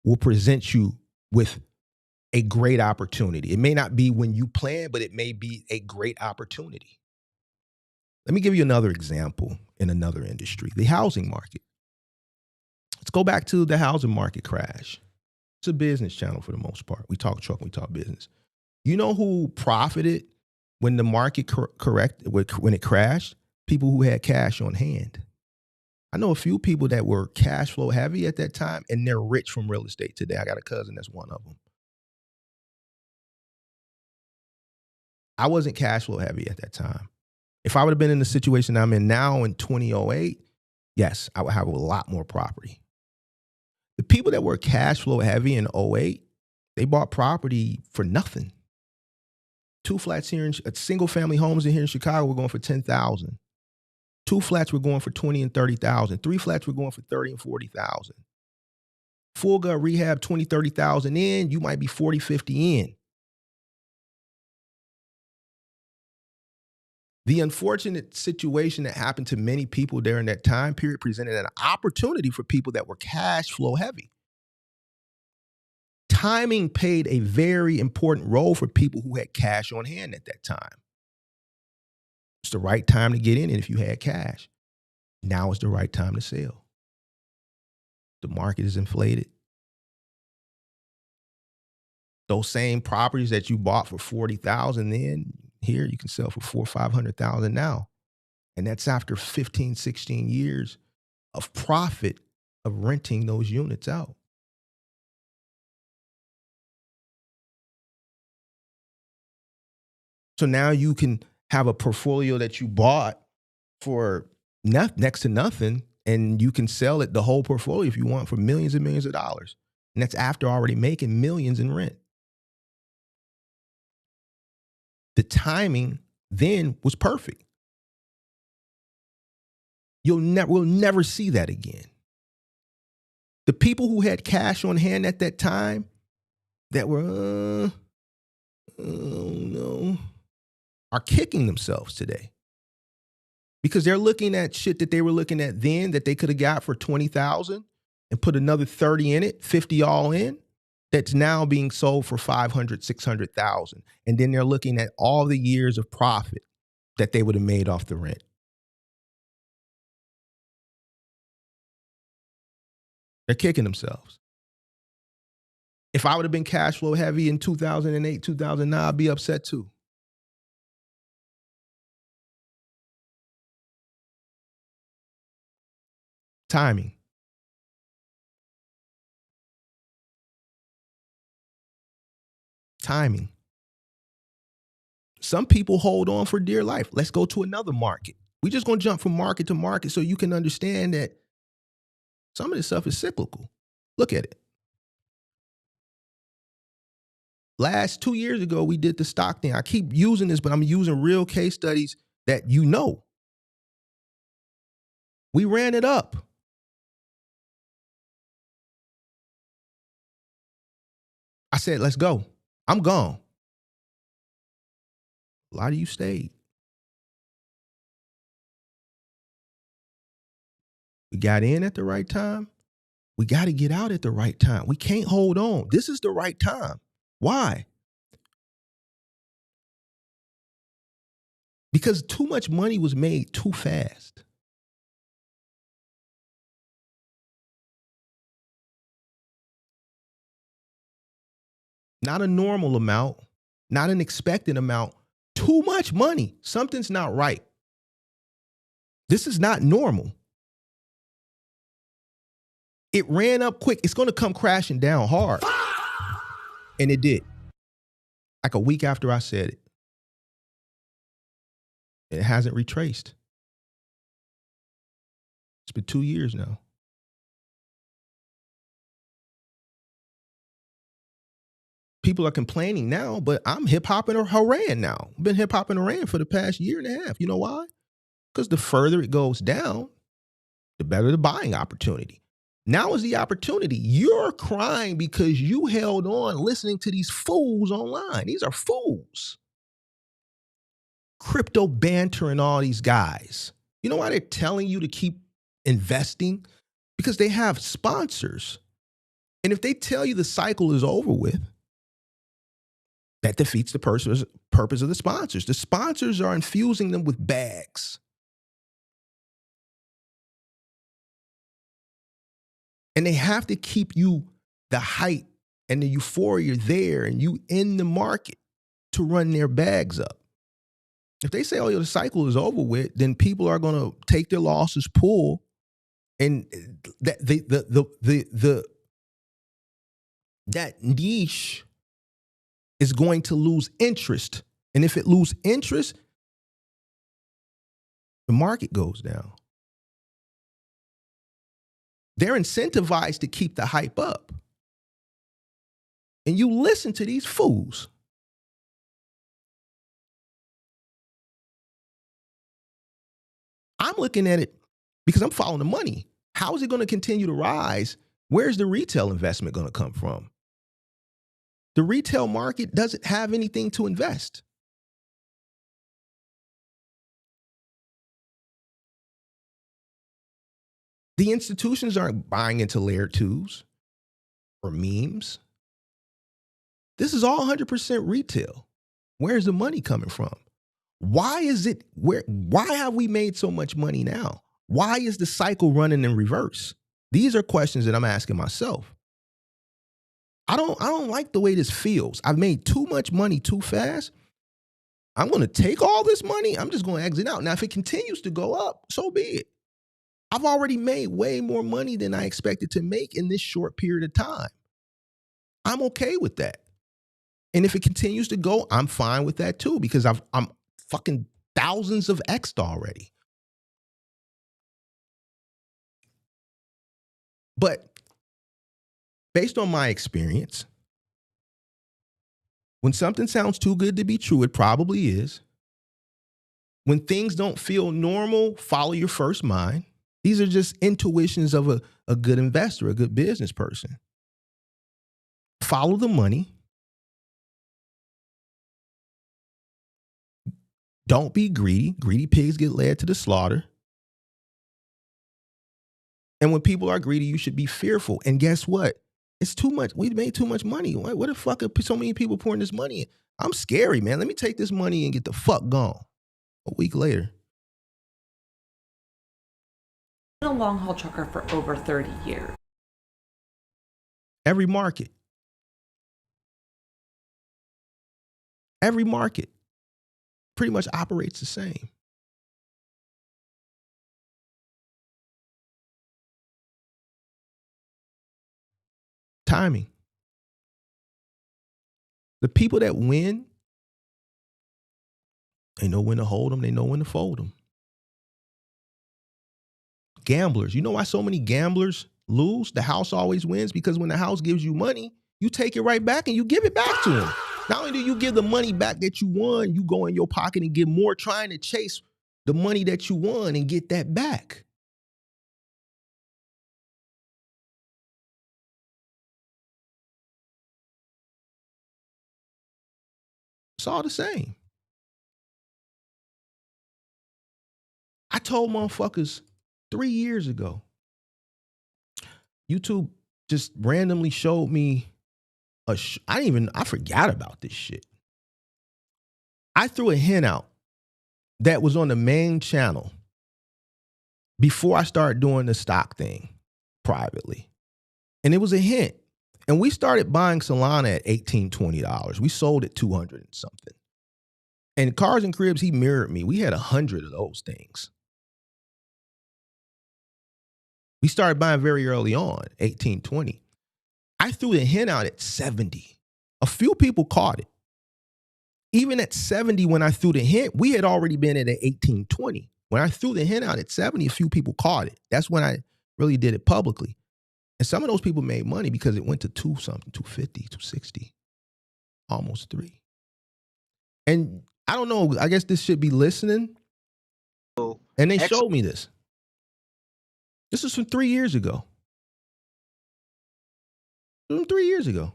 will present you with a great opportunity. It may not be when you plan, but it may be a great opportunity. Let me give you another example in another industry, the housing market. Let's go back to the housing market crash. It's a business channel for the most part. We talk truck, we talk business. You know who profited when the market when it crashed? People who had cash on hand. I know a few people that were cash flow heavy at that time, and they're rich from real estate today. I got a cousin that's one of them. I wasn't cash flow heavy at that time. If I would have been in the situation I'm in now in 2008, yes, I would have a lot more property. The people that were cash flow heavy in 08, they bought property for nothing. 2 flats here, single family homes in here in Chicago were going for $10,000. 2 flats were going for $20,000 and $30,000. 3 flats were going for $30,000 and $40,000. Full gut rehab, $20,000, $30,000 in, you might be $40,000, $50,000 in. The unfortunate situation that happened to many people during that time period presented an opportunity for people that were cash flow heavy. Timing played a very important role for people who had cash on hand at that time. It's the right time to get in it if you had cash. Now is the right time to sell. The market is inflated. Those same properties that you bought for $40,000 then, here you can sell for $400,000 or $500,000 now. And that's after 15, 16 years of profit of renting those units out. So now you can have a portfolio that you bought for next to nothing, and you can sell it, the whole portfolio, if you want, for millions and millions of dollars. And that's after already making millions in rent. The timing then was perfect. We'll never see that again. The people who had cash on hand at that time that were, no, are kicking themselves today. Because they're looking at shit that they were looking at then that they could have got for $20,000 and put another 30 in it, 50 all in. That's now being sold for $500,000, $600,000. And then they're looking at all the years of profit that they would have made off the rent. They're kicking themselves. If I would have been cash flow heavy in 2008, 2009, I'd be upset too. Timing. Timing. Some people hold on for dear life. Let's go to another market. We're just going to jump from market to market so you can understand that some of this stuff is cyclical. Look at it. Last 2 years ago, we did the stock thing. I keep using this, but I'm using real case studies that you know. We ran it up. I said, let's go. I'm gone. A lot of you stayed. We got in at the right time. We got to get out at the right time. We can't hold on. This is the right time. Why? Because too much money was made too fast. Not a normal amount, not an expected amount, too much money. Something's not right. This is not normal. It ran up quick. It's going to come crashing down hard. And it did. Like a week after I said it. It hasn't retraced. It's been 2 years now. People are complaining now, but I'm hip-hopping or haranguing now. I've been hip-hopping and haranguing for the past year and a half. You know why? Because the further it goes down, the better the buying opportunity. Now is the opportunity. You're crying because you held on listening to these fools online. These are fools. Crypto banter and all these guys. You know why they're telling you to keep investing? Because they have sponsors. And if they tell you the cycle is over with, that defeats the purpose of the sponsors. The sponsors are infusing them with bags. And they have to keep you, the hype and the euphoria there, and you in the market to run their bags up. If they say, oh, the cycle is over with, then people are going to take their losses, pull, and that niche is going to lose interest. And if it loses interest, the market goes down. They're incentivized to keep the hype up. And you listen to these fools. I'm looking at it because I'm following the money. How is it going to continue to rise? Where's the retail investment going to come from? The retail market doesn't have anything to invest. The institutions aren't buying into layer twos or memes. This is all 100% retail. Where's the money coming from? Why have we made so much money now? Why is the cycle running in reverse? These are questions that I'm asking myself. I don't like the way this feels. I've made too much money too fast. I'm going to take all this money. I'm just going to exit out. Now, if it continues to go up, so be it. I've already made way more money than I expected to make in this short period of time. I'm okay with that. And if it continues to go, I'm fine with that too, because I'm fucking thousands of X'd already. But based on my experience, when something sounds too good to be true, it probably is. When things don't feel normal, follow your first mind. These are just intuitions of a good investor, a good business person. Follow the money. Don't be greedy. Greedy pigs get led to the slaughter. And when people are greedy, you should be fearful. And guess what? It's too much. We made too much money. What the fuck are so many people pouring this money in? I'm scary, man. Let me take this money and get the fuck gone. A week later. Been a long haul trucker for over 30 years. Every market pretty much operates the same. Timing. The people that win, they know when to hold them, they know when to fold them. Gamblers. You know why so many gamblers lose? The house always wins, because when the house gives you money, you take it right back and you give it back to them. Not only do you give the money back that you won, you go in your pocket and get more, trying to chase the money that you won and get that back. It's all the same. I told motherfuckers 3 years ago, YouTube just randomly showed me I forgot about this shit. I threw a hint out that was on the main channel before I started doing the stock thing privately. And it was a hint. And we started buying Solana at $18, $20. We sold at 200 and something. And Cars and Cribs, he mirrored me. We had 100 of those things. We started buying very early on, 18, 20. I threw the hint out at 70. A few people caught it. Even at 70, when I threw the hint, we had already been at 18, 20. When I threw the hint out at 70, a few people caught it. That's when I really did it publicly. And some of those people made money because it went to 2-something, 250, 260, almost 3. And I don't know, I guess this should be listening. And they showed me this. This is from 3 years ago. 3 years ago.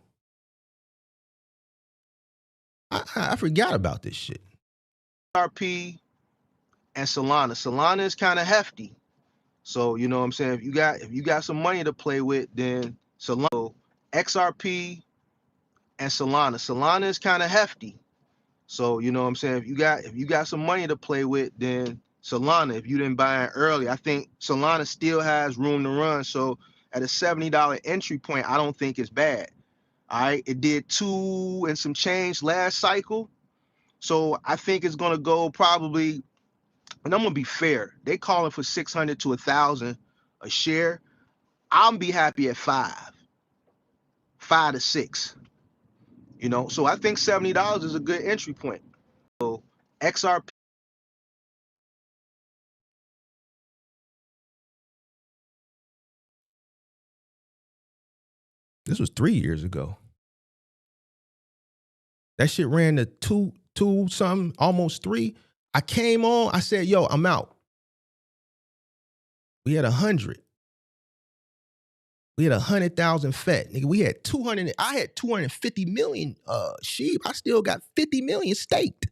I forgot about this shit. RP and Solana. Solana is kind of hefty. So, you know what I'm saying? If you got some money to play with, then Solana, XRP and Solana. Solana is kind of hefty. So, you know what I'm saying? If you got some money to play with, then Solana, if you didn't buy it early, I think Solana still has room to run. So at a $70 entry point, I don't think it's bad. All right. It did 2 and some change last cycle. So I think it's gonna go probably, and I'm gonna be fair. They calling for 600 to 1,000 a share. I'll be happy at 5 to 6. You know, so I think $70 is a good entry point. So XRP. This was 3 years ago. That shit ran to two something, almost 3. I came on, I said, yo, I'm out. We had 100. We had 100,000 FET. Nigga, we had 200. I had 250 million sheep. I still got 50 million staked.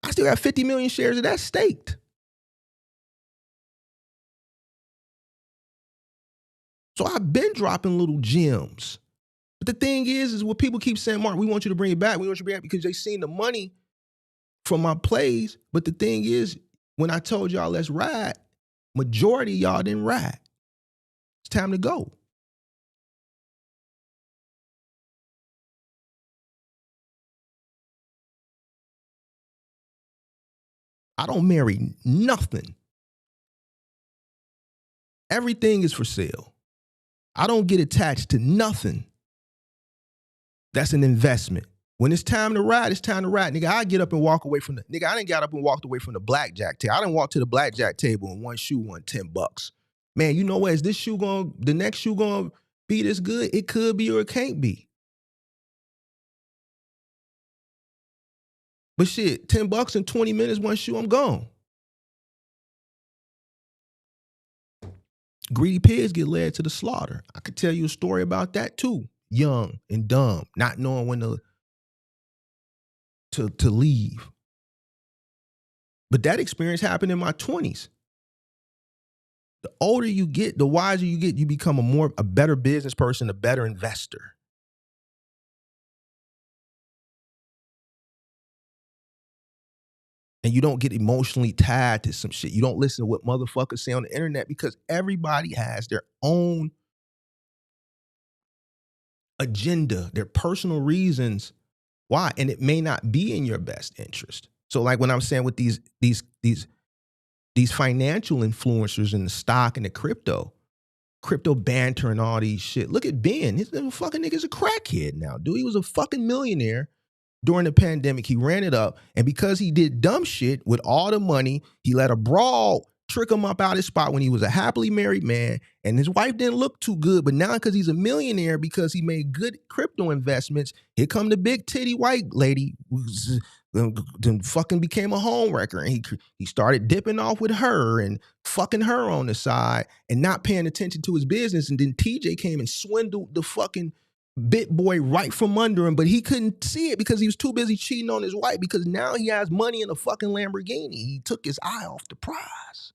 I still got 50 million shares of that staked. So I've been dropping little gems. But the thing is what people keep saying, Mark, we want you to bring it back. We want you to bring it back because they seen the money from my plays. But the thing is, when I told y'all let's ride, majority of y'all didn't ride. It's time to go. I don't marry nothing. Everything is for sale. I don't get attached to nothing. That's an investment. When it's time to ride, it's time to ride. Nigga, I get up and walk away from the, nigga, I didn't get up and walked away from the blackjack table. I didn't walk to the blackjack table and one shoe won $10. Man, you know what? Is this shoe going, the next shoe going to be this good? It could be or it can't be. But shit, $10 in 20 minutes, one shoe, I'm gone. Greedy pigs get led to the slaughter. I could tell you a story about that too. Young and dumb, not knowing when to leave. But that experience happened in my 20s. The older you get, the wiser you get, you become a better business person, a better investor. And you don't get emotionally tied to some shit. You don't listen to what motherfuckers say on the internet because everybody has their own agenda, their personal reasons why, and it may not be in your best interest. So like when I'm saying with these financial influencers in the stock and the crypto banter and all these shit. Look at Ben. His little fucking nigga's a crackhead now, dude. He was a fucking millionaire during the pandemic. He ran it up, and because he did dumb shit with all the money, he let a broad trick him up out his spot when he was a happily married man, and his wife didn't look too good. But now because he's a millionaire, because he made good crypto investments, here come the big titty white lady who's then fucking became a homewrecker, and he started dipping off with her and fucking her on the side and not paying attention to his business. And then TJ came and swindled the fucking bit boy right from under him, but he couldn't see it because he was too busy cheating on his wife, because now he has money in a fucking Lamborghini. He took his eye off the prize.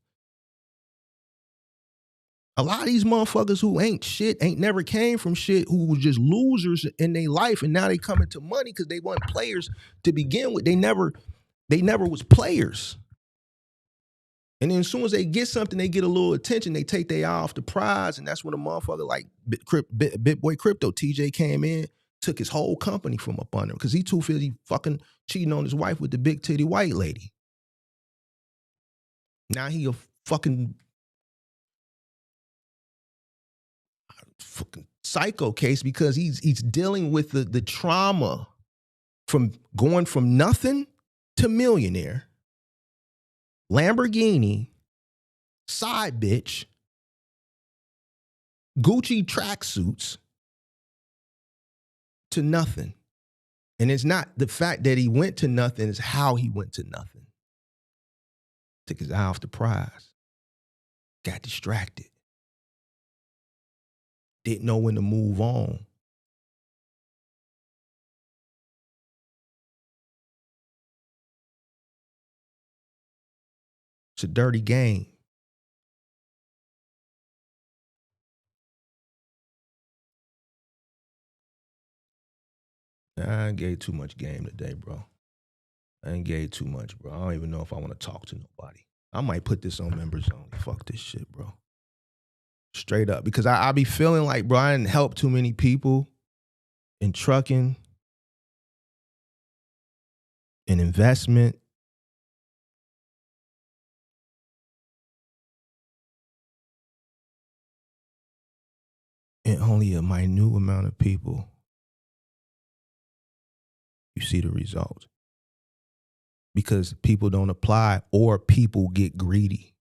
A lot of these motherfuckers who ain't shit, ain't never came from shit, who was just losers in their life, and now they come into money because they weren't players to begin with. They never was players. And then as soon as they get something, they get a little attention, they take their eye off the prize, and that's when a motherfucker like Bitboy Crypto, TJ, came in, took his whole company from up under him because he too busy fucking cheating on his wife with the big titty white lady. Now he a fucking psycho case because he's dealing with the trauma from going from nothing to millionaire, Lamborghini, side bitch, Gucci tracksuits, to nothing. And it's not the fact that he went to nothing, it's how he went to nothing. Took his eye off the prize. Got distracted. didn't know when to move on. It's a dirty game. I gave too much game today, bro. I ain't gave too much, bro. I don't even know if I want to talk to nobody. I might put this on members only. Fuck this shit, bro. Straight up. Because I be feeling like, bro, I didn't help too many people in trucking, in investment. And only a minute amount of people, you see the results. Because people don't apply or people get greedy.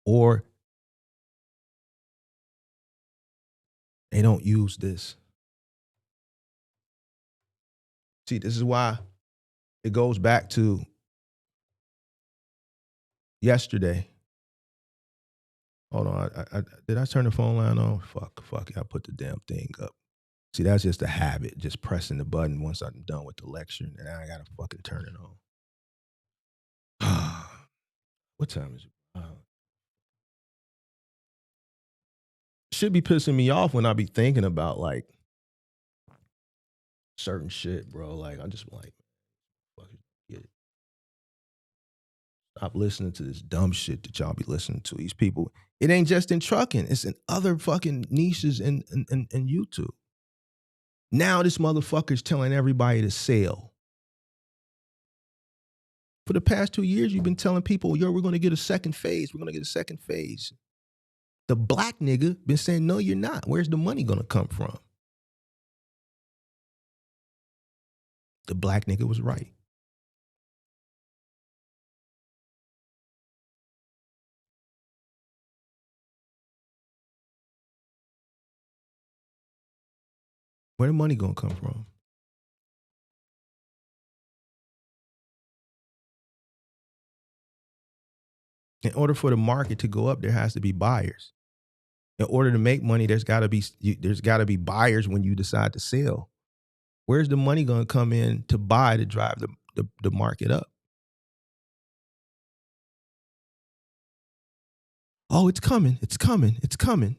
Or they don't use this. See, this is why it goes back to yesterday. Hold on, did I turn the phone line on? Fuck, I put the damn thing up. See, that's just a habit, just pressing the button once I'm done with the lecture, and then I gotta fucking turn it on. What time is it? Should be pissing me off when I be thinking about like certain shit, bro. Like I'm just like, fucking get it. Stop listening to this dumb shit that y'all be listening to. These people, it ain't just in trucking, it's in other fucking niches in YouTube. Now this motherfucker's telling everybody to sell. For the past 2 years, you've been telling people, yo, we're gonna get a second phase. We're gonna get a second phase. The black nigga been saying, no, you're not. Where's the money gonna come from? The black nigga was right. Where the money gonna come from? In order for the market to go up, there has to be buyers. In order to make money, there's got to be buyers when you decide to sell. Where's the money going to come in to buy to drive the market up? Oh, it's coming. It's coming. It's coming.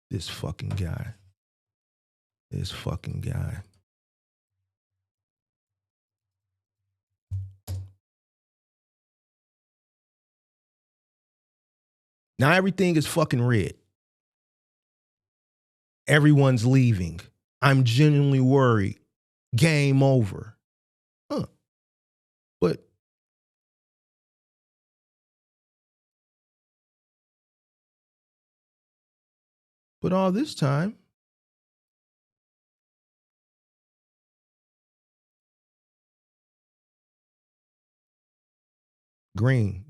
This fucking guy. This fucking guy. Now everything is fucking red. Everyone's leaving. I'm genuinely worried. Game over. Huh. But all this time, green.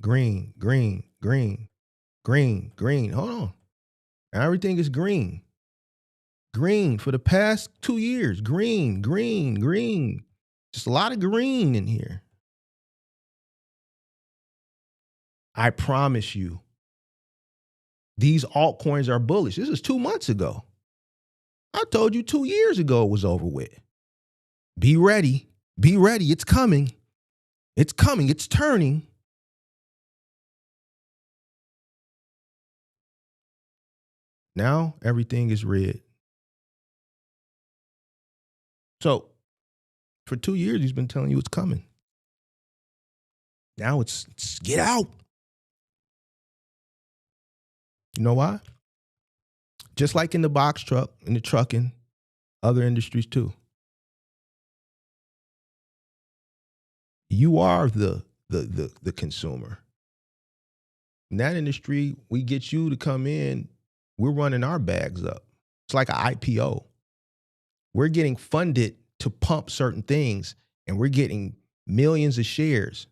Hold on. Everything is green. Green for the past 2 years. Green. Just a lot of green in here. I promise you, these altcoins are bullish. This is 2 months ago. I told you 2 years ago it was over with. Be ready. Be ready. It's coming. It's coming. It's turning. Now everything is red. So for 2 years, he's been telling you it's coming. Now it's get out. You know why? Just like in the box truck, in the trucking, other industries too. You are the consumer. In that industry, we get you to come in, we're running our bags up. It's like an IPO. We're getting funded to pump certain things, and we're getting millions of shares.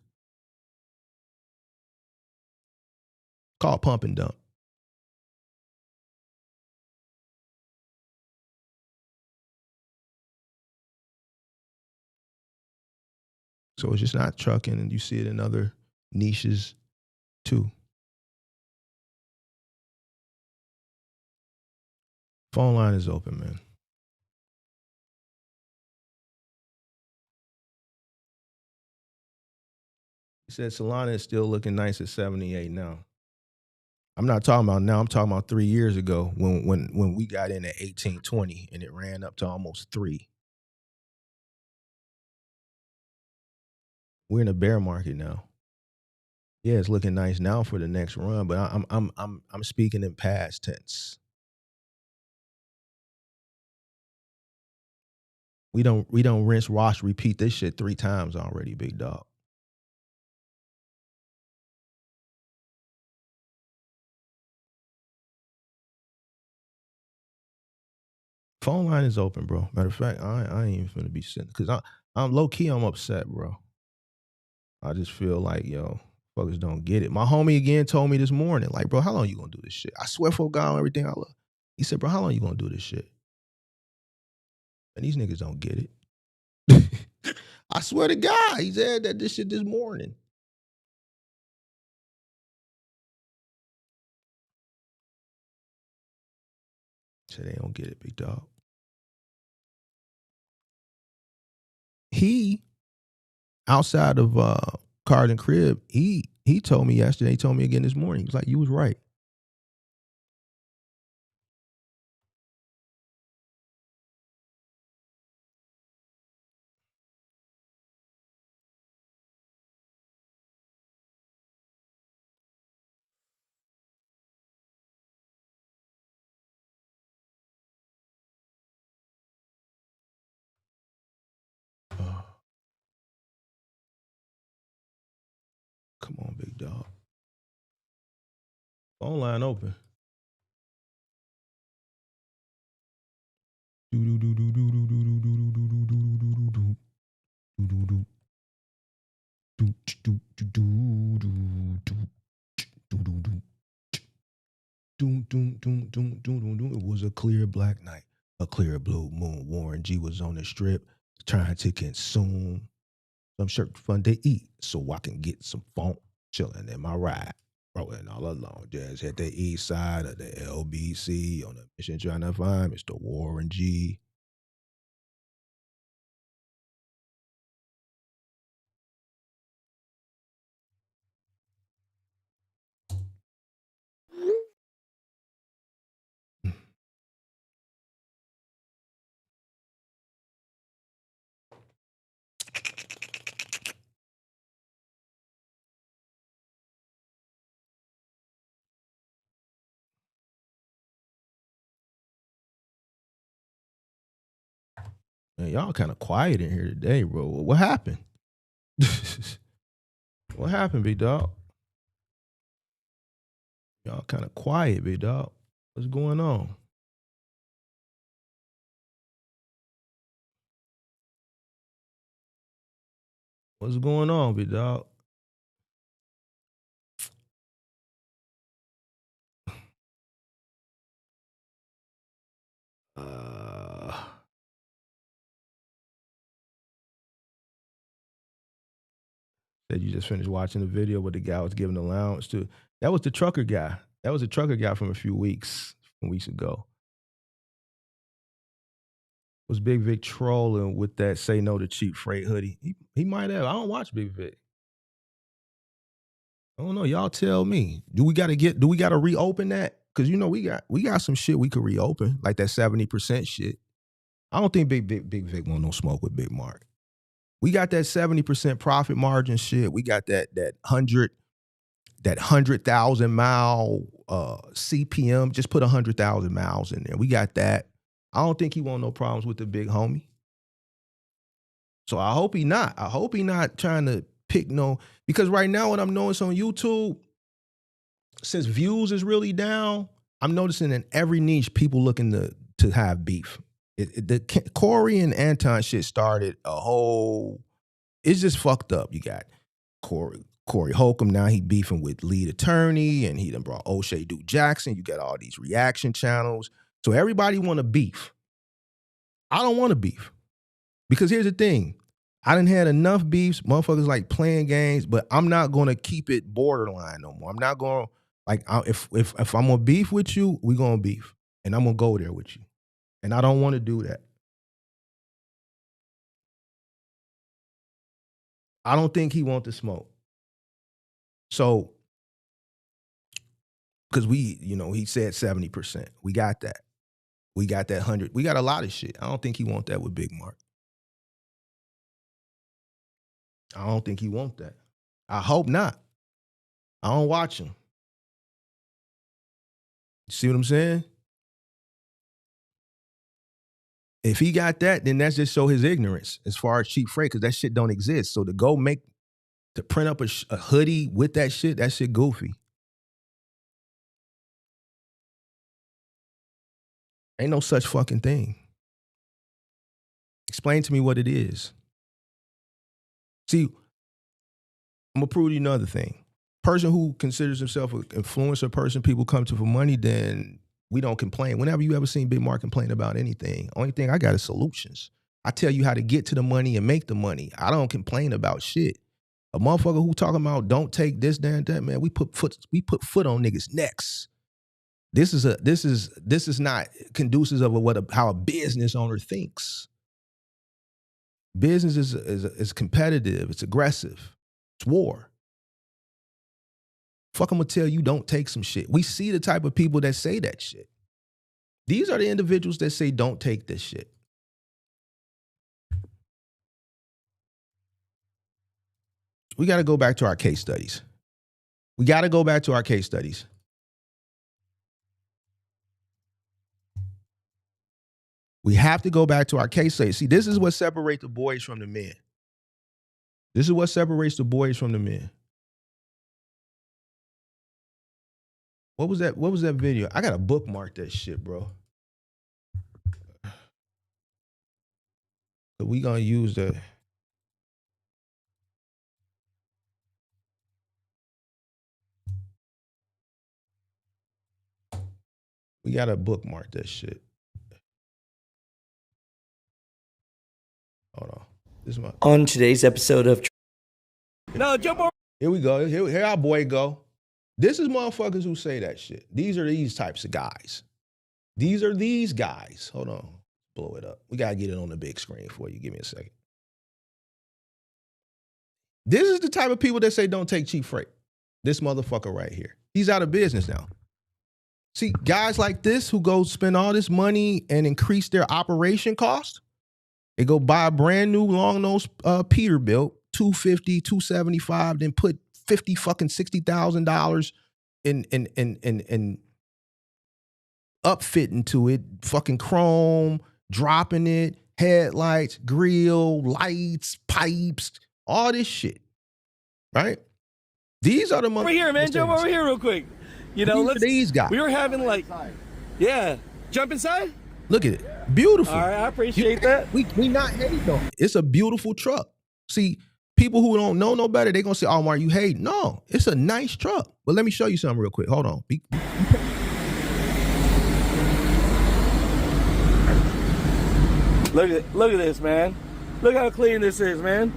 Called pump and dump. So it's just not trucking, and you see it in other niches too. Phone line is open, man. He said Solana is still looking nice at 78 now. I'm not talking about now. I'm talking about 3 years ago when we got in at 1820 and it ran up to almost 3. We're in a bear market now. Yeah, it's looking nice now for the next run, but I'm speaking in past tense. We don't rinse, wash, repeat this shit 3 times already, big dog. Phone line is open, bro. Matter of fact, I ain't even finna be sitting because I'm low key. I'm upset, bro. I just feel like fuckers don't get it. My homie again told me this morning, like, bro, how long you gonna do this shit? I swear for God on everything I love. He said, bro, how long you gonna do this shit? And these niggas don't get it. I swear to God, he said that this shit this morning. So they don't get it, big dog. He, outside of Card and Crib, he told me yesterday, he told me again this morning. He was like, you was right. Come on, big dog. Phone line open. It was a clear black night, a clear blue moon. Warren G was on the strip trying to consume some shirt fun to eat so I can get some funk chilling in my ride. Rolling all along, just hit the east side of the LBC on a mission trying to find Mr. Warren G. Man, y'all kind of quiet in here today, bro. What happened? What happened, big dog? Y'all kind of quiet, big dog. What's going on? What's going on, big dog? Said you just finished watching the video where the guy was giving allowance to. That was the trucker guy. That was the trucker guy from weeks ago. Was Big Vic trolling with that "Say No to Cheap Freight" hoodie? He might have. I don't watch Big Vic. I don't know. Y'all tell me. Do we got to reopen that? Because we got some shit we could reopen, like that 70% shit. I don't think Big Vic want no smoke with Big Mark. We got that 70% profit margin shit. We got that 100,000 mile CPM. Just put 100,000 miles in there. We got that. I don't think he want no problems with the big homie. So I hope he not. I hope he not trying to pick because right now what I'm noticing on YouTube, since views is really down, I'm noticing in every niche people looking to have beef. The Corey and Anton shit started a whole. It's just fucked up. You got Corey Holcomb, now he beefing with lead attorney, and he done brought O'Shea Duke Jackson. You got all these reaction channels. So everybody want to beef. I don't want to beef. Because here's the thing. I done had enough beefs. Motherfuckers like playing games, but I'm not going to keep it borderline no more. I'm not going to, if I'm going to beef with you, we going to beef. And I'm going to go there with you. And I don't want to do that. I don't think he wants to smoke. So, because he said 70%. We got that. We got that 100. We got a lot of shit. I don't think he want that with Big Mark. I don't think he want that. I hope not. I don't watch him. You see what I'm saying? If he got that, then that's just show his ignorance as far as cheap freight, because that shit don't exist. So to print up a hoodie with that shit goofy. Ain't no such fucking thing. Explain to me what it is. See, I'm gonna prove you another thing. Person who considers himself an influencer person, people come to for money, then we don't complain. Whenever you ever seen Big Mark complain about anything, only thing I got is solutions. I tell you how to get to the money and make the money. I don't complain about shit. A motherfucker who talking about don't take this, that, man, we put foot on niggas' necks. This is not conducive of how a business owner thinks. Business is competitive. It's aggressive. It's war. Fuck, I'm gonna tell you, don't take some shit. We see the type of people that say that shit. These are the individuals that say don't take this shit. We got to go back to our case studies. We have to go back to our case studies. See, this is what separates the boys from the men. This is what separates the boys from the men. What was that video? I got to bookmark that shit, bro. So we gonna use the. We gotta bookmark that shit. Hold on. This is on today's episode of. No, jump over. Here we go. Here our boy go. This is motherfuckers who say that shit. These are these types of guys. These are these guys. Hold on. Blow it up. We gotta get it on the big screen for you. Give me a second. This is the type of people that say don't take cheap freight. This motherfucker right here. He's out of business now. See, guys like this who go spend all this money and increase their operation cost, they go buy a brand new long nose Peterbilt, $250, $275, then put $60,000 in upfitting to it, fucking chrome, dropping it, headlights, grill, lights, pipes, all this shit, right? These are the over here, man. Jump over here real quick. You know, these guys. We were having yeah, jump inside. Look at it, beautiful. All right, I appreciate that. We not hating on it. It's a beautiful truck. See, people who don't know no better, they gonna say, "Oh, Mark, you hate?" No, it's a nice truck. But let me show you something real quick. Hold on. Look at this, man. Look how clean this is, man.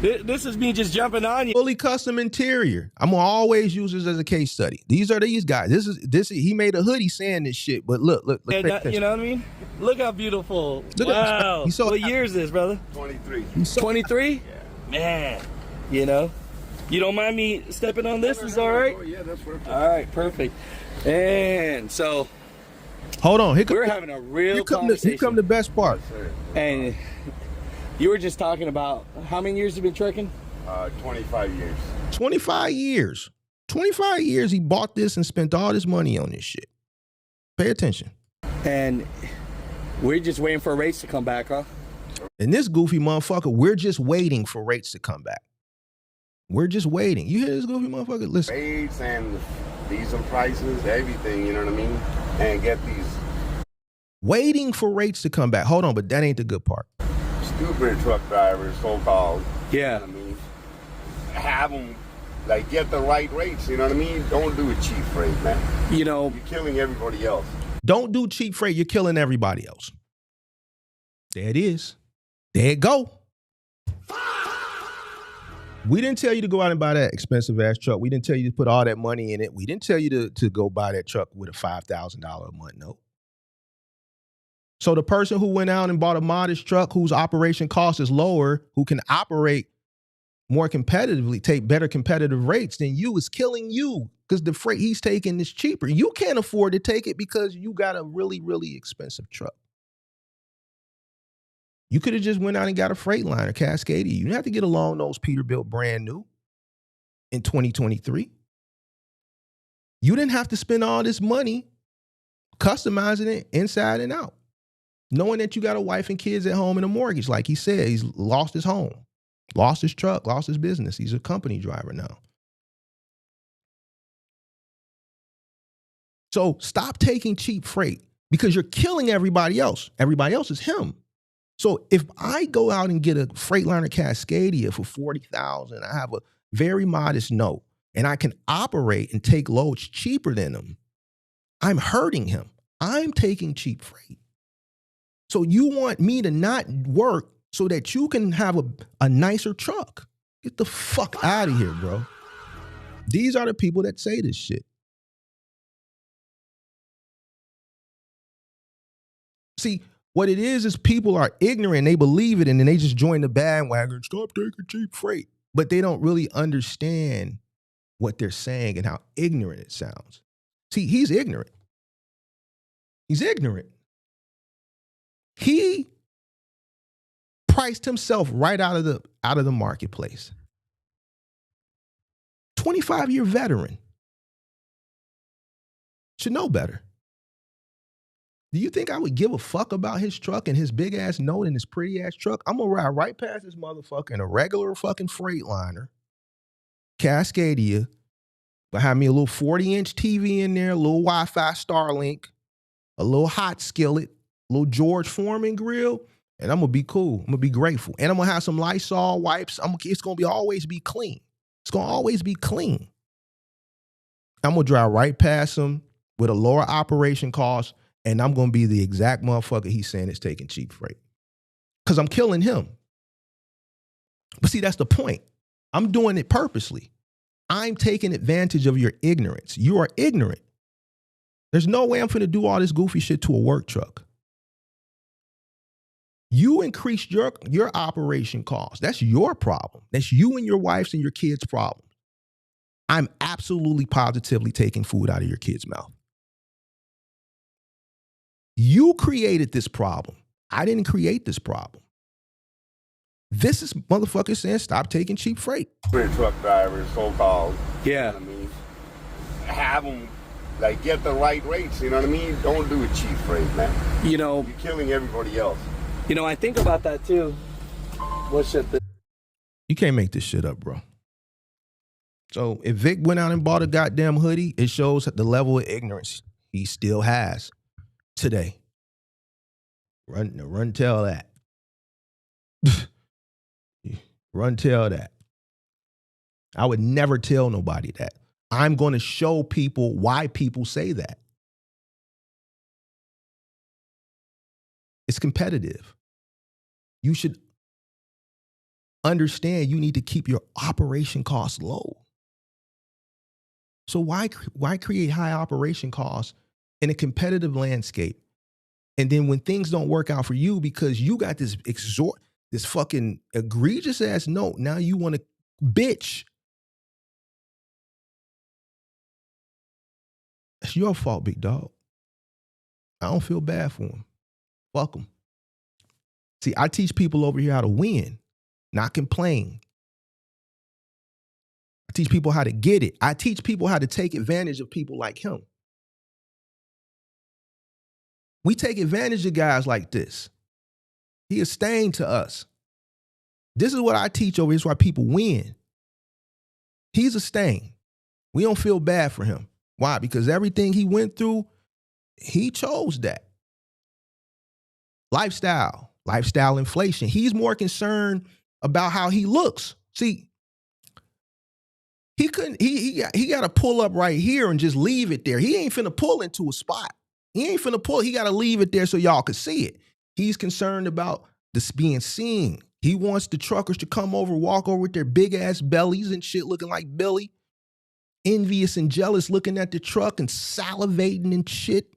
This is me just jumping on you. Fully custom interior. I'm gonna always use this as a case study. These are these guys. This he made a hoodie saying this shit. But look. Yeah, you know what I mean? Look how beautiful. Wow. What year is this, brother? 23. 23? Yeah. Man, you know, you don't mind me stepping on this? Is all right? Oh, yeah, that's perfect. All right, perfect. And so, hold on. We're having a real conversation. Here come the best part. And you were just talking about how many years you've been trucking? 25 years. 25 years. 25 years he bought this and spent all this money on this shit. Pay attention. And we're just waiting for rates to come back, huh? And this goofy motherfucker, we're just waiting for rates to come back. We're just waiting. You hear this goofy motherfucker? Listen. Rates and diesel prices, everything, you know what I mean? And get these. Waiting for rates to come back. Hold on, but that ain't the good part. Stupid truck drivers, so-called. Yeah. You know what I mean? Have them, get the right rates, you know what I mean? Don't do a cheap freight, man. You know. You're killing everybody else. Don't do cheap freight. You're killing everybody else. There it is. There it go. We didn't tell you to go out and buy that expensive ass truck. We didn't tell you to put all that money in it. We didn't tell you to go buy that truck with a $5,000 a month note. So the person who went out and bought a modest truck whose operation cost is lower, who can operate more competitively, take better competitive rates than you, is killing you because the freight he's taking is cheaper. You can't afford to take it because you got a really, really expensive truck. You could have just went out and got a Freightliner, Cascadia. You didn't have to get a long nose Peterbilt brand new in 2023. You didn't have to spend all this money customizing it inside and out, knowing that you got a wife and kids at home and a mortgage. Like he said, he's lost his home, lost his truck, lost his business. He's a company driver now. So stop taking cheap freight because you're killing everybody else. Everybody else is him. So if I go out and get a Freightliner Cascadia for $40,000, I have a very modest note, and I can operate and take loads cheaper than him, I'm hurting him. I'm taking cheap freight. So you want me to not work so that you can have a nicer truck? Get the fuck out of here, bro. These are the people that say this shit. See, what it is people are ignorant. They believe it, and then they just join the bandwagon. Stop taking cheap freight. But they don't really understand what they're saying and how ignorant it sounds. See, he's ignorant. He's ignorant. He priced himself right out of the marketplace. 25-year veteran. Should know better. Do you think I would give a fuck about his truck and his big ass note and his pretty ass truck? I'm gonna ride right past this motherfucker in a regular fucking Freightliner, Cascadia, but have me a little 40-inch TV in there, a little Wi-Fi Starlink, a little hot skillet, a little George Foreman grill, and I'm gonna be cool. I'm gonna be grateful. And I'm gonna have some Lysol wipes. It's gonna always be clean. It's gonna always be clean. I'm gonna drive right past him with a lower operation cost, and I'm going to be the exact motherfucker he's saying is taking cheap freight. Because I'm killing him. But see, that's the point. I'm doing it purposely. I'm taking advantage of your ignorance. You are ignorant. There's no way I'm finna do all this goofy shit to a work truck. You increased your operation costs. That's your problem. That's you and your wife's and your kids' problem. I'm absolutely positively taking food out of your kids' mouth. You created this problem. I didn't create this problem. This is motherfuckers saying stop taking cheap freight. Truck drivers, so-called. Yeah. You know what I mean? Have them, like, get the right rates, you know what I mean? Don't do a cheap freight, man. You know, you're killing everybody else. You know, I think about that too. What shit? You can't make this shit up, bro. So if Vic went out and bought a goddamn hoodie, it shows the level of ignorance he still has today. Run tell that. Run tell that. I would never tell nobody that. I'm going to show people why people say that. It's competitive. You should understand you need to keep your operation costs low. So why create high operation costs in a competitive landscape? And then when things don't work out for you because you got this fucking egregious ass note, now you want to bitch. It's your fault, big dog. I don't feel bad for him. Fuck him. See, I teach people over here how to win, not complain. I teach people how to get it. I teach people how to take advantage of people like him. We take advantage of guys like this. He is stain to us. This is what I teach over here. This is why people win. He's a stain. We don't feel bad for him. Why? Because everything he went through, he chose that. Lifestyle inflation. He's more concerned about how he looks. See, he got to pull up right here and just leave it there. He ain't finna pull into a spot. He ain't finna pull. He got to leave it there so y'all could see it. He's concerned about this being seen. He wants the truckers to come over, walk over with their big ass bellies and shit looking like Billy, envious and jealous looking at the truck and salivating and shit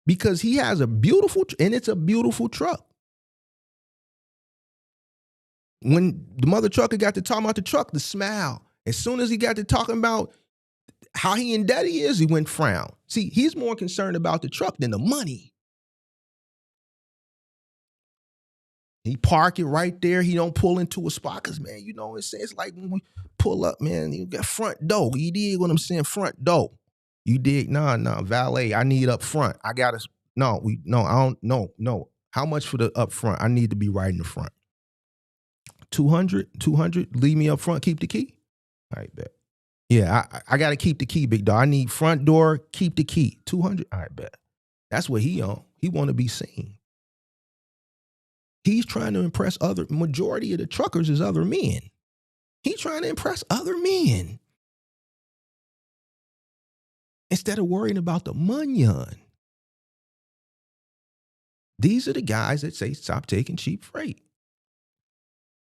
because he has a beautiful, and it's a beautiful truck. When the mother trucker got to talking about the truck, the smile. As soon as he got to talking about how he in debt he is, he went frown. See, he's more concerned about the truck than the money. He park it right there. He don't pull into a spot because, man, you know, it's like when we pull up, man, you got front door. You dig what I'm saying? Front door. You dig? Nah, valet. I need up front. I got to, I don't, no. How much for the up front? I need to be right in the front. 200, leave me up front, keep the key. All right, bet. Yeah, I got to keep the key, big dog. I need front door, keep the key. 200, all right, bet. That's what he on. He want to be seen. He's trying to impress majority of the truckers is other men. He's trying to impress other men. Instead of worrying about the munyon. These are the guys that say stop taking cheap freight.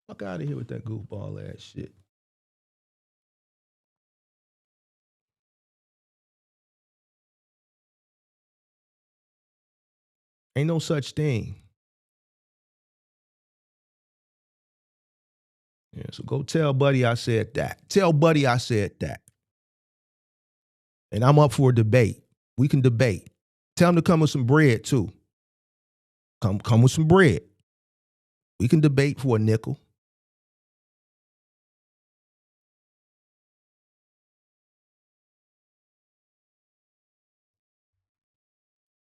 Fuck out of here with that goofball ass shit. Ain't no such thing. Yeah, so go tell Buddy I said that. Tell Buddy I said that. And I'm up for a debate. We can debate. Tell him to come with some bread too. Come with some bread. We can debate for a nickel.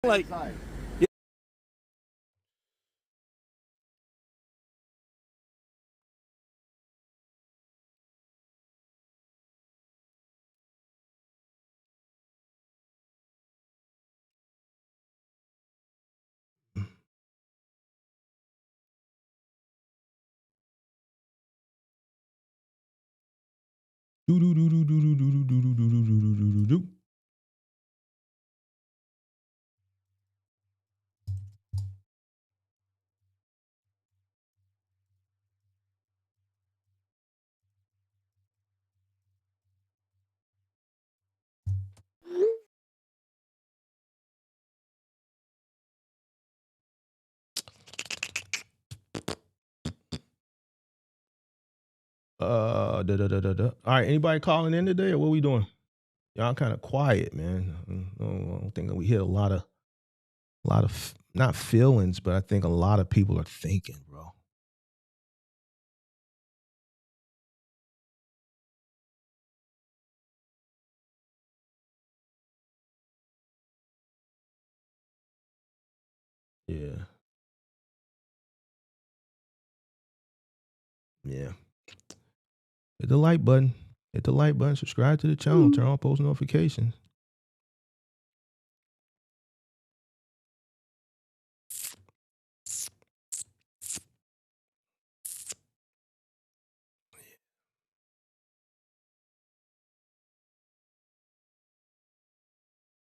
Like, All right, anybody calling in today or what we doing? Y'all kind of quiet, man. I don't think we hit a lot of not feelings, but I think a lot of people are thinking, bro. Yeah. Yeah. Hit the like button. Hit the like button. Subscribe to the channel. Turn on post notifications.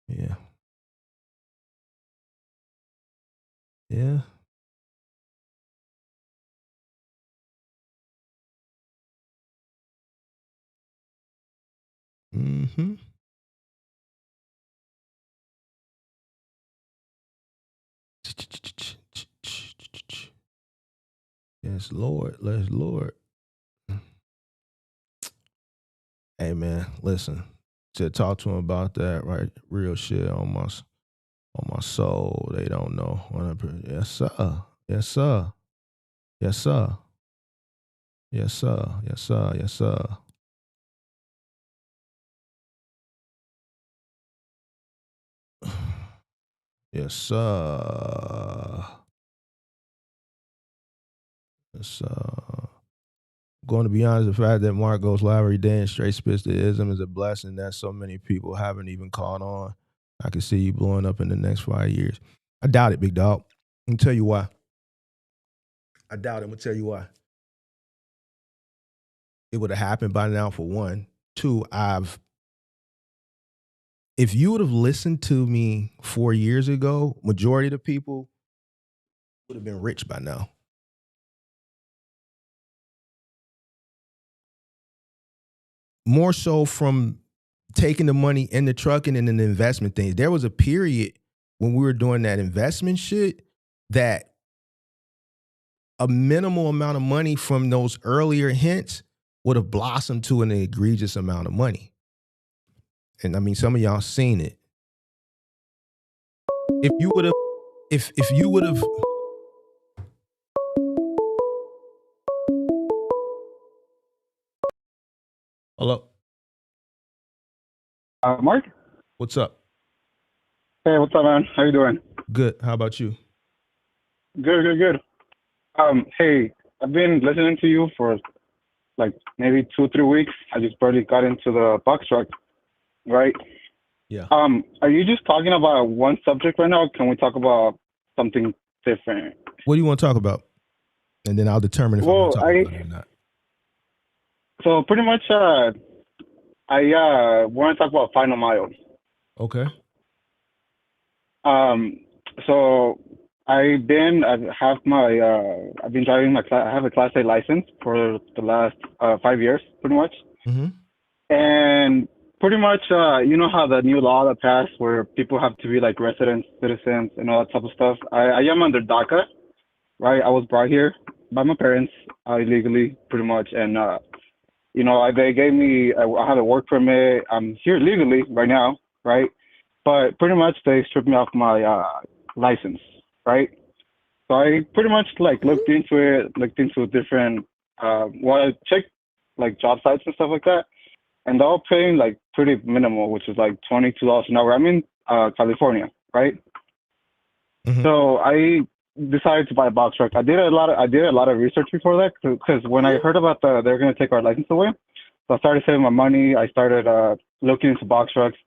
Yeah. Yeah. Mm-hmm. Yes, Lord. Let's Lord. Hey, man, listen. To talk to him about that, right? Real shit on my soul. They don't know. Yes, sir. Yes, sir. Yes, sir. Yes, sir. Yes, sir. Yes, sir. Yes, sir. Yes, sir. Going to be honest, the fact that Mark goes live every day and straight spits the ism is a blessing that so many people haven't even caught on. I can see you blowing up in the next 5 years. I doubt it, big dog. I'm going to tell you why. I doubt it. I'm going to tell you why. It would have happened by now, for one. Two, if you would have listened to me 4 years ago, majority of the people would have been rich by now. more so from taking the money in the trucking and in the investment things. There was a period when we were doing that investment shit that a minimal amount of money from those earlier hints would have blossomed to an egregious amount of money. And I mean, some of y'all seen it. If you would have, if you would have, hello, Mark? what's up? Hey, what's up, man? How you doing? Good. How about you? Good. Hey, I've been listening to you for like maybe 2-3 weeks. I just barely got into the box truck, right? Yeah. Are you just talking about one subject right now? Or can we talk about something different? What do you want to talk about? And then I'll determine if I want to talk about it or not. So pretty much, I want to talk about Final Mile. Okay. So I've been driving I have a Class A license for the last 5 years, pretty much. Mm-hmm. And pretty much, you know how the new law that passed where people have to be like resident citizens and all that type of stuff. I am under DACA, right? I was brought here by my parents illegally, pretty much, and you know, they gave me I have a work permit. I'm here legally right now, right? But pretty much they stripped me off my license, right? So I pretty much like looked into different I checked like job sites and stuff like that, and they're all paying like pretty minimal, which is like $22 an hour. I'm in California, right? Mm-hmm. So I decided to buy a box truck. I did a lot of research before that because when I heard about they're going to take our license away, so I started saving my money. I started looking into box trucks,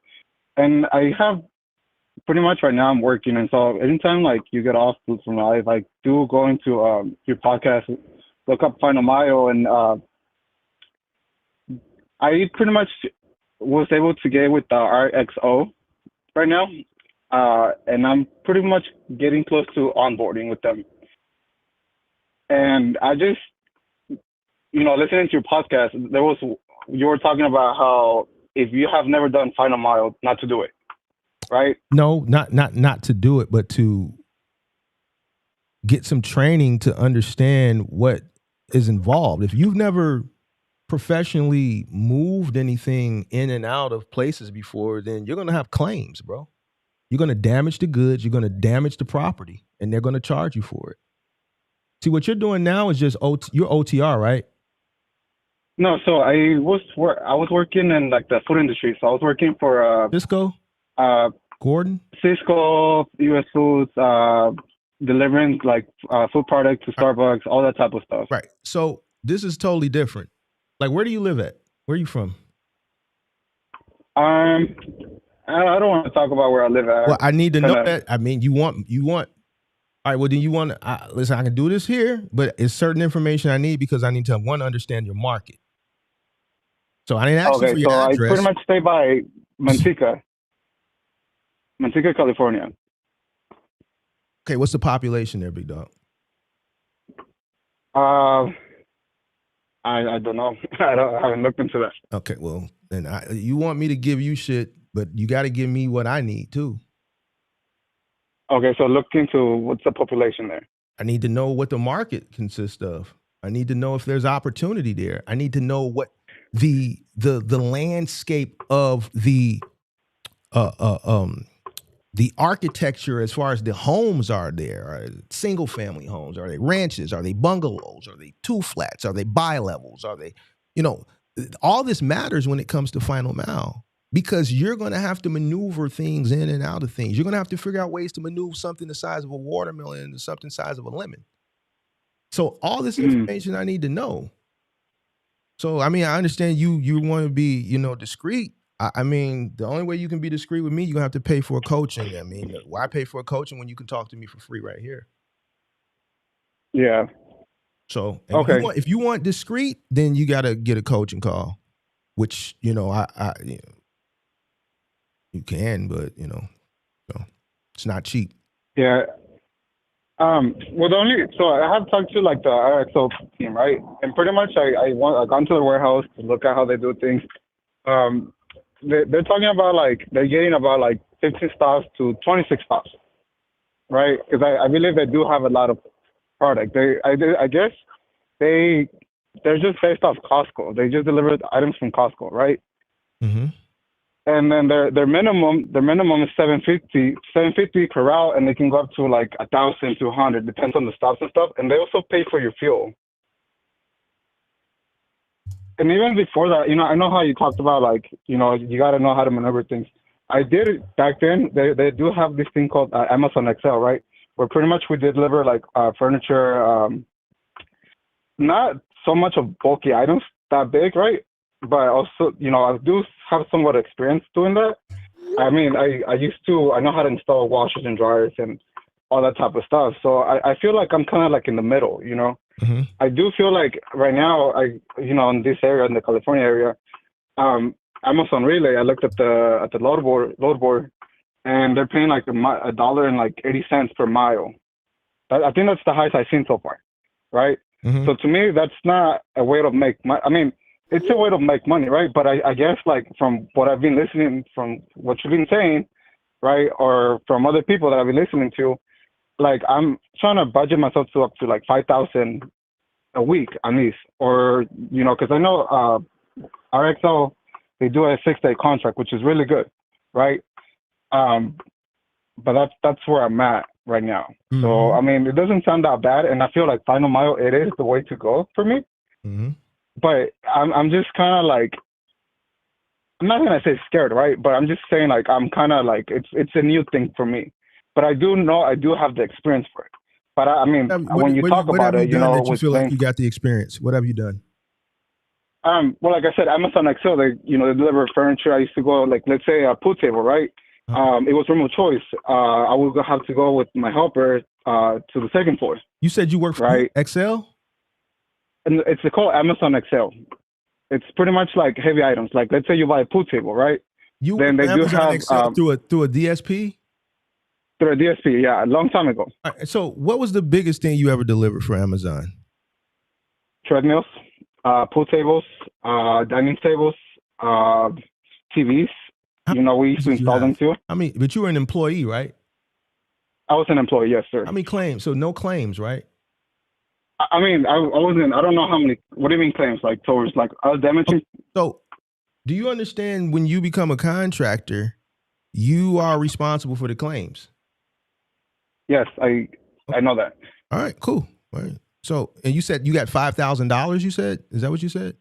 and I have pretty much right now I'm working, and so anytime like you get off from life, I do go into your podcast, look up Final Mile, and I pretty much was able to get with the RXO right now. And I'm pretty much getting close to onboarding with them. And I just, you know, listening to your podcast, you were talking about how if you have never done Final Mile, not to do it, right? No, not to do it, but to get some training to understand what is involved. If you've never professionally moved anything in and out of places before, then you're going to have claims, bro. You're going to damage the goods. You're going to damage the property, and they're going to charge you for it. See, what you're doing now is just you're OTR, right? No, so I was working in like the food industry. So I was working for Cisco, Gordon, Cisco, U.S. Foods, delivering like food products to Starbucks, all that type of stuff. Right. So this is totally different. Like, where do you live at? Where are you from? I don't want to talk about where I live at. Well, I need to know that. I mean, you want. All right. Well, then you want. Listen, I can do this here, but it's certain information I need because I need to understand your market. So I didn't ask you for your address. I pretty much stay by Manteca, California. Okay, what's the population there, big dog? I don't know. I haven't looked into that. Okay, well, then you want me to give you shit, but you got to give me what I need too. Okay, so look into what's the population there. I need to know what the market consists of. I need to know if there's opportunity there. I need to know what the landscape of the architecture as far as the homes are there. Are they single family homes? Are they ranches? Are they bungalows? Are they two flats? Are they bi-levels? Are they, you know, all this matters when it comes to Final Mile because you're going to have to maneuver things in and out of things. You're going to have to figure out ways to maneuver something the size of a watermelon into something the size of a lemon. So all this information I need to know. So, I mean, I understand you want to be, you know, discreet. I mean, the only way you can be discreet with me, you're going to have to pay for a coaching. I mean, why pay for a coaching when you can talk to me for free right here? Yeah. So, okay. If you want discreet, then you got to get a coaching call, which, you know, you can, but, you know, so it's not cheap. Yeah. Well, so I have talked to like the RXO team, right? And pretty much I've gone to the warehouse to look at how they do things. they're talking about like they're getting about like 15 stops to 26 stops, right? Because I believe they do have a lot of product. I guess they're just based off Costco. They just deliver items from Costco, right? Mm-hmm. And then their minimum is 750 per route, and they can go up to like 1,200, depends on the stops and stuff. And they also pay for your fuel. And even before that, I know how you talked about like, you got to know how to maneuver things. I did it back then. They do have this thing called Amazon XL, right? Where pretty much we deliver like furniture, not so much of bulky items that big, right? But also, I do have somewhat experience doing that. I mean, I know how to install washers and dryers and all that type of stuff. So I feel like I'm kind of like in the middle, Mm-hmm. I do feel like right now, in this area, in the California area, Amazon Relay, I looked at the load board, and they're paying like $1.80 per mile. I think that's the highest I've seen so far, right? Mm-hmm. So to me, that's not a way to make money. I mean, it's a way to make money, right? But I guess like from what I've been listening, from what you've been saying, right, or from other people that I've been listening to, like I'm trying to budget myself to up to like 5,000 a week at least, or because I know RXL, they do a 6-day contract, which is really good, right? But that's where I'm at right now. Mm-hmm. So I mean, it doesn't sound that bad, and I feel like Final Mile it is the way to go for me. Mm-hmm. But I'm just kind of like, I'm not gonna say scared, right? But I'm just saying like I'm kind of like it's a new thing for me. But I do know I do have the experience for it. But I mean, when you talk about it, that you with feel like things, you got the experience. What have you done? well, like I said, Amazon XL, they deliver furniture. I used to go like, let's say a pool table, right? It was remote choice. I would have to go with my helper to the second floor. You said you work for right? XL? And it's called Amazon XL. It's pretty much like heavy items. Like let's say you buy a pool table, right? Then they Amazon do have XL through a DSP? Through a DSP, yeah, a long time ago. All right, so what was the biggest thing you ever delivered for Amazon? Treadmills, pool tables, dining tables, TVs. We used to install them too. I mean, but you were an employee, right? I was an employee, yes, sir. How many claims? So no claims, right? I mean, I wasn't. I don't know how many. What do you mean claims? Like towards like I was damaging. So, do you understand when you become a contractor, you are responsible for the claims? Yes, I know that. All right, cool. All right. So, and you said you got $5,000. You said, is that what you said?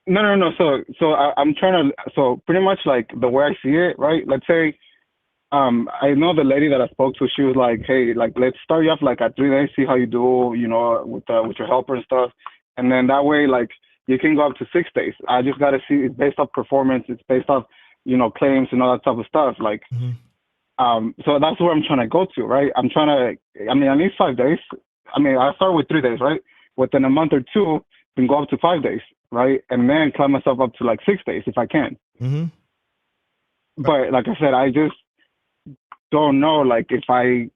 No. So I'm trying to. So pretty much like the way I see it, right? Let's say, I know the lady that I spoke to. She was like, "Hey, like let's start you off like at 3 days, see how you do, with your helper and stuff, and then that way like you can go up to 6 days. I just gotta see. It's based off performance. It's based off, claims and all that type of stuff. Like, so that's where I'm trying to go to, right? I'm trying to. I mean, at least 5 days. I mean, I start with 3 days, right? Within a month or two, can go up to 5 days, right? And then climb myself up to like 6 days if I can. Mm-hmm. But like I said, I just don't know, like if I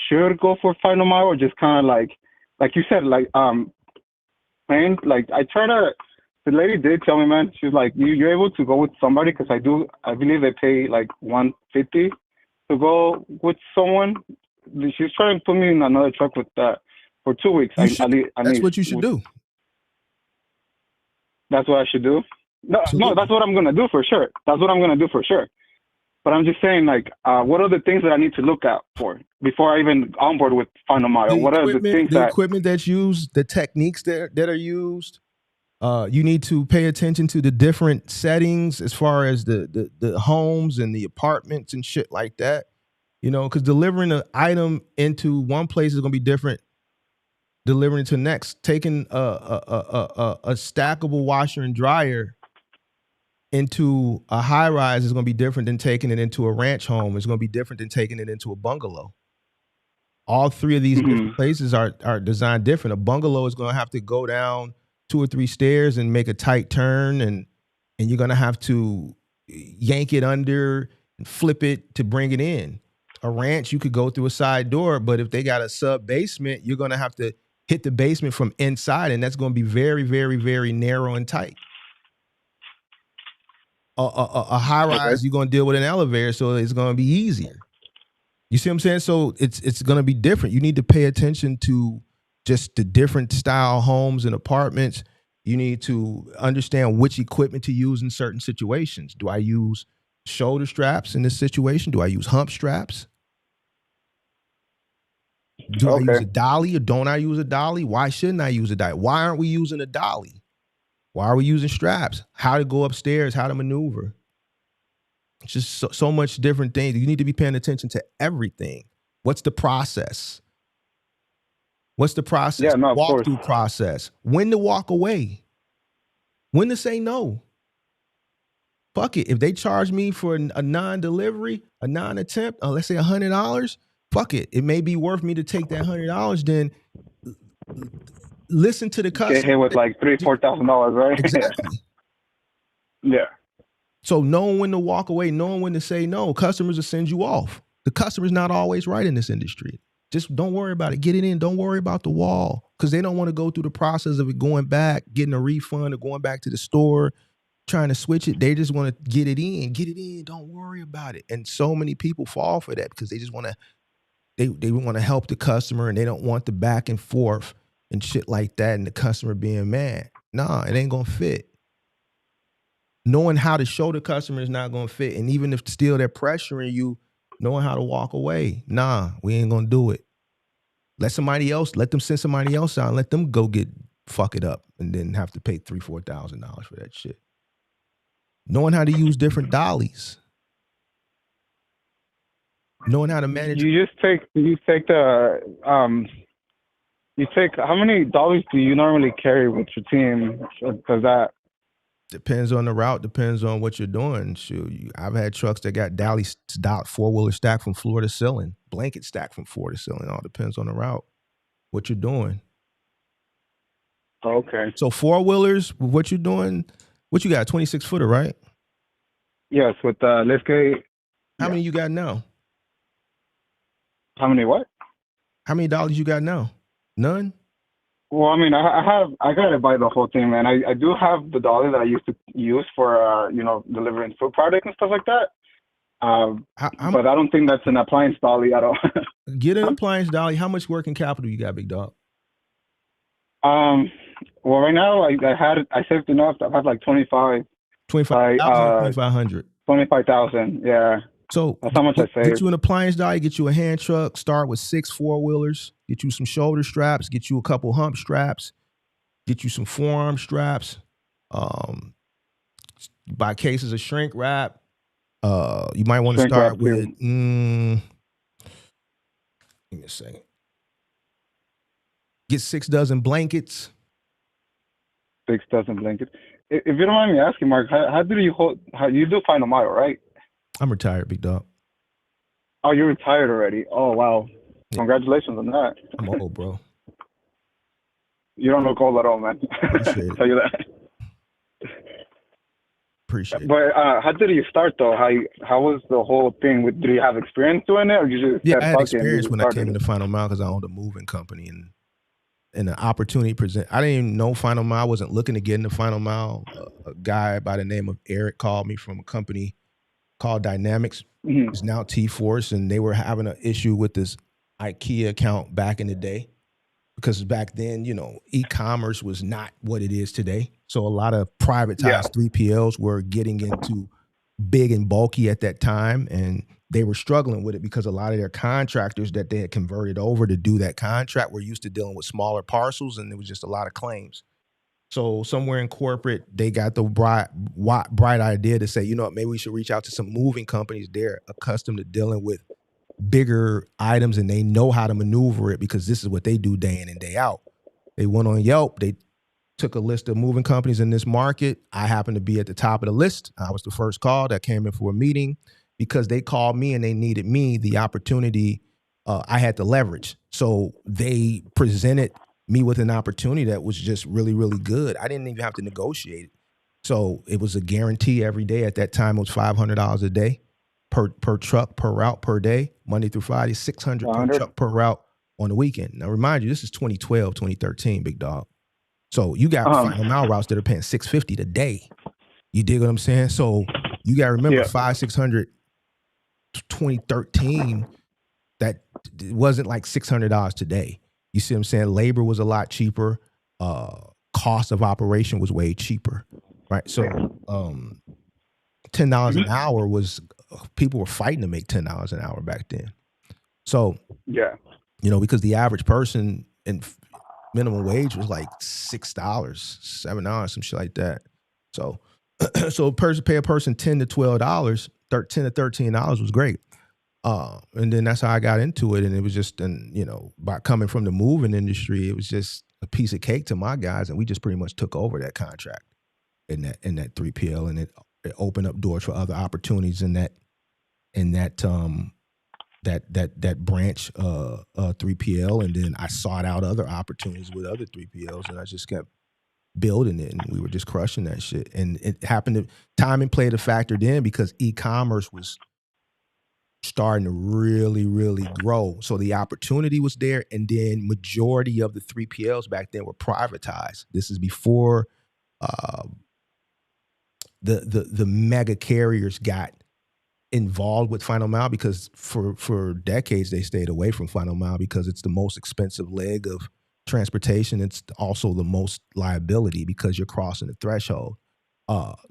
should go for Final Mile or just kind of like you said, like and like I try to. The lady did tell me, man, she's like, you're able to go with somebody because I believe they pay like $150 to go with someone. She's trying to put me in another truck with that for 2 weeks. That's what you should do. That's what I should do. No, that's what I'm gonna do for sure. That's what I'm gonna do for sure. But I'm just saying, like, what are the things that I need to look out for before I even onboard with Final Mile? What are the things the equipment that's used, the techniques that are used? You need to pay attention to the different settings as far as the homes and the apartments and shit like that. Because delivering an item into one place is going to be different. Delivering it to next, taking a stackable washer and dryer into a high rise is going to be different than taking it into a ranch home. It's going to be different than taking it into a bungalow. All three of these different places are designed different. A bungalow is going to have to go down 2 or 3 stairs and make a tight turn, and you're going to have to yank it under and flip it to bring it in. A ranch, you could go through a side door, but if they got a sub basement, you're going to have to hit the basement from inside, and that's going to be very, very, very narrow and tight. a high rise, you're gonna deal with an elevator, so it's gonna be easier. You see what I'm saying? So it's gonna be different. You need to pay attention to just the different style homes and apartments. You need to understand which equipment to use in certain situations. Do I use shoulder straps in this situation? Do I use hump straps? Do I use a dolly or don't I use a dolly? Why shouldn't I use a dolly? Why aren't we using a dolly? Why are we using straps? How to go upstairs, how to maneuver. It's just so much different things. You need to be paying attention to everything. What's the process? What's the process? Yeah, no, of course. Walkthrough process. When to walk away. When to say no. Fuck it. If they charge me for a non-delivery, a non-attempt, let's say $100, fuck it. It may be worth me to take that $100. Then listen to the customer. Get hit with like $3,000-$4,000, right? Exactly. Yeah. So knowing when to walk away, knowing when to say no, customers will send you off. The customer's not always right in this industry. Just don't worry about it. Get it in. Don't worry about the wall because they don't want to go through the process of it going back, getting a refund or going back to the store, trying to switch it. They just want to get it in. Get it in. Don't worry about it. And so many people fall for that because they just want to, they want to help the customer and they don't want the back and forth and shit like that and the customer being mad. Nah, it ain't going to fit. Knowing how to show the customer is not going to fit. And even if still they're pressuring you, knowing how to walk away. Nah, we ain't going to do it. Let them send somebody else out and let them go fuck it up and then have to pay $3,000-$4,000 for that shit. Knowing how to use different dollies. Knowing how to manage. You take how many dollies do you normally carry with your team? Does that depends on the route, depends on what you're doing. Shoot, I've had trucks that got dollies, four-wheeler stacked from floor to ceiling, blanket stacked from floor to ceiling. All depends on the route, what you're doing. Okay. So four-wheelers, what you're doing, what you got, 26-footer, right? Yes, with liftgate. How many you got now? How many what? How many dollies you got now? None? Well, I mean, I got to buy the whole thing, man. I do have the dolly that I used to use for, delivering food products and stuff like that. But I don't think that's an appliance dolly at all. Get an appliance dolly. How much working capital you got, big dog? Well, right now I saved enough. I've had like 25,000 or 2,500. 25,000. Yeah. So that's how much I saved. Get you an appliance dolly, get you a hand truck, start with 6 four-wheelers, get you some shoulder straps, get you a couple hump straps, get you some forearm straps, buy cases of shrink wrap. You might want to start with, give me a second. Get 6 dozen blankets. 6 dozen blankets. If you don't mind me asking, Mark, how do you do final mile, right? I'm retired, big dog. Oh, you're retired already. Oh, wow. Congratulations on that. I'm old, bro. You don't look old at all, man. Appreciate it. I'll tell you that. Appreciate it. But how did you start, though? How was the whole thing? Did you have experience doing it? Or you just I had experience when I came into Final Mile because I owned a moving company and the opportunity I didn't even know Final Mile. I wasn't looking to get into Final Mile. A guy by the name of Eric called me from a company called Dynamics. It's now T-Force, and they were having an issue with this IKEA account back in the day because back then, e-commerce was not what it is today. So a lot of privatized 3PLs were getting into big and bulky at that time, and they were struggling with it because a lot of their contractors that they had converted over to do that contract were used to dealing with smaller parcels, and there was just a lot of claims. So somewhere in corporate, they got the bright idea to say, maybe we should reach out to some moving companies. They're accustomed to dealing with bigger items and they know how to maneuver it because this is what they do day in and day out. They went on Yelp. They took a list of moving companies in this market. I happened to be at the top of the list. I was the first call that came in for a meeting because they called me and they needed me the opportunity. I had to leverage. So they presented me with an opportunity that was just really, really good. I didn't even have to negotiate it. So it was a guarantee every day. At that time, it was $500 a day per truck, per route, per day, Monday through Friday, $600 per truck, per route on the weekend. Now, remind you, this is 2012, 2013, big dog. So you got Final Mile routes that are paying $650 a day. You dig what I'm saying? So You got to remember 500-600, 2013, that it wasn't like $600 today. You see what I'm saying? Labor was a lot cheaper. Cost of operation was way cheaper, right? So $10 an hour was, people were fighting to make $10 an hour back then. So because the average person in minimum wage was like $6, $7, some shit like that. So so pay a person $10 to $12, $10 to $13 was great. And then that's how I got into it. And it was just, by coming from the moving industry, it was just a piece of cake to my guys. And we just pretty much took over that contract in that 3PL, and it opened up doors for other opportunities in that branch 3PL. And then I sought out other opportunities with other 3PLs, and I just kept building it, and we were just crushing that shit. And it happened to, timing played a factor then, because e-commerce was starting to really, really grow. So the opportunity was there, and then majority of the 3PLs back then were privatized. This is before the mega carriers got involved with final mile, because for decades they stayed away from final mile because it's the most expensive leg of transportation. It's also the most liability because you're crossing the threshold.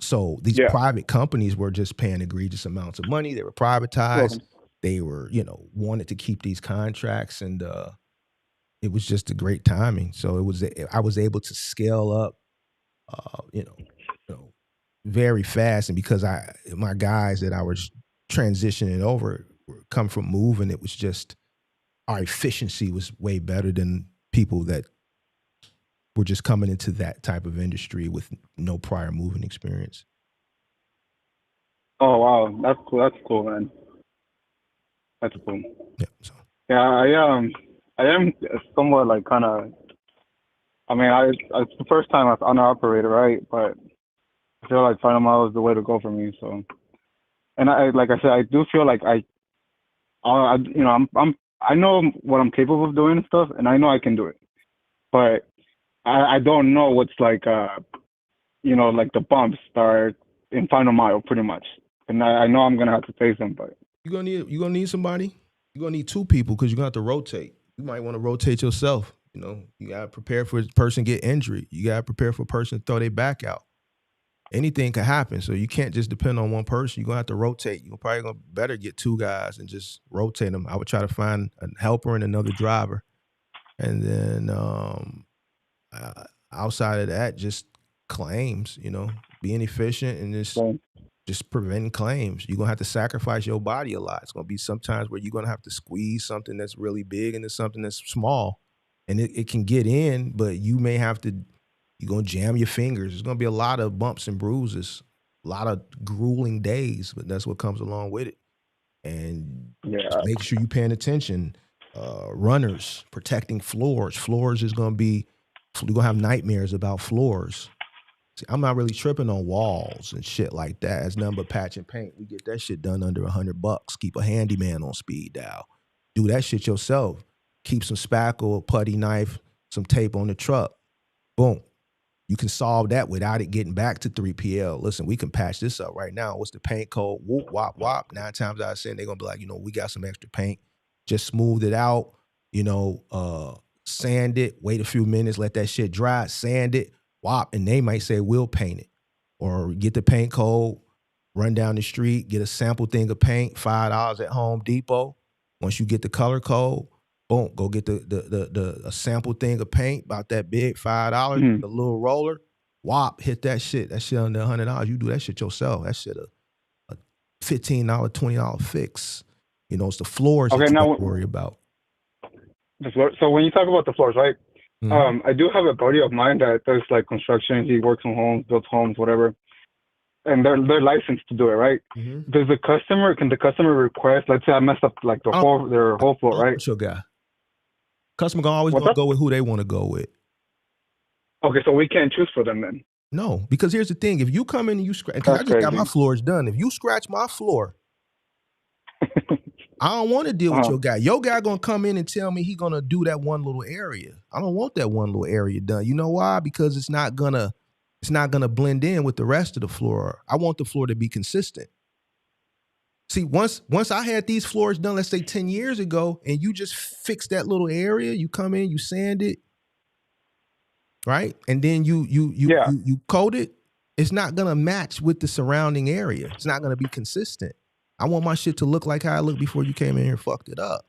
So these private companies were just paying egregious amounts of money. They were privatized. They were, wanted to keep these contracts, and it was just a great timing. So I was able to scale up, very fast. And because my guys that I was transitioning over come from moving, it was just, our efficiency was way better than people that were just coming into that type of industry with no prior moving experience. Oh wow, that's cool. That's cool, man. That's cool. Yeah. So. Yeah, I am somewhat like kind of. I mean, it's the first time I've owner operator, right? But I feel like final mile is the way to go for me. So, and like I said, I do feel like I know what I'm capable of doing and stuff, and I know I can do it. But I don't know what's like, like the bumps that are in final mile, pretty much. And I know I'm gonna have to face them, but you're gonna need somebody. You're gonna need two people, because you're gonna have to rotate. You might want to rotate yourself. You gotta prepare for a person get injured. You gotta prepare for a person to throw their back out. Anything could happen, so you can't just depend on one person. You're gonna have to rotate. You're probably gonna better get two guys and just rotate them. I would try to find a helper and another driver, and then outside of that, just claims. Being efficient and just preventing claims. You're gonna have to sacrifice your body a lot. It's gonna be sometimes where you're gonna have to squeeze something that's really big into something that's small, and it can get in, but you may have to. You're going to jam your fingers. There's going to be a lot of bumps and bruises, a lot of grueling days, but that's what comes along with it. And just make sure you're paying attention. Runners, protecting floors. Floors is going to be, you're going to have nightmares about floors. See, I'm not really tripping on walls and shit like that. It's nothing but patch and paint. We get that shit done under $100. Keep a handyman on speed dial. Do that shit yourself. Keep some spackle, a putty knife, some tape on the truck. Boom. You can solve that without it getting back to 3PL. Listen, we can patch this up right now. What's the paint code? Whoop, wop, wop. 9 times out of 10, they're going to be like, we got some extra paint. Just smooth it out, sand it, wait a few minutes, let that shit dry, sand it, wop, and they might say, we'll paint it. Or get the paint code, run down the street, get a sample thing of paint, $5 at Home Depot. Once you get the color code, boom, go get a sample thing of paint about that big, $5, the little roller, whop, hit that shit. That shit under $100. You do that shit yourself. That shit a $15, $20 fix. It's the floors that you got to worry about. So when you talk about the floors, right? I do have a buddy of mine that does like construction. He works on homes, builds homes, whatever. And they're licensed to do it, right? Can the customer request, let's say I messed up like their whole floor, right? What's your guy? Customer always gonna go with who they want to go with. Okay, so we can't choose for them then? No, because here's the thing: if you come in and you scratch, because I just got my floors done. If you scratch my floor, I don't want to deal with your guy. Your guy gonna come in and tell me he gonna do that one little area. I don't want that one little area done. You know why? Because it's not gonna It's not going to blend in with the rest of the floor. I want the floor to be consistent. See, once I had these floors done, let's say 10 years ago, and you just fix that little area, you come in, you sand it, right? And then you coat it, it's not gonna match with the surrounding area. It's not gonna be consistent. I want my shit to look like how it looked before you came in here and fucked it up.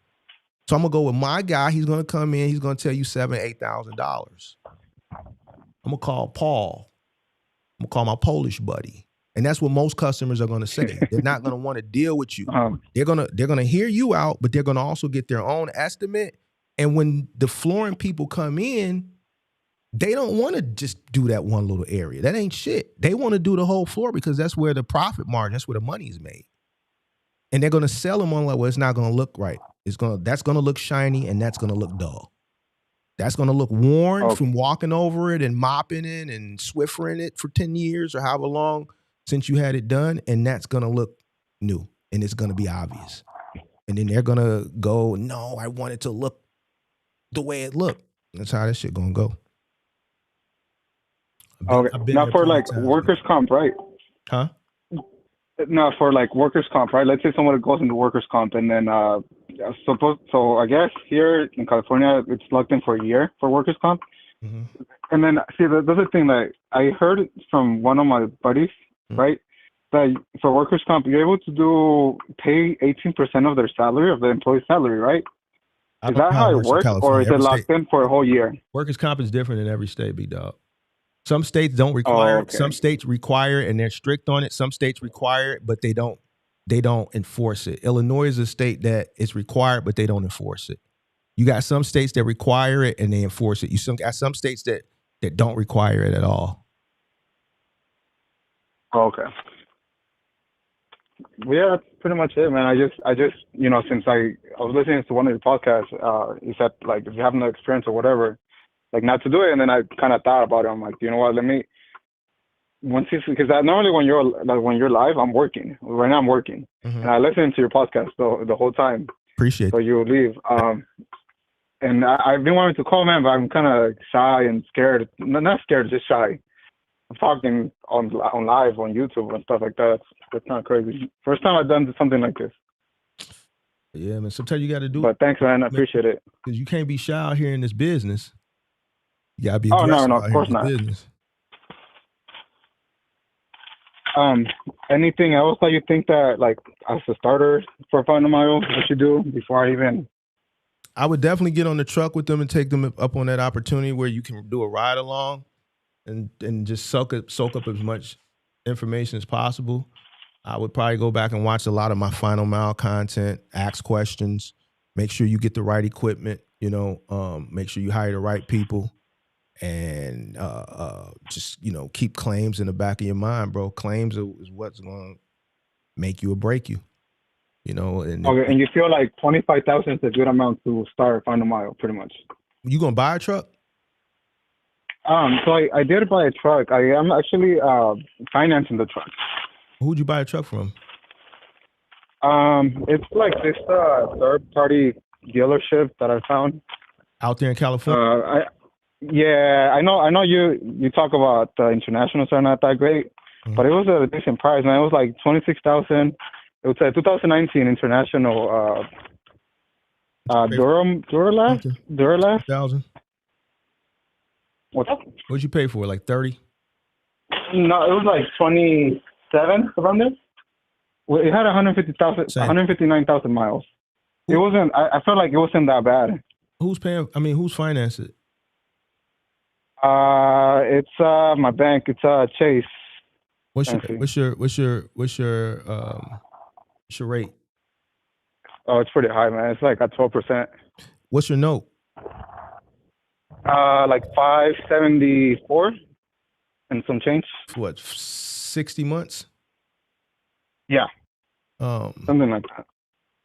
So I'm gonna go with my guy. He's gonna come in, he's gonna tell you $7,000-$8,000. I'm gonna call Paul. I'm gonna call my Polish buddy. And that's what most customers are going to say. They're not going to want to deal with you. They're going to hear you out, but they're going to also get their own estimate. And when the flooring people come in, they don't want to just do that one little area. That ain't shit. They want to do the whole floor because that's where the profit margin, that's where the money is made. And they're going to sell them on like, well, it's not going to look right. That's going to look shiny and that's going to look dull. That's going to look worn from walking over it and mopping it and Swiffering it for 10 years or however long since you had it done, and that's going to look new, and it's going to be obvious. And then they're going to go, no, I want it to look the way it looked. That's how that shit going to go. Not for like workers' comp, right? Huh? No, for like workers' comp, right? Let's say someone goes into workers' comp, and then so I guess here in California, it's locked in for a year for workers' comp. Mm-hmm. And then, see, there's a thing that I heard from one of my buddies, right? That for workers' comp, you're able to pay 18% of their salary, of the employee's salary, right? Is that how it works, or is it locked in for a whole year? Workers' comp is different in every state, big dog. Some states don't require it. Some states require it, and they're strict on it. Some states require it, but they don't enforce it. Illinois is a state that it's required, but they don't enforce it. You got some states that require it and they enforce it. You got some states that don't require it at all. Okay. Well, yeah, that's pretty much it, man. I just, since I was listening to one of your podcasts, you said like if you have no experience or whatever, like not to do it, and then I kind of thought about it. I'm like, you know what? Because normally when you're live, I'm working. Right now I'm working, and I listen to your podcast the whole time. Appreciate it. So you leave. And I've been wanting to call, man, but I'm kind of shy and scared. Not scared, just shy. I'm talking on live on YouTube and stuff like that. That's not crazy. First time I've done something like this. Yeah, man. Sometimes you got to do it. But thanks, man. I appreciate it. Because you can't be shy out here in this business. You got to be aggressive no, of course not. Business. Anything else that you think that, like, as a starter for Final Mile, what you do before I even... I would definitely get on the truck with them and take them up on that opportunity where you can do a ride along and just soak up as much information as possible. I would probably go back and watch a lot of my Final Mile content, ask questions, make sure you get the right equipment, make sure you hire the right people, and just, keep claims in the back of your mind, bro. Claims is what's going to make you or break you, And you feel like 25,000 is a good amount to start Final Mile, pretty much. You going to buy a truck? So I did buy a truck. I am actually financing the truck. Who'd you buy a truck from? It's like this third-party dealership that I found out there in California. I know. You talk about the internationals are not that great, but it was a decent price, man. It was like 26,000. It was a 2019 international Duralast. 1,000. What's up? What'd you pay for? Like 30? No, it was like 27 around there. Well, it had 159,000 miles. It wasn't. I felt like it wasn't that bad. Who's paying? I mean, who's financing it? It's my bank. It's Chase. What's your rate? Oh, it's pretty high, man. It's like at 12%. What's your note? Like 574 and some change. What, 60 months? Yeah. Something like that.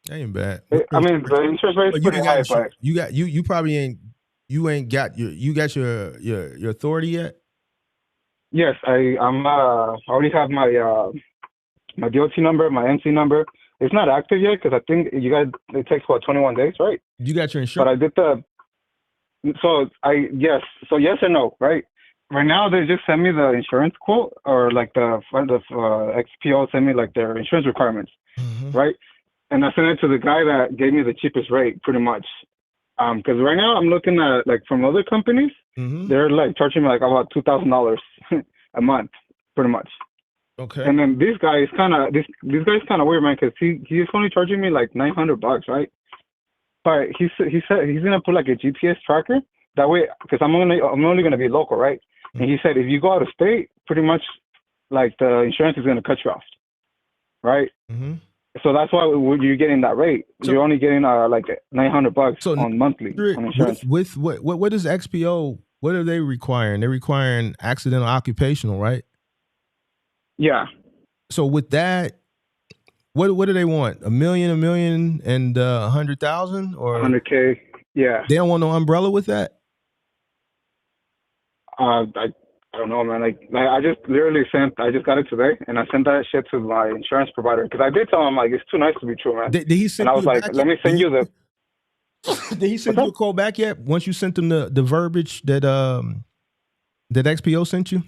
That ain't bad. I mean, the interest rate is pretty high, but you probably ain't got your authority yet. Yes, I already have my DOT number, my NC number. It's not active yet because I think it takes 21 days, right? You got your insurance. But I did yes and no, right? right now they just sent me the insurance quote, or like the XPO sent me like their insurance requirements, right? And I sent it to the guy that gave me the cheapest rate, pretty much. Because right now I'm looking at like from other companies, they're like charging me like about $2,000 a month, pretty much. Okay. And then this guy is kind of this guy's kind of weird, man, because he's only charging me like $900, right? But he said he's gonna put like a GPS tracker that way, because I'm only gonna be local, right? And he said if you go out of state, pretty much like the insurance is gonna cut you off, right? So that's why you're getting that rate. So, you're only getting like $900 on monthly on insurance. With what is XPO? What are they requiring? They're requiring accidental occupational, right? Yeah. So with that, what do they want? $1 million, and 100,000 or 100K? Yeah. They don't want no umbrella with that. I don't know, man. Like I just got it today, and I sent that shit to my insurance provider, because I did tell him like it's too nice to be true, man. Did he send? And I was like, let me send you the. Did he send you a call back yet? Once you sent them the verbiage that XPO sent you?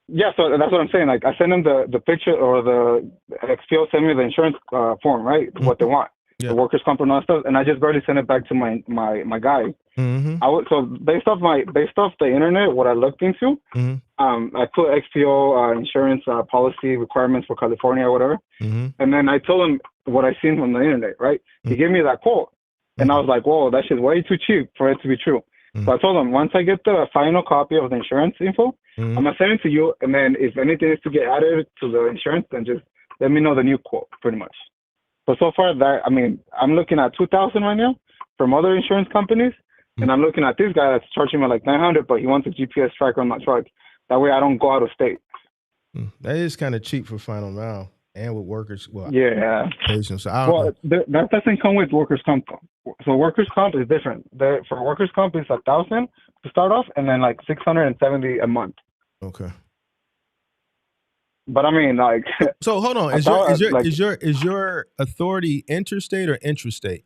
Yeah, so that's what I'm saying. Like I sent him the picture, or the XPO sent me the insurance form, right? What they want, the workers' comp and all that stuff, and I just barely sent it back to my guy. So based off the internet, what I looked into, I put XPO insurance policy requirements for California or whatever, and then I told him what I seen from the internet, right? He gave me that quote, and I was like, whoa, that shit's way too cheap for it to be true. So I told him, once I get the final copy of the insurance info, I'm gonna send it to you, and then if anything is to get added to the insurance, then just let me know the new quote, pretty much. So far I'm looking at $2,000 right now from other insurance companies. And I'm looking at this guy that's charging me like $900, but he wants a GPS tracker on my truck. That way I don't go out of state. That is kind of cheap for final mile, and with workers. Well, yeah. Patients. So I don't know. That doesn't come with workers' comp. So workers' comp is different. For workers' comp, it's $1,000 to start off, and then like $670 a month. Okay. But I mean, like. So hold on. Is your authority interstate or intrastate?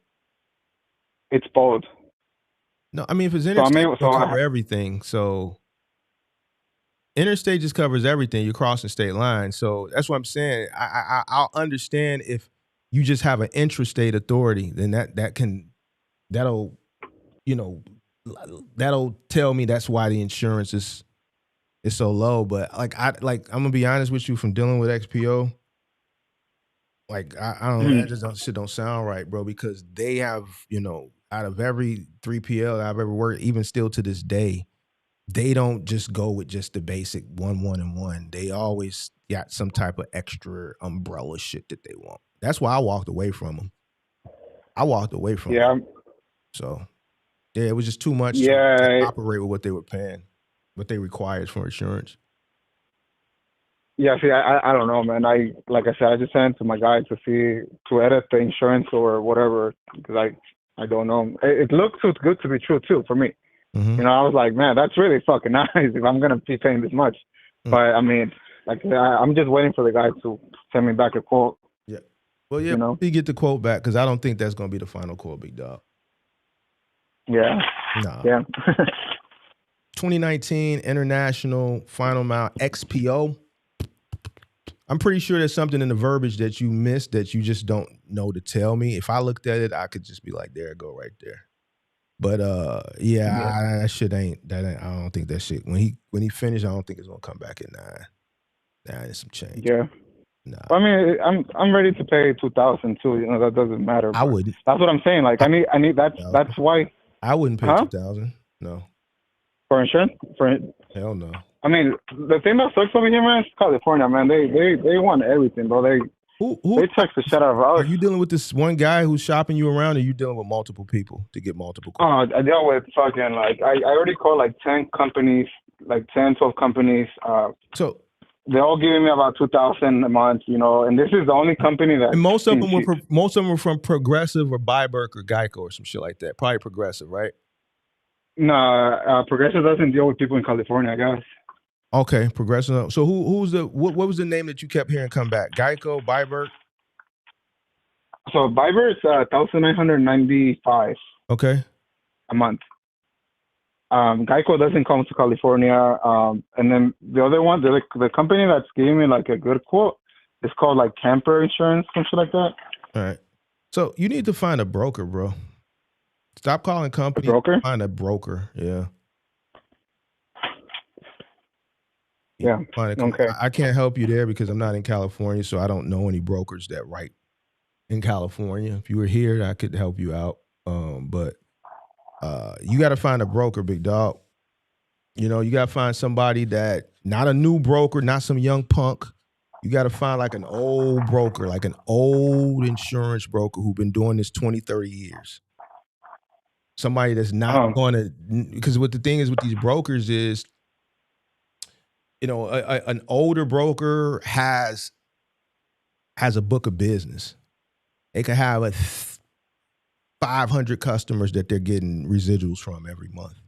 It's both. No, I mean, if it's interstate, it'll cover everything. So interstate just covers everything. You're crossing state lines. So that's what I'm saying. I'll understand if you just have an intrastate authority, then that'll tell me that's why the insurance is so low. But I'm gonna be honest with you, from dealing with XPO, like I don't know, that shit don't sound right, bro, because they have, out of every 3PL that I've ever worked, even still to this day, they don't just go with just the basic 1, 1, and 1. They always got some type of extra umbrella shit that they want. That's why I walked away from them. Them. So, yeah, it was just too much to operate with what they were paying, what they required for insurance. Yeah, see, I don't know, man. Like I said, I just sent it to my guy to edit the insurance or whatever, because I don't know. It looks too good to be true too for me. I was like, man, that's really fucking nice if I'm gonna be paying this much. But I mean, like, I'm just waiting for the guy to send me back a quote. Yeah. Well, yeah, you get the quote back, because I don't think that's gonna be the final quote, big dog. Yeah. Nah. Yeah. 2019 International Final Mile XPO. I'm pretty sure there's something in the verbiage that you missed that you just don't know to tell me. If I looked at it, I could just be like, there it go right there. But that shit ain't. I don't think that shit. When he finished, I don't think it's gonna come back at 9. It's some change. Yeah. Nah. I mean, I'm ready to pay $2,000 too. That doesn't matter. I wouldn't. That's what I'm saying. Like I need that's why. I wouldn't pay $2,000. No. For insurance? Hell no. I mean, the thing that sucks over here, man, is California, man. They want everything, bro. They tax the shit out of us. Are you dealing with this one guy who's shopping you around, or are you dealing with multiple people to get multiple quotes? I deal with fucking, like, I already called like 10 companies, like 10, 12 companies. So they're all giving me about $2,000 a month, and this is the only company that. And most of them were from Progressive or Byberk or Geico or some shit like that. Probably Progressive, right? No, Progressive doesn't deal with people in California, I guess. Okay, Progressive. So what was the name that you kept hearing come back? Geico, Byberk? So Byberk's $1,995. Okay. A month. Geico doesn't come to California. And then the other one, the company that's giving me like a good quote, is called like Camper Insurance, something like that. All right. So you need to find a broker, bro. Stop calling companies. A broker? Find a broker. Yeah. Yeah. Okay. I can't help you there because I'm not in California, so I don't know any brokers that write in California. If you were here, I could help you out. But you got to find a broker, big dog. You know, you got to find somebody that, not a new broker, not some young punk. You got to find like an old broker, like an old insurance broker who's been doing this 20, 30 years. Somebody that's not going to, because what the thing is with these brokers is, you know, an older broker has a book of business. They could have 500 customers that they're getting residuals from every month.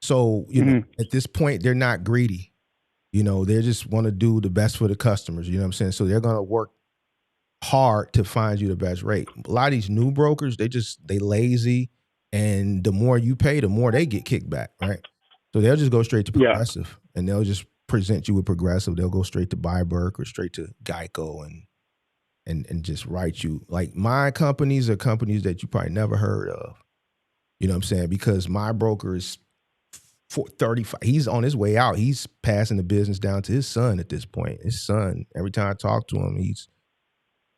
So, you know, at this point, they're not greedy. You know, they just want to do the best for the customers. You know what I'm saying? So they're going to work hard to find you the best rate. A lot of these new brokers, they lazy, and the more you pay, the more they get kicked back, right? So they'll just go straight to Progressive, and they'll just present you with Progressive. They'll go straight to Byberg or straight to Geico and just write you. Like, my companies are companies that you probably never heard of. You know what I'm saying? Because my broker is 35. He's on his way out. He's passing the business down to his son at this point. His son, every time I talk to him, he's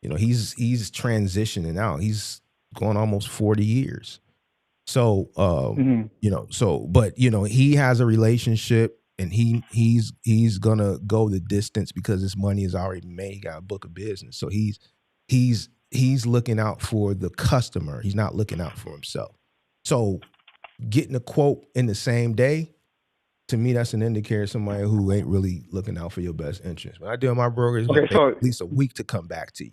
transitioning out. He's going almost 40 years. So, you know, but you know, he has a relationship, and he's gonna go the distance because his money is already made. He got a book of business. So he's looking out for the customer. He's not looking out for himself. So getting a quote in the same day, to me, that's an indicator of somebody who ain't really looking out for your best interest. When I deal with my broker, it's gonna take at least a week to come back to you.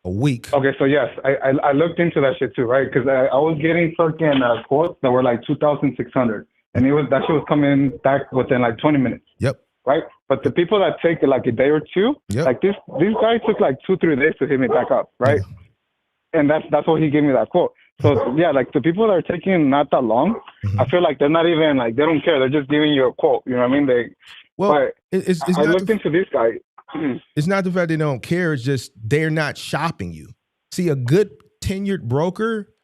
A week. Okay, so yes, I looked into that shit too, right? Because I was getting fucking quotes that were like 2,600, and that shit was coming back within like 20 minutes. Yep. Right, but the people that take like a day or two, like these guys took like 2-3 days to hit me back up, right? And that's what he gave me that quote. So yeah, like the people that are taking not that long, I feel like they're not even like, they don't care. They're just giving you a quote. You know what I mean? I looked into this guy. It's not the fact they don't care. It's just they're not shopping you. See, a good tenured broker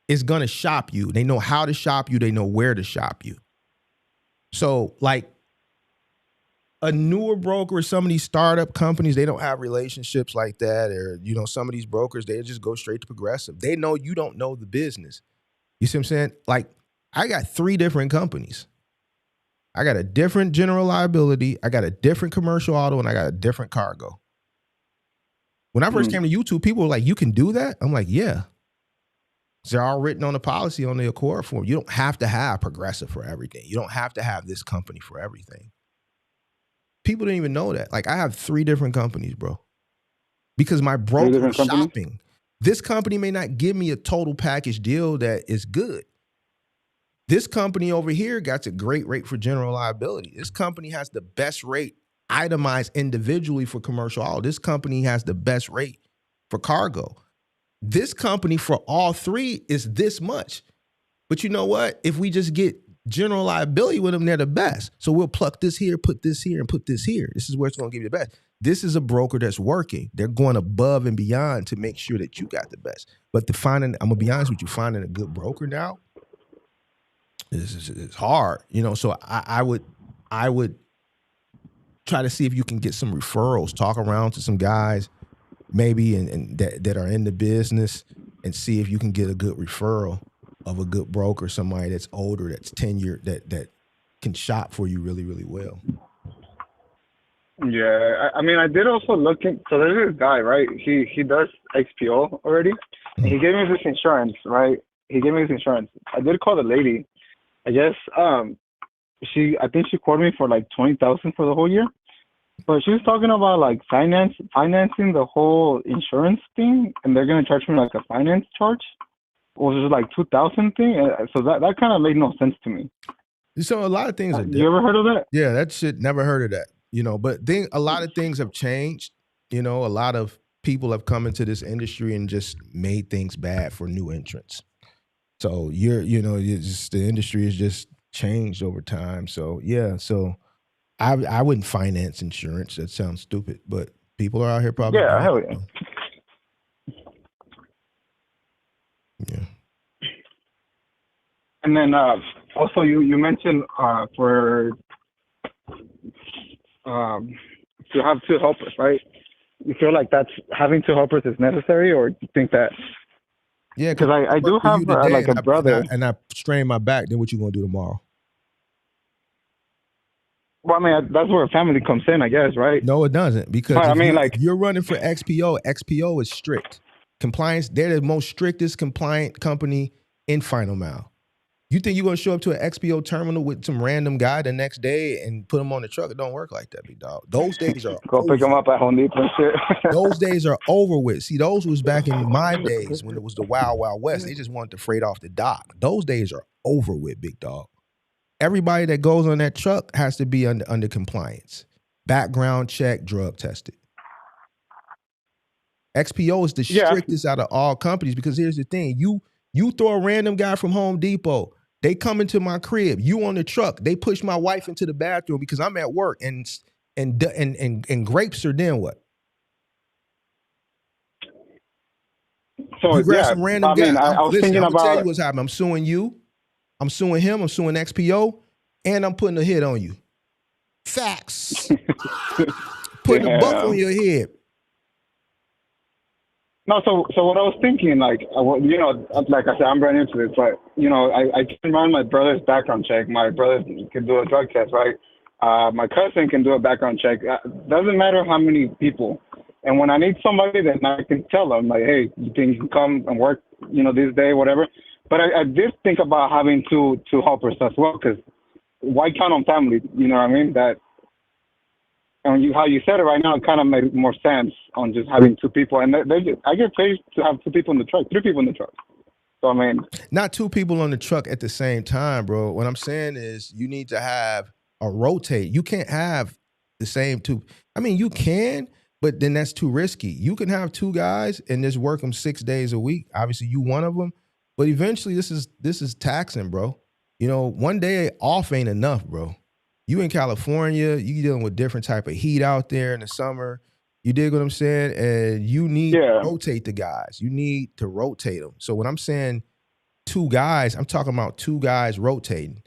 is going to shop you. They know how to shop you. They know where to shop you. So like a newer broker, some of these startup companies, they don't have relationships like that. Or, you know, some of these brokers, they just go straight to Progressive. They know you don't know the business. You see what I'm saying? Like, I got 3 different companies. I got a different general liability, I got a different commercial auto, and I got a different cargo. When I first came to YouTube, people were like, you can do that? I'm like, yeah. They're all written on the policy on the Accord form. You don't have to have Progressive for everything. You don't have to have this company for everything. People didn't even know that. Like, I have 3 different companies, bro. Because my broker is shopping. This company may not give me a total package deal that is good. This company over here got a great rate for general liability. This company has the best rate itemized individually for commercial auto. This company has the best rate for cargo. This company for all 3 is this much. But you know what? If we just get general liability with them, they're the best. So we'll pluck this here, put this here, and put this here. This is where it's going to give you the best. This is a broker that's working. They're going above and beyond to make sure that you got the best. But I'm going to be honest with you, finding a good broker now, it's hard, you know. So I would try to see if you can get some referrals, talk around to some guys maybe and that are in the business, and see if you can get a good referral of a good broker, somebody that's older, that's tenured, that can shop for you really, really well. Yeah, I mean, I did also look in. So there's this guy, right? He does XPO already. And he gave me this insurance, right? I did call the lady. I guess I think she quoted me for like $20,000 for the whole year. But she was talking about like financing the whole insurance thing, and they're gonna charge me like a finance charge. Was it like $2,000 thing? So that kind of made no sense to me. So a lot of things are different. You ever heard of that? Yeah, that shit, never heard of that. You know, but a lot of things have changed. You know, a lot of people have come into this industry and just made things bad for new entrants. So the industry is just changed over time. So yeah, so I wouldn't finance insurance. That sounds stupid, but people are out here probably Yeah, doing hell it. yeah. Yeah. And then also you mentioned for to have two helpers, right? You feel like that's having two helpers is necessary, or you think that? Yeah, Because I do work for have you today, like a brother. and I strain my back. Then what you gonna do tomorrow? Well, I mean that's where family comes in, I guess, right? No, it doesn't, because But I mean, if you're running for XPO, XPO is strict compliance. They're the most strictest compliant company in Final Mile. You think you're gonna show up to an XPO terminal with some random guy the next day and put him on the truck? It don't work like that, big dog. Those days are go pick them up at Home Depot and shit. those days are over with. See, those was back in my days when it was the Wild Wild West. They just wanted the freight off the dock. Those days are over with, big dog. Everybody that goes on that truck has to be under compliance. Background check, drug tested. XPO is the strictest out of all companies, because here's the thing. You throw a random guy from Home Depot, they come into my crib, you on the truck, they push my wife into the bathroom because I'm at work, and grapes are then what? So you grab some random I guy. mean, I was listen, thinking I'm gonna tell you about. what's happening. I'm suing you, I'm suing him, I'm suing XPO, and I'm putting a hit on you. Facts. Putting a buck on your head. No, so what I was thinking, like, you know, like I said, I'm brand new to this, but you know, I can run my brother's background check. My brother can do a drug test, right? My cousin can do a background check. Doesn't matter how many people. And when I need somebody, then I can tell them, like, hey, you think you can come and work, you know, this day, whatever. But I did think about having two helpers as well, because why count on family? You know what I mean? That. And how you said it right now, it kind of made more sense on just having two people. And I get paid to have two people in the truck, three people in the truck. So, I mean. Not two people on the truck at the same time, bro. What I'm saying is you need to have a rotate. You can't have the same two. I mean, you can, but then that's too risky. You can have two guys and just work them 6 days a week. Obviously, you one of them. But eventually, this is taxing, bro. You know, one day off ain't enough, bro. You in California, you dealing with different type of heat out there in the summer. You dig what I'm saying? And you need to rotate the guys. You need to rotate them. So when I'm saying two guys, I'm talking about two guys rotating.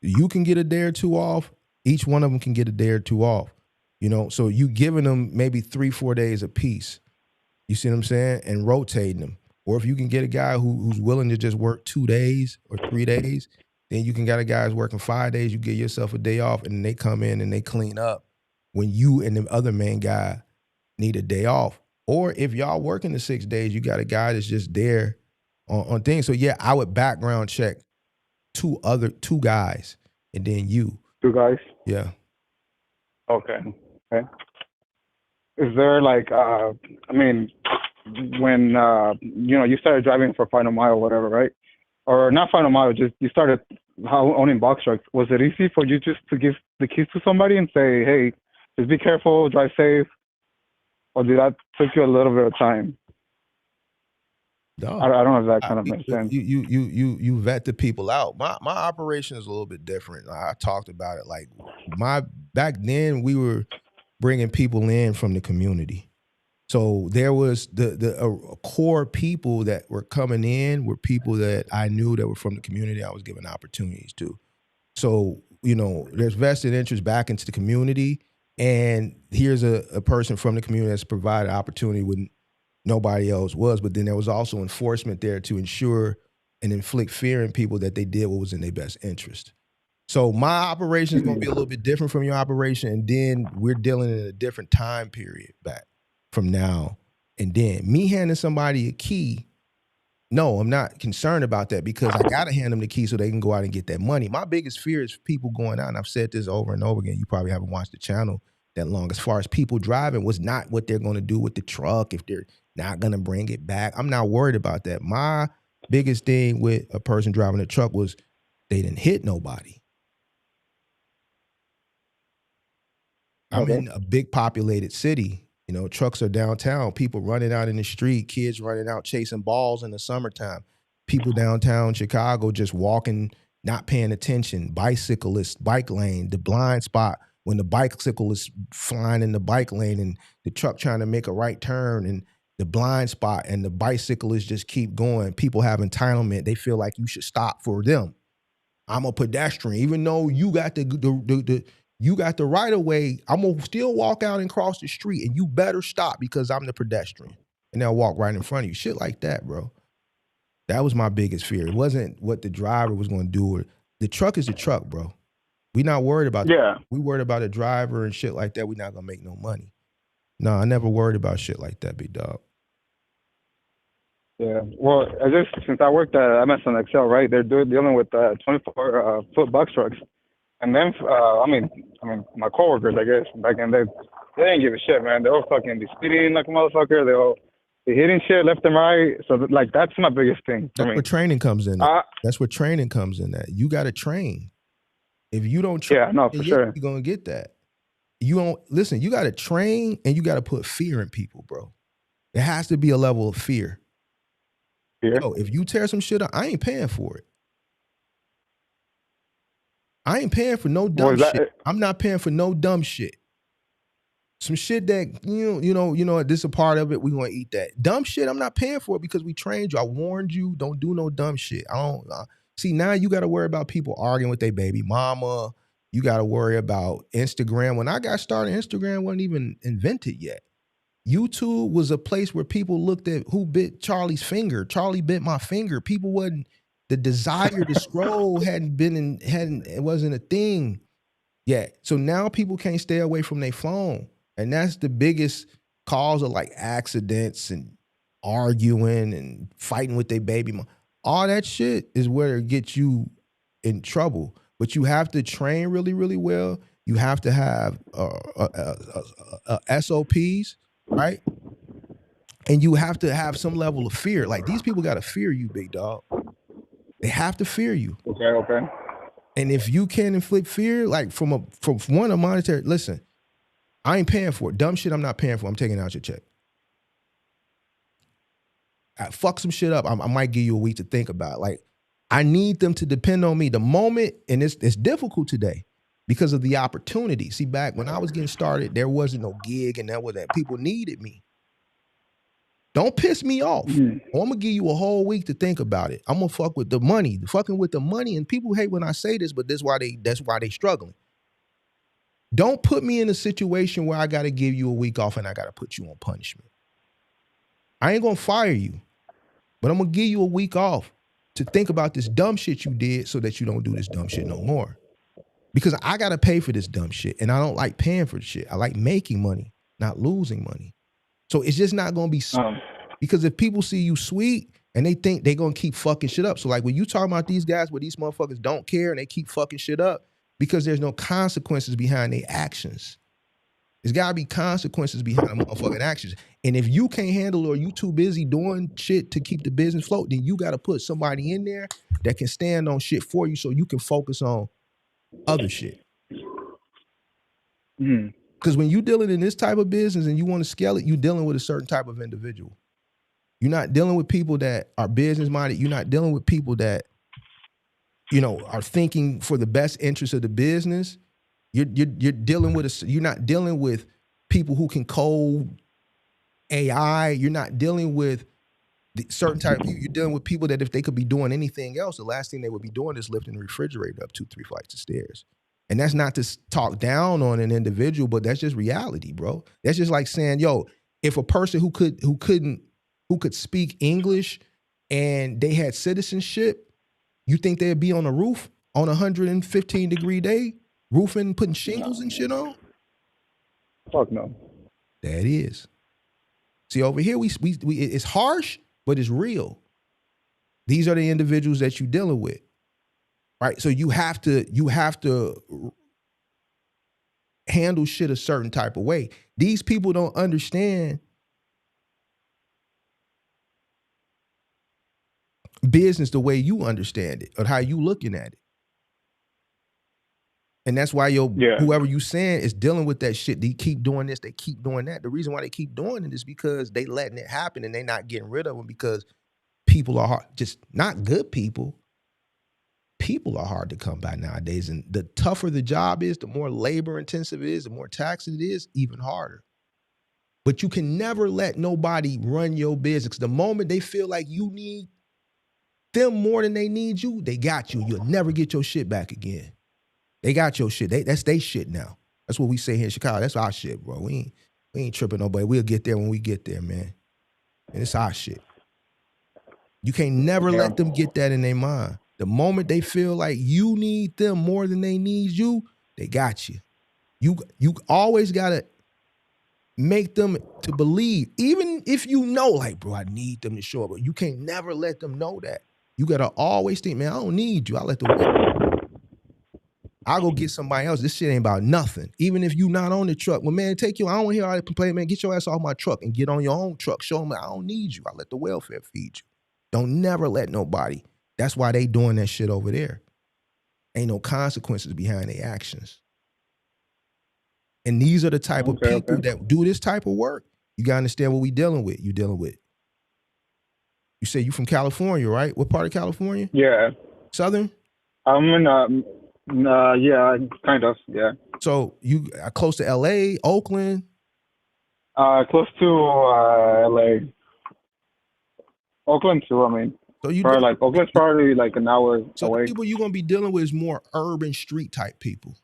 You can get a day or two off. Each one of them can get a day or two off. You know, so you giving them maybe 3-4 days a piece. You see what I'm saying? And rotating them. Or if you can get a guy who's willing to just work 2 days or 3 days, then you can got a guy who's working 5 days, you get yourself a day off, and then they come in and they clean up when you and the other main guy need a day off. Or if y'all working the 6 days, you got a guy that's just there on things. So yeah, I would background check two guys and then you. Two guys? Yeah. Okay. Is there like, I mean, when, you know, you started driving for Final Mile or whatever, right? Or not Final Mile, just you started owning box trucks. Was it easy for you just to give the keys to somebody and say, hey, just be careful, drive safe? Or did that took you a little bit of time? No. I don't know if that kind of makes sense. You vet the people out. My operation is a little bit different. I talked about it. Like back then we were bringing people in from the community. So there was the core people that were coming in were people that I knew that were from the community. I was giving opportunities to. So, you know, there's vested interest back into the community, and here's a person from the community that's provided opportunity when nobody else was. But then there was also enforcement there to ensure and inflict fear in people that they did what was in their best interest. So my operation is going to be a little bit different from your operation, and then we're dealing in a different time period back from now and then. Me handing somebody a key, no, I'm not concerned about that, because I got to hand them the key so they can go out and get that money. My biggest fear is people going out, and I've said this over and over again. You probably haven't watched the channel that long. As far as people driving, was not what they're going to do with the truck, if they're not going to bring it back. I'm not worried about that. My biggest thing with a person driving a truck was they didn't hit nobody. I'm in a big populated city. You know, trucks are downtown, people running out in the street, kids running out chasing balls in the summertime, people downtown Chicago just walking not paying attention, bicyclist, bike lane, the blind spot when the bicycle is flying in the bike lane and the truck trying to make a right turn and the blind spot and the bicyclists just keep going. People have entitlement. They feel like you should stop for them. I'm a pedestrian, even though you got you got the right of way. I'm gonna still walk out and cross the street, and you better stop because I'm the pedestrian, and they'll walk right in front of you. Shit like that, bro. That was my biggest fear. It wasn't what the driver was gonna do. Or the truck is the truck, bro. We not worried about that. We worried about a driver and shit like that. We not gonna make no money. No, I never worried about shit like that, big dog. Yeah. Well, since I worked at MSN Excel, right? They're dealing with 24-foot box trucks, and then I mean, my coworkers, I guess, back in they didn't give a shit, man. They were fucking speeding like a motherfucker. They hitting shit left and right. So like that's my biggest thing. That's where training comes in. That's where training comes in. That you got to train. If you don't train, for sure, you're gonna get that. You don't listen. You got to train, and you got to put fear in people, bro. There has to be a level of fear. Yo, if you tear some shit up, I ain't paying for it. I ain't paying for no dumb shit. I'm not paying for no dumb shit. Some shit that you know. This is a part of it. We gonna eat that dumb shit. I'm not paying for it because we trained you. I warned you. Don't do no dumb shit. I don't see now. You got to worry about people arguing with their baby mama. You got to worry about Instagram. When I got started, Instagram wasn't even invented yet. YouTube was a place where people looked at who bit Charlie's finger. Charlie bit my finger. People wasn't, the desire to scroll it wasn't a thing yet. So now people can't stay away from their phone. And that's the biggest cause of like accidents and arguing and fighting with their baby mom. All that shit is where it gets you in trouble. But you have to train really, really well. You have to have SOPs. Right? And you have to have some level of fear. Like these people got to fear you, big dog. They have to fear you. Okay. And if you can't inflict fear, like from one a monetary, listen, I ain't paying for it. Dumb shit I'm not paying for. I'm taking out your check. I fuck some shit up. I might give you a week to think about it. Like I need them to depend on me. The moment, and it's difficult today. Because of the opportunity. See, back when I was getting started, there wasn't no gig and that people needed me. Don't piss me off. I'm gonna give you a whole week to think about it. I'm gonna fuck with the money, fucking with the money. And people hate when I say this, but that's why they struggling. Don't put me in a situation where I gotta give you a week off and I gotta put you on punishment. I ain't gonna fire you, but I'm gonna give you a week off to think about this dumb shit you did so that you don't do this dumb shit no more. Because I got to pay for this dumb shit. And I don't like paying for shit. I like making money, not losing money. So it's just not going to be because if people see you sweet and they think they're going to keep fucking shit up. So like when you talk about these guys where these motherfuckers don't care and they keep fucking shit up because there's no consequences behind their actions. There's got to be consequences behind motherfucking actions. And if you can't handle or you too busy doing shit to keep the business float, then you got to put somebody in there that can stand on shit for you so you can focus on other shit. Because when you dealing in this type of business and you want to scale it, you're dealing with a certain type of individual. You're not dealing with people that are business minded. You're not dealing with people that, are thinking for the best interest of the business. You're dealing with you're not dealing with people who can code AI. You're not dealing with certain type of people. You're dealing with people that if they could be doing anything else, the last thing they would be doing is lifting the refrigerator up 2-3 flights of stairs. And that's not to talk down on an individual, but that's just reality, bro. That's just like saying, yo, if a person who could speak English and they had citizenship, you think they'd be on a roof on a 115-degree day, roofing, putting shingles and shit on? Fuck no. That is. See, over here, we it's harsh, but it's real. These are the individuals that you're dealing with, right? So you have to handle shit a certain type of way. These people don't understand business the way you understand it or how you looking at it. And that's why whoever you saying is dealing with that shit. They keep doing this, they keep doing that. The reason why they keep doing it is because they letting it happen and they not getting rid of them because people are just not good people. people are hard to come by nowadays. And the tougher the job is, the more labor intensive it is, the more taxing it is, even harder. But you can never let nobody run your business. The moment they feel like you need them more than they need you, they got you. You'll never get your shit back again. They got your shit. That's their shit now. That's what we say here in Chicago. That's our shit, bro. We ain't tripping nobody. We'll get there when we get there, man. And it's our shit. You can't never let them get that in their mind. The moment they feel like you need them more than they need you, they got you. You always gotta make them to believe, even if you know, like, bro, I need them to show up, but you can't never let them know that. You gotta always think, man, I don't need you. I'll go get somebody else. This shit ain't about nothing. Even if you not on the truck, well, man, take you. I don't want to hear all that complaint, man. Get your ass off my truck and get on your own truck. Show them I don't need you. I let the welfare feed you. Don't never let nobody. That's why they doing that shit over there. Ain't no consequences behind their actions. And these are the type of people that do this type of work. You gotta understand what we dealing with. You dealing with. You say you from California, right? What part of California? Yeah. Southern? I'm in yeah, kind of, yeah. So you are close to LA, Oakland? Close to LA. Oakland too, I mean. So you probably like Oakland's probably like an hour away. The people you're gonna be dealing with is more urban street type people.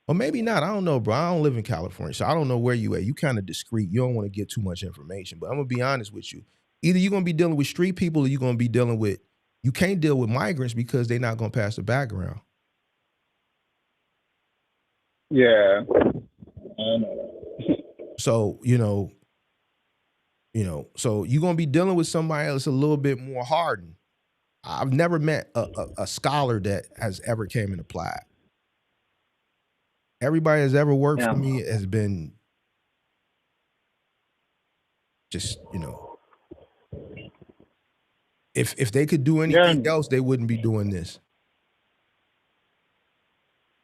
Or maybe not. I don't know, bro. I don't live in California, so I don't know where you at. You kind of discreet. You don't want to get too much information. But I'm gonna be honest with you. Either you're gonna be dealing with street people or you're gonna be dealing with, you can't deal with migrants because they're not gonna pass the background. Yeah. I know. So, so you're gonna be dealing with somebody else a little bit more hardened. I've never met a scholar that has ever came and applied. Everybody that's ever worked for me has been just, if they could do anything else, they wouldn't be doing this.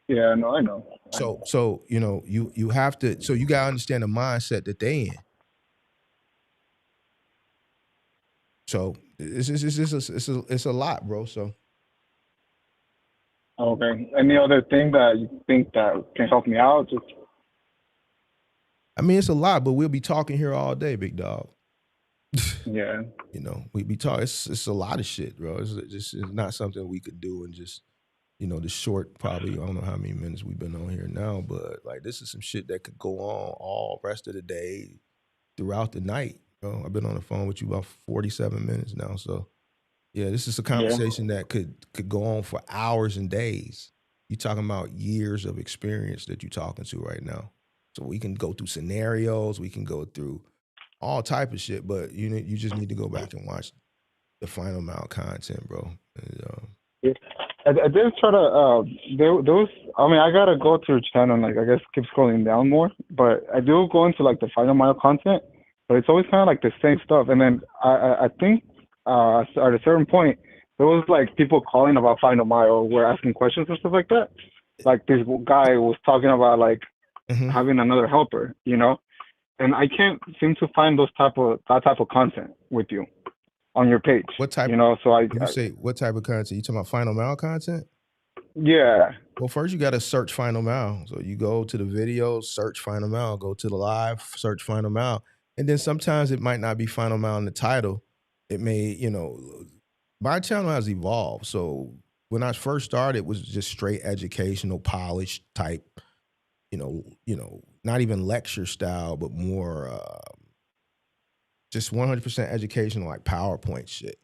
Yeah, no, I know. So you have to, so you gotta understand the mindset that they in. So it's a lot, bro. So. Okay. Any other thing that you think that can help me out? I mean, it's a lot, but we'll be talking here all day, big dog. Yeah. We be talking. It's a lot of shit, bro. It's not something we could do in just, the short, probably, I don't know how many minutes we've been on here now, but like this is some shit that could go on all rest of the day, throughout the night. I've been on the phone with you about 47 minutes now, so. Yeah, this is a conversation that could go on for hours and days. You're talking about years of experience that you're talking to right now. So we can go through scenarios, we can go through all type of shit, but you just need to go back and watch the final amount content, bro. And, I did try to, there was, I mean, I gotta go to your channel and I guess keep scrolling down more, but I do go into the final mile content, but it's always kind of the same stuff. And then I think, at a certain point, there was people calling about Final Mile, were asking questions and stuff like that. Like this guy was talking about having another helper, and I can't seem to find that type of content with you on your page. What type? So you say what type of content? You talking about Final Mile content? Yeah. Well, first you got to search Final Mile. So you go to the videos, search Final Mile. Go to the live, search Final Mile, and then sometimes it might not be Final Mile in the title. It may, my channel has evolved. So when I first started, it was just straight educational, polished type, not even lecture style, but more just 100% educational, like PowerPoint shit.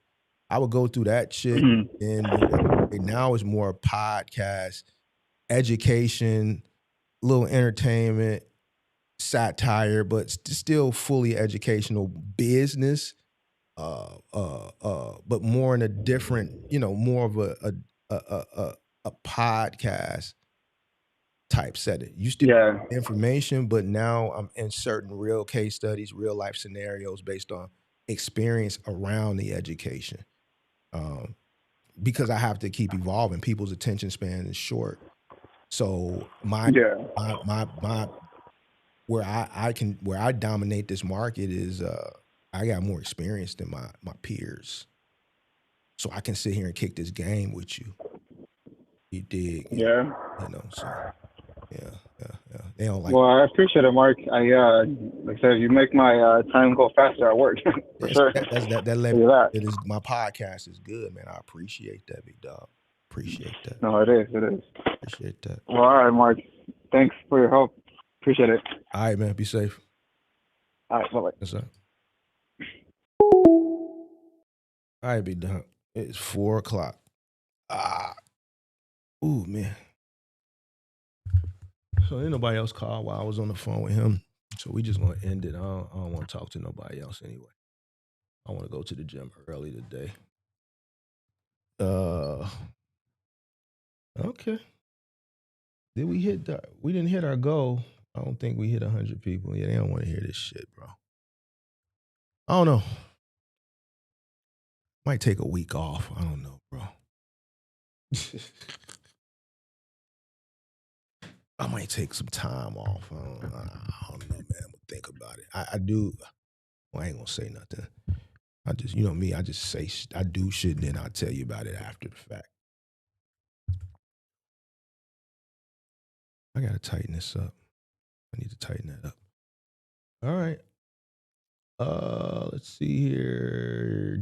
I would go through that shit, and now it's more podcast, education, little entertainment, satire, but still fully educational business. But more in a different, more of a podcast type setting. You still have information, but now I'm inserting real case studies, real life scenarios based on experience around the education. Because I have to keep evolving. People's attention span is short. So where I dominate this market is I got more experience than my peers. so I can sit here and kick this game with you. You dig? Yeah. You know, so yeah. They don't like. Well, I appreciate it, Mark. Like I said, you make my time go faster at work for sure. It is my podcast is good, man. I appreciate that, big dog. Appreciate that. No, it is. Appreciate that. Well, all right, Mark. Thanks for your help. Appreciate it. All right, man. Be safe. All right, bye-bye. Yes, sir. All right, big dog. It's 4:00. Ooh, man. So ain't nobody else called while I was on the phone with him. So we just gonna end it. I don't want to talk to nobody else anyway. I want to go to the gym early today. Okay. Did we hit we didn't hit our goal. I don't think we hit 100 people. Yeah, they don't want to hear this shit, bro. I don't know. Might take a week off. I don't know, bro. I might take some time off. I don't know, man. I'm gonna think about it. I do. Well, I ain't gonna say nothing. I just, you know me, I just say, I do shit and then I'll tell you about it after the fact. I gotta tighten this up. I need to tighten that up. All right. Let's see here.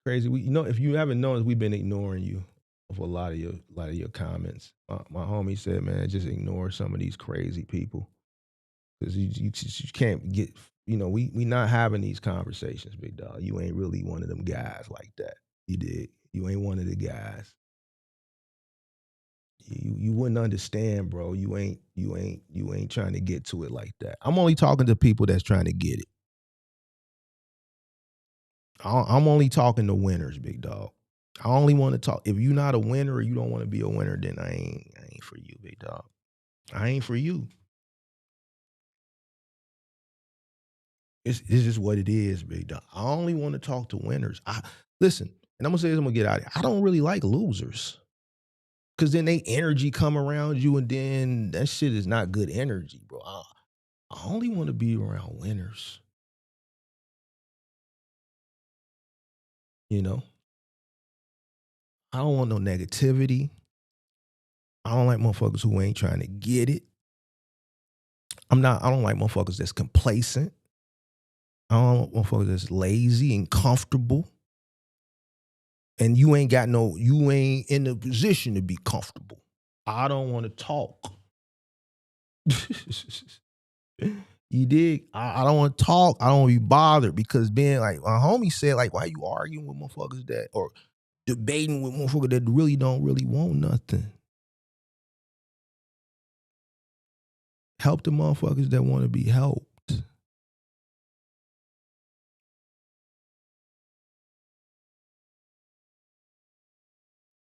Crazy. If you haven't noticed, we've been ignoring you of a lot of your comments. My homie said, man, just ignore some of these crazy people because you can't get. We not having these conversations, big dog. You ain't really one of them guys like that. You did. You ain't one of the guys. You wouldn't understand, bro. You ain't trying to get to it like that. I'm only talking to people that's trying to get it. I'm only talking to winners, big dog. I only want to talk. If you're not a winner or you don't want to be a winner, then I ain't for you, big dog. I ain't for you. It's just what it is, big dog. I only want to talk to winners. Listen, and I'm gonna say this, I'm gonna get out of here. I don't really like losers. Cause then they energy come around you and then that shit is not good energy, bro. I only want to be around winners. I don't want no negativity. I don't like motherfuckers who ain't trying to get it. I don't like motherfuckers that's complacent. I don't want motherfuckers that's lazy and comfortable. And you ain't in the position to be comfortable. I don't want to talk. You dig? I don't want to talk. I don't want to be bothered because being like my homie said, like, why you arguing with motherfuckers that or debating with motherfuckers that really don't really want nothing? Help the motherfuckers that want to be helped.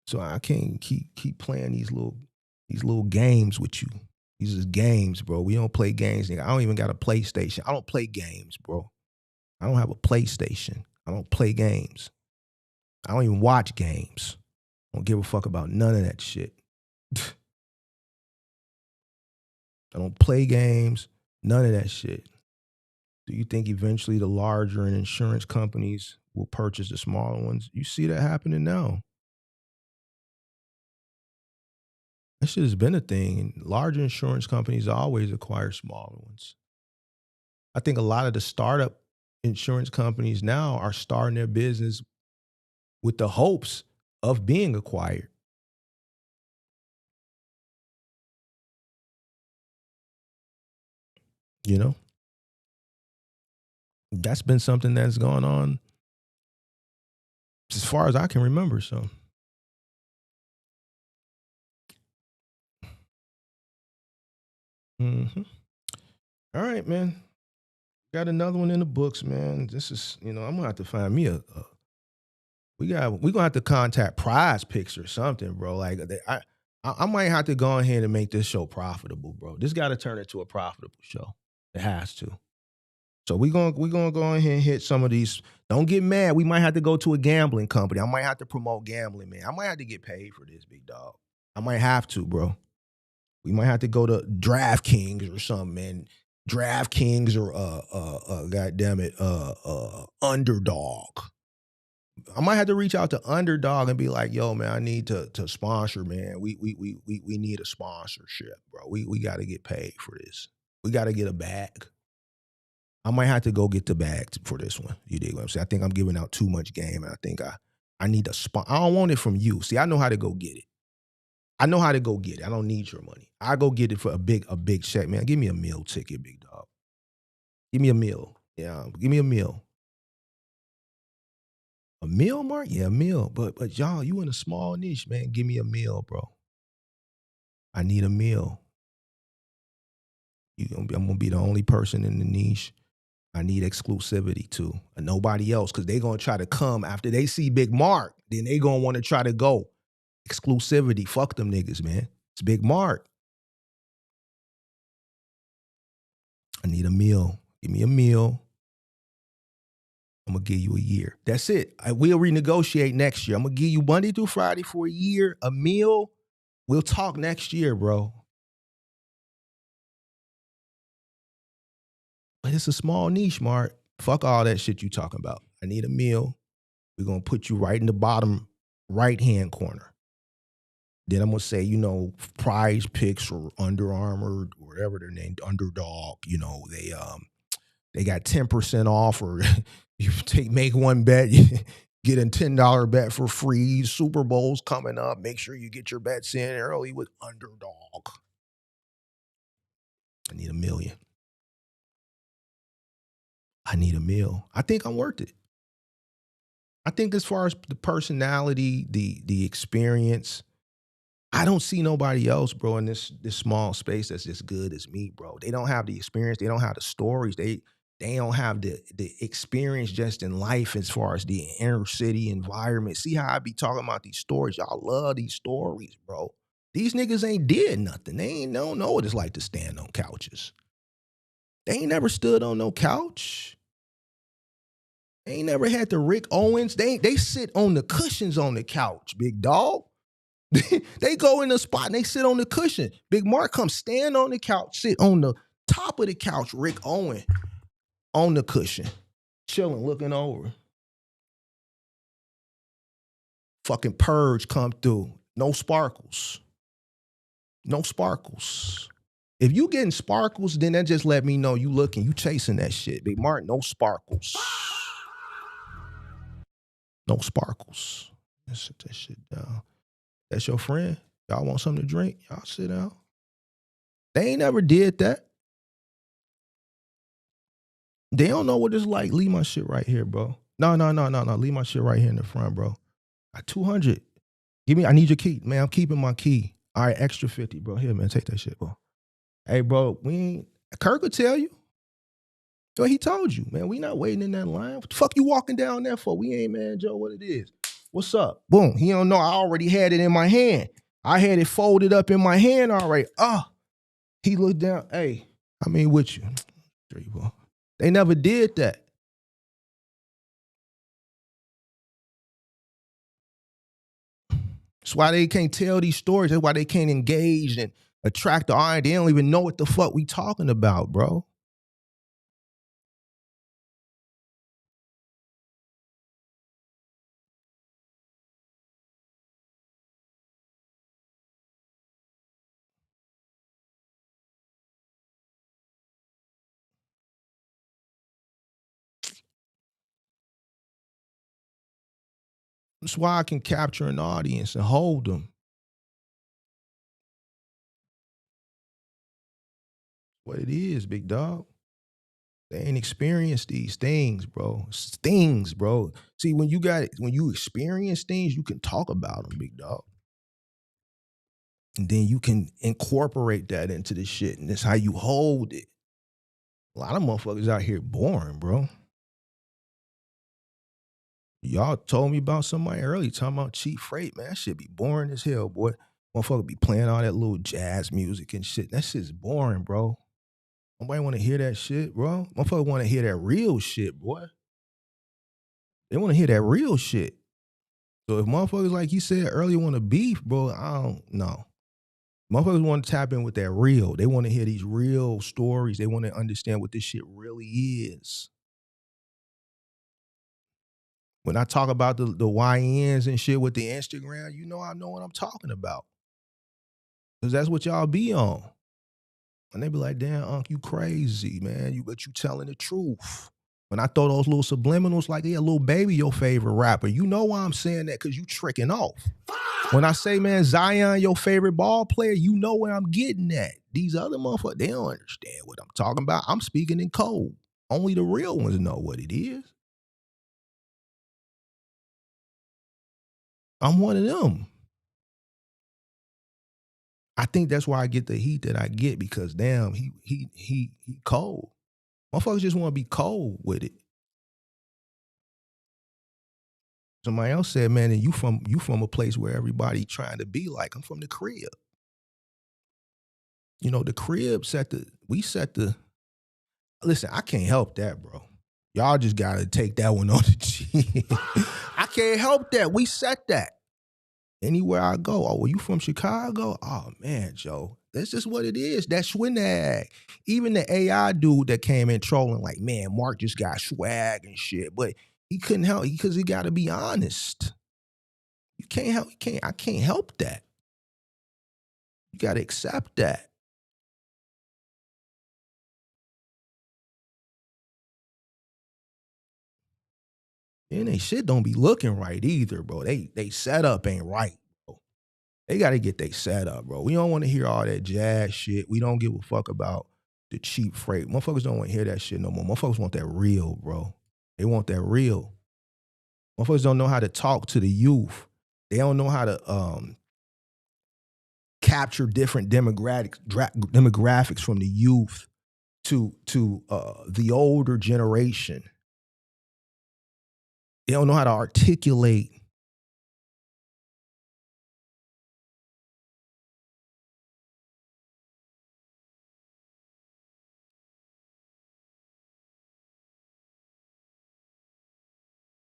So I can't keep playing these little games with you. These is games, bro. We don't play games. I don't even got a PlayStation. I don't play games, bro. I don't have a PlayStation. I don't play games. I don't even watch games. I don't give a fuck about none of that shit. I don't play games, none of that shit. Do you think eventually the larger insurance companies will purchase the smaller ones? You see that happening now. That shit has been a thing. And larger insurance companies always acquire smaller ones. I think a lot of the startup insurance companies now are starting their business with the hopes of being acquired. That's been something that's gone on as far as I can remember. So, all right, man. Got another one in the books, man. This is, I'm gonna have to find me we're gonna have to contact Prize Picks or something, bro. Like I might have to go ahead and make this show profitable, bro. This got to turn into a profitable show. It has to. So we're gonna go ahead and hit some of these. Don't get mad. We might have to go to a gambling company. I might have to promote gambling, man. I might have to get paid for this, big dog. I might have to, bro. We might have to go to DraftKings or something, man. DraftKings or goddamn it, Underdog. I might have to reach out to Underdog and be like, yo, man, I need to sponsor, man. We need a sponsorship, bro. We got to get paid for this. We got to get a bag. I might have to go get the bag for this one. You dig what I'm saying? I think I'm giving out too much game, and I think I need a spot. I don't want it from you. See, I know how to go get it. I know how to go get it. I don't need your money. I go get it for a big check, man. Give me a meal ticket, big dog. Give me a meal. Yeah, give me a meal. A meal, Mark? Yeah, a meal. But y'all, you in a small niche, man. Give me a meal, bro. I need a meal. I'm gonna be the only person in the niche. I need exclusivity too. And nobody else, because they're gonna try to come after they see Big Mark. Then they gonna want to try to go. Exclusivity. Fuck them niggas, man. It's Big Mark. I need a meal. Give me a meal. I'm gonna give you a year. That's it. I will renegotiate next year. I'm gonna give you Monday through Friday for a year, a meal. We'll talk next year, bro. But it's a small niche, Mark. Fuck all that shit you talking about. I need a meal. We're gonna put you right in the bottom right-hand corner. Then I'm gonna say, you know, Prize Picks or Under Armour, whatever they're named, Underdog. You know, they got 10% off, or you make one bet, get a $10 bet for free. Super Bowl's coming up. Make sure you get your bets in early with Underdog. I need $1 million. I need a meal. I think I'm worth it. I think as far as the personality, the experience, I don't see nobody else, bro, in this small space that's as good as me, bro. They don't have the experience. They don't have the stories. They don't have the experience just in life as far as the inner city environment. See how I be talking about these stories? Y'all love these stories, bro. These niggas ain't did nothing. They don't know what it's like to stand on couches. They ain't never stood on no couch. They ain't never had the Rick Owens. They sit on the cushions on the couch, big dog. They go in the spot and they sit on the cushion. Big Mark comes stand on the couch, sit on the top of the couch, Rick Owen on the cushion, chilling, looking over. Fucking purge come through. No sparkles. No sparkles. If you getting sparkles, then that just let me know you looking, you chasing that shit. Big Mark, no sparkles. No sparkles. Let's sit that shit down. That's your friend. Y'all want something to drink? Y'all sit down. They ain't never did that. They don't know what it's like. Leave my shit right here, bro. No. Leave my shit right here in the front, bro. At 200. I need your key. Man, I'm keeping my key. All right, extra 50, bro. Here, man, take that shit, bro. Hey, bro, Kirk will tell you. So he told you, man, we not waiting in that line. What the fuck you walking down there for? We ain't, man, Joe, what it is. What's up? Boom. He don't know. I already had it in my hand. I had it folded up in my hand already. He looked down. Hey, I mean, with you. There you go. They never did that. That's why they can't tell these stories. That's why they can't engage and attract the eye. They don't even know what the fuck we talking about, bro. That's why I can capture an audience and hold them. What it is, big dog. They ain't experienced these things, bro. It's things, bro. See, when you experience things, you can talk about them, big dog. And then you can incorporate that into the shit, and that's how you hold it. A lot of motherfuckers out here boring, bro. Y'all told me about somebody earlier talking about cheap freight, man. That shit be boring as hell, boy. Motherfucker be playing all that little jazz music and shit. That shit's boring, bro. Nobody want to hear that shit, bro. Motherfucker want to hear that real shit, boy. They want to hear that real shit. So if motherfuckers, like you said earlier, want to beef, bro, I don't know. Motherfuckers want to tap in with that real. They want to hear these real stories. They want to understand what this shit really is. When I talk about the YNs and shit with the Instagram, you know I know what I'm talking about. Because that's what y'all be on. And they be like, damn, Unc, you crazy, man. But you telling the truth. When I throw those little subliminals like, yeah, little baby, your favorite rapper, you know why I'm saying that? Because you tricking off. When I say, man, Zion, your favorite ball player, you know where I'm getting at. These other motherfuckers, they don't understand what I'm talking about. I'm speaking in code. Only the real ones know what it is. I'm one of them. I think that's why I get the heat that I get, because damn, he cold. Motherfuckers just want to be cold with it. Somebody else said, man, and you from a place where everybody trying to be like. I'm from the crib. You know, the crib listen, I can't help that, bro. Y'all just gotta take that one on the chin. I can't help that. We set that. Anywhere I go, oh, well, you from Chicago? Oh, man, Joe, that's just what it is. That swag. Even the AI dude that came in trolling, like, man, Mark just got swag and shit. But he couldn't help because he got to be honest. I can't help that. You got to accept that. And they shit don't be looking right either, bro. They setup ain't right, bro. They got to get they setup, bro. We don't want to hear all that jazz shit. We don't give a fuck about the cheap freight. Motherfuckers don't want to hear that shit no more. Motherfuckers want that real, bro. They want that real. Motherfuckers don't know how to talk to the youth. They don't know how to capture different demographics from the youth to the older generation. They don't know how to articulate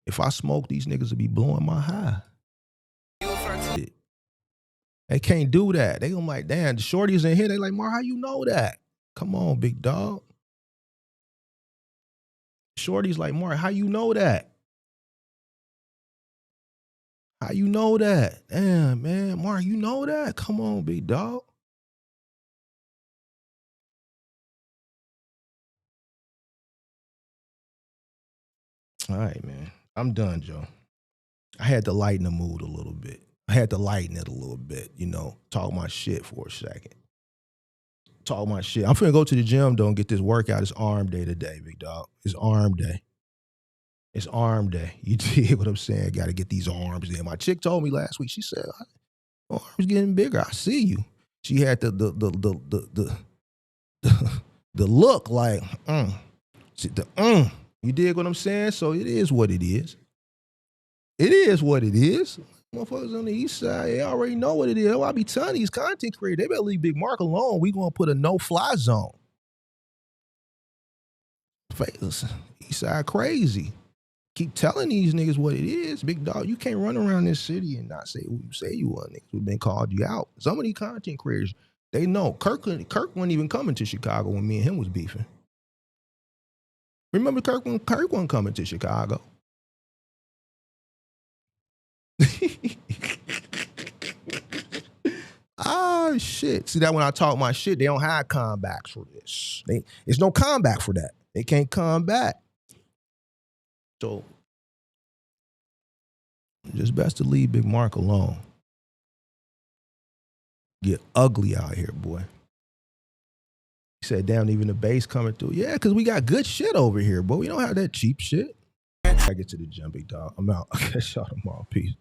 if I smoke, these niggas would be blowing my high. They can't do that. They gonna be like, damn, the shorties in here. They like, Mar, how you know that? Come on, big dog. Shorty's like, Mar, how you know that? How you know that? Damn, man, Mark, you know that? Come on, big dog. All right, man. I'm done, Joe. I had to lighten the mood a little bit. I had to lighten it a little bit, you know, talk my shit for a second. Talk my shit. I'm finna go to the gym, though, and get this workout. It's arm day today, big dog. It's arm day. It's arm day. You see what I'm saying? Got to get these arms in. My chick told me last week, she said, my arms getting bigger. I see you. She had the look like, You dig what I'm saying? So it is what it is. It is what it is. Motherfuckers on the east side, they already know what it is. I be telling these content creators, they better leave Big Mark alone. We gonna put a no-fly zone. East side crazy. Keep telling these niggas what it is. Big dog, you can't run around this city and not say who you say you are. Niggas who've been called you out. Some of these content creators, they know. Kirk wasn't even coming to Chicago when me and him was beefing. Remember Kirk wasn't coming to Chicago. Ah, shit. See that when I talk my shit, they don't have comebacks for this. There's no comeback for that. They can't come back. So just best to leave Big Mark alone. Get ugly out here, boy. He said, damn, even the bass coming through. Yeah, because we got good shit over here, boy. We don't have that cheap shit. I get to the gym, big dog. I'm out. I'll catch y'all tomorrow. Peace.